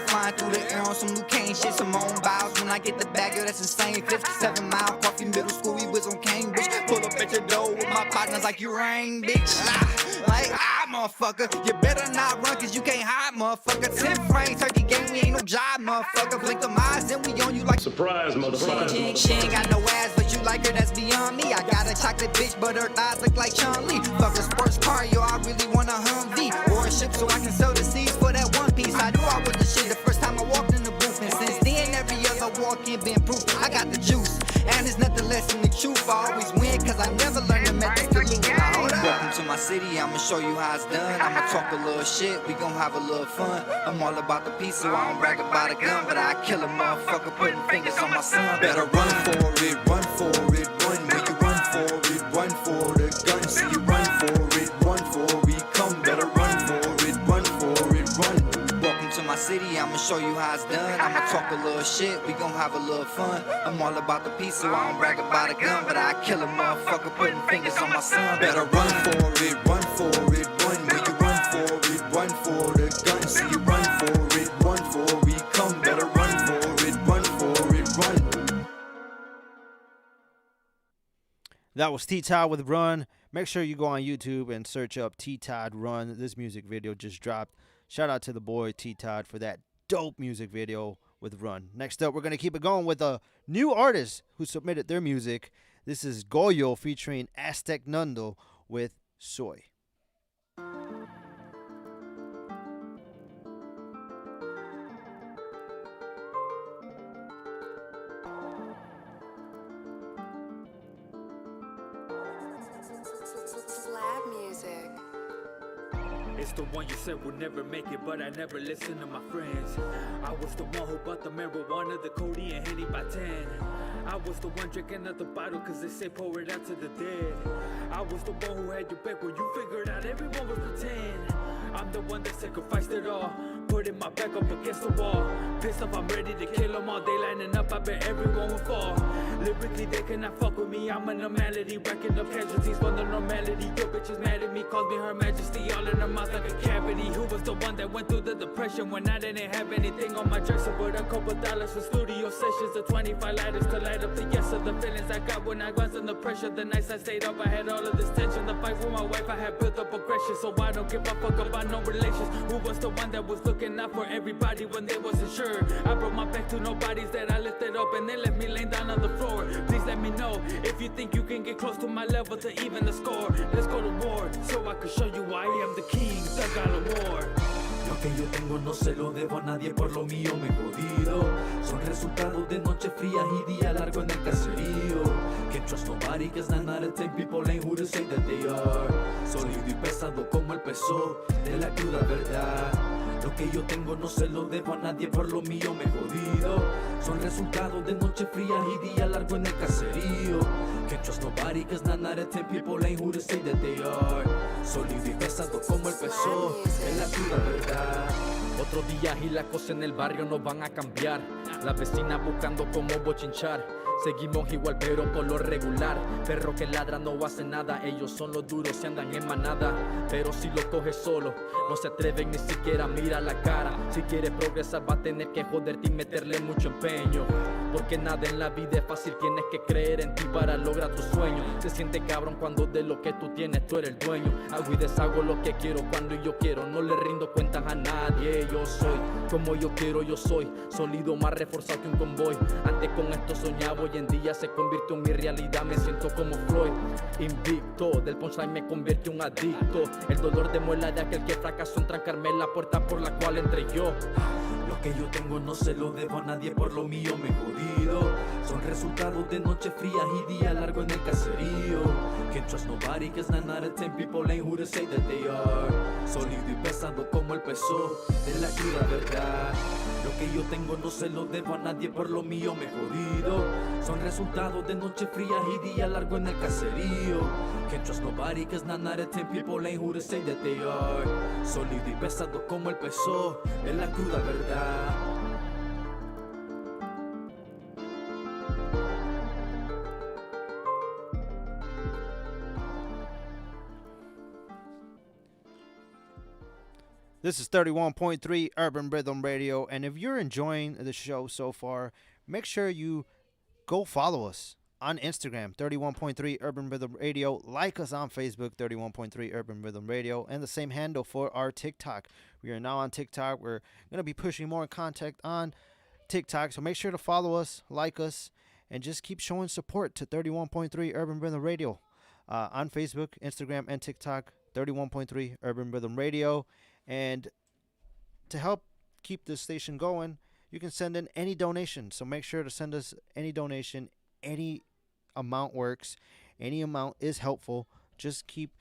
Flying through the air on some new cane shit, some own bows. When I get the bag, yo, that's insane. 57 mile, Puffy middle school, we was on Cambridge. Pull up at your door with my partners like you rain, bitch. Like, motherfucker, you better not run, cause you can't hide, motherfucker. 10 frames, turkey game, we ain't no job, motherfucker. Blink them eyes, then we on you like surprise, motherfucker. She ain't got no ass, but you like her, that's beyond me. I got a chocolate bitch, but her thighs look like Chun-Li. Fuck a sports car, yo, I really want a Humvee or a ship so I can sell the seeds for that one piece. I knew I was the shit the first time I walked in the booth, and since then every other walk in been proof I got the juice, and it's nothing less than the truth. I always win cause I never learned the methods to lose. Now hold up. Welcome to my city, I'ma show you how it's done. I'ma talk a little shit, we gon' have a little fun. I'm all about the peace, so I don't brag about a gun, but I kill a motherfucker putting fingers on my son. Better run for it, run for it, run. When you run for it, run for the gun. See you run for it, run for we come. Better run for it, run for it, run. Welcome to my city, I'ma show you how it's done. I'ma talk a little shit, we gon' have a little fun. I'm all about the peace, so I don't brag about a gun, but I kill a motherfucker putting fingers on my son. Better run for it, run for it, run. When you run for it, run for the gun. See you run for it, run for it, come. Better run for it, run for it, run. That was T-Todd with Run. Make sure you go on YouTube and search up T-Todd Run. This music video just dropped. Shout out to the boy T-Todd for that dope music video with Run. Next up, we're going to keep it going with a new artist who submitted their music. This is Goyo featuring Aztec Nundo with Soy. Slab music. It's the one you said would never make it, but I never listened to my friends. I was the one who bought the marijuana, the Cody, and Henny by 10. I was the one drinking out the bottle, cause they say pour it out to the dead. I was the one who had your back when you figured out everyone was pretend. I'm the one that sacrificed it all, putting my back up against the wall. Pissed off, I'm ready to kill them all. They lining up, I bet everyone will fall. Lyrically, they cannot fuck with me. I'm a normality, racking up casualties from the normality. Your bitch is mad at me, calls me her majesty, all in her mouth like a cavity. Who was the one that went through the depression when I didn't have anything on my dresser but a couple dollars for studio sessions, the 25 lighters to light up the yes of the feelings I got when I was under pressure. The nights I stayed up, I had all of this tension. The fight with my wife, I had built up aggression, so I don't give a fuck about no relations. Who was the one that was looking out for everybody when they wasn't sure? I brought my back to nobodies that I lifted up and they left me laying down on the floor. Please let me know if you think you can get close to my level to even the score. Let's go to war so I can show you I am the king, the God of war. Lo que yo tengo no se lo debo a nadie, por lo mío me he jodido. Son resultados de noches frías y día largo en el caserío. Can't trust nobody, cause 9 out of 10 people ain't who to say that they are. Sólido y pesado como el peso de la cruda verdad. Lo que yo tengo no se lo debo a nadie, por lo mío me he jodido. Son resultados de noches frías y día largo en el caserío. Can't trust nobody, cause 9 out of 10 people ain't who to say that they are. Sólido y pesado como el peso de la cruda verdad. Otro día y las cosas en el barrio no van a cambiar. Las vecinas buscando cómo bochinchar. Seguimos igual pero por lo regular. Perro que ladra no hace nada. Ellos son los duros y andan en manada. Pero si lo coges solo, no se atreven ni siquiera a mirar la cara. Si quieres progresar va a tener que joderte y meterle mucho empeño. Porque nada en la vida es fácil, tienes que creer en ti para lograr tus sueños. Se siente cabrón cuando de lo que tú tienes tú eres el dueño. Hago y deshago lo que quiero cuando yo quiero. No le rindo cuentas a nadie. Yo soy como yo quiero, yo soy sólido, más reforzado que un convoy. Antes con esto soñaba, hoy en día se convirtió en mi realidad. Me siento como Floyd, invicto. Del punchline me convierte un adicto. El dolor de muela de aquel que fracasó en trancarme la puerta por la cual entré yo. Lo que yo tengo no se lo debo a nadie, por lo mío me he jodido. Son resultados de noches frías y día largo en el caserío. Can't trust nobody, cause 9 out of 10 people ain't who to say that they are. Sólido y pesado como el peso de la cruda verdad. Lo que yo tengo no se lo debo a nadie, por lo mío me he jodido. Son resultados de noches frías y día largo en el caserío. Can't trust nobody, cause 9 out of 10 people ain't who to say that they are. Sólido y pesado como el peso de la cruda verdad. This is 31.3 Urban Rhythm Radio, and if you're enjoying the show so far, make sure you go follow us on Instagram, 31.3 Urban Rhythm Radio. Like us on Facebook, 31.3 Urban Rhythm Radio, and the same handle for our TikTok. We are now on TikTok. We're going to be pushing more content on TikTok, so make sure to follow us, like us, and just keep showing support to 31.3 Urban Rhythm Radio on Facebook, Instagram, and TikTok, 31.3 Urban Rhythm Radio. And to help keep this station going, you can send in any donation. So make sure to send us any donation. Any amount works. Any amount is helpful. Just keep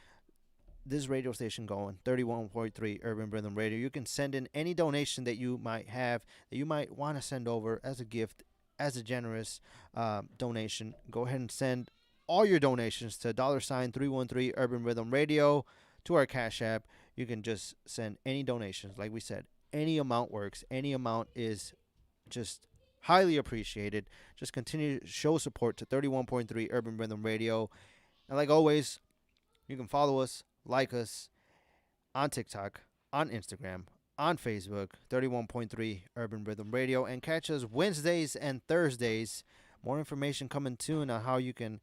this radio station going. 31.3 Urban Rhythm Radio. You can send in any donation that you might have, that you might want to send over as a gift, as a generous donation. Go ahead and send all your donations to $313 Urban Rhythm Radio to our Cash App. You can just send any donations, like we said, Any amount works. Any amount is just highly appreciated. Just continue to show support to 31.3 Urban Rhythm Radio. And like always, you can follow us, like us on TikTok, on Instagram, on Facebook, 31.3 Urban Rhythm Radio, and catch us Wednesdays and Thursdays. More information coming soon on how you can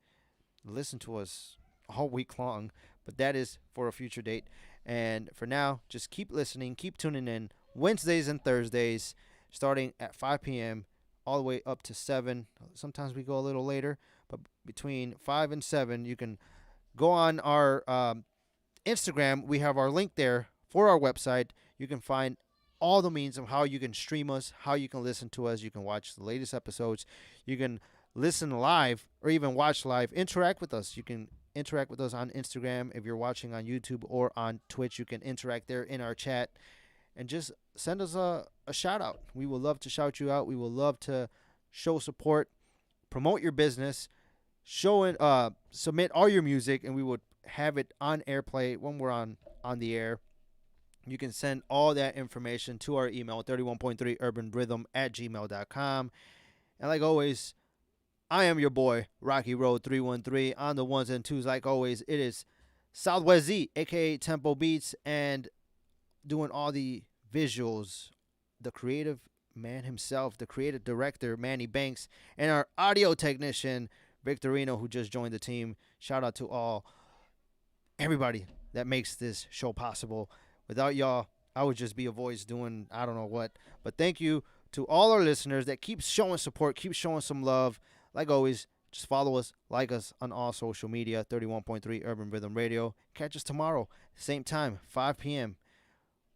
listen to us all week long, but that is for a future date. And for now, just keep listening, keep tuning in Wednesdays and Thursdays, starting at 5 p.m. all the way up to 7. Sometimes we go a little later, but between 5 and 7, you can go on our Instagram. We have our link there for our website. You can find all the means of how you can stream us, how you can listen to us. You can watch the latest episodes. You can listen live or even watch live. Interact with us. You can interact with us on Instagram. If you're watching on YouTube or on Twitch, you can interact there in our chat. And just send us a shout out. We will love to shout you out. We will love to show support, promote your business, show it, submit all your music, and we would have it on airplay when we're on the air. You can send all that information to our email, 31.3urbanrhythm@gmail.com. And like always, I am your boy, RockyRoad313, on the ones and twos. Like always, it is SwZee, a.k.a. Tempo Beats, and doing all the visuals, the creative man himself, the creative director, Manny Banks, and our audio technician, Victorino, who just joined the team. Shout out to everybody that makes this show possible. Without y'all, I would just be a voice doing I don't know what. But thank you to all our listeners that keep showing support, keep showing some love. Like always, just follow us, like us on all social media, 31.3 Urban Rhythm Radio. Catch us tomorrow, same time, 5 p.m.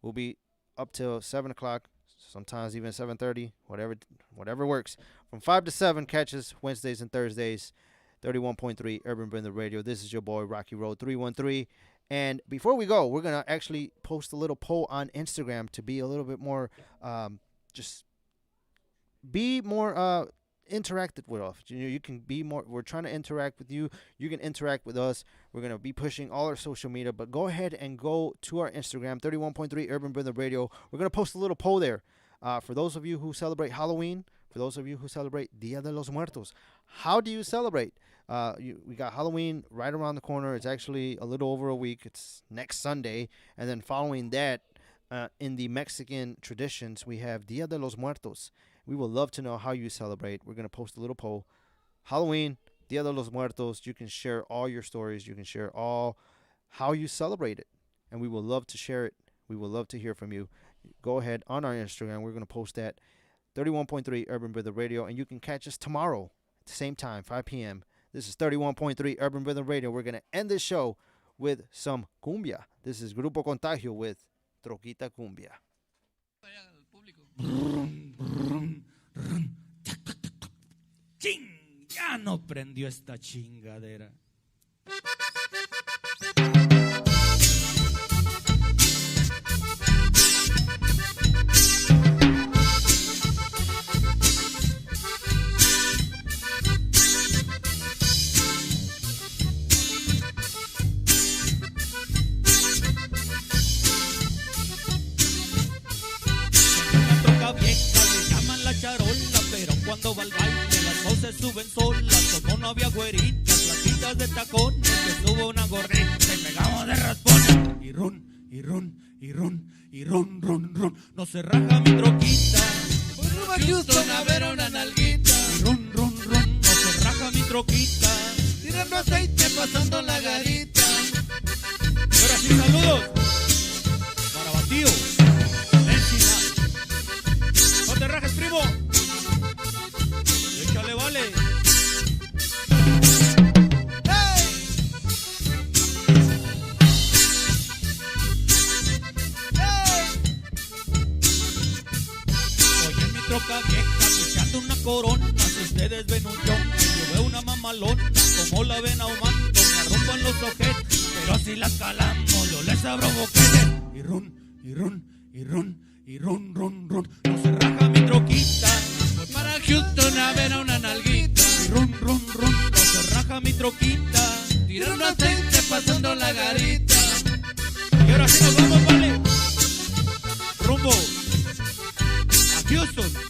We'll be up till 7 o'clock, sometimes even 7:30, whatever works. From 5 to 7, catch us Wednesdays and Thursdays, 31.3 Urban Rhythm Radio. This is your boy, RockyRoad313. And before we go, we're going to actually post a little poll on Instagram to be a little bit more, interacted with us. You can be more. We're trying to interact with you. You can interact with us. We're going to be pushing all our social media, but go ahead and go to our Instagram, 31.3 Urban Rhythm Radio. We're going to post a little poll there. For those of you who celebrate Halloween, for those of you who celebrate Dia de los Muertos, how do you celebrate? We got Halloween right around the corner. It's actually a little over a week. It's next Sunday. And then following that, in the Mexican traditions, we have Dia de los Muertos. We would love to know how you celebrate. We're going to post a little poll. Halloween, Dia de los Muertos. You can share all your stories. You can share all how you celebrate it. And we would love to share it. We would love to hear from you. Go ahead on our Instagram. We're going to post that, 31.3 Urban Rhythm Radio. And you can catch us tomorrow at the same time, 5 p.m. This is 31.3 Urban Rhythm Radio. We're going to end this show with some cumbia. This is Grupo Contagio with Troquita Cumbia. ¡Ching! Ya no prendió esta chingadera. Cuando va al baile las voces suben solas. Como no había güeritas, platitas de tacones, que subo una gorrita y pegamos de raspones. Y ron, y ron, y ron, y ron, ron, ron. No se raja mi troquita. Pues rumbo a Houston a ver una nalguita. Y ron, ron, ron, no se raja mi troquita. Tirando aceite pasando la garita. Y ahora sí, saludos para Batío, Encina. No te rajes, primo. Échale, vale. ¡Hey! ¡Hey! Oye, mi troca vieja pichando una corona. Si ustedes ven un yonque, yo veo una mamalona. Como la ven ahumando, me arrumban los ojetes. Pero si las calamos, yo les abro boquetes. Y ron, y ron, y ron, y ron, ron, ron. No se raja mi troquita. Para Houston a ver a una nalguita. Y ron, ron, ron, no se raja mi troquita. Tirando aceite pasando la garita. Y ahora sí nos vamos, vale. Rumbo Houston.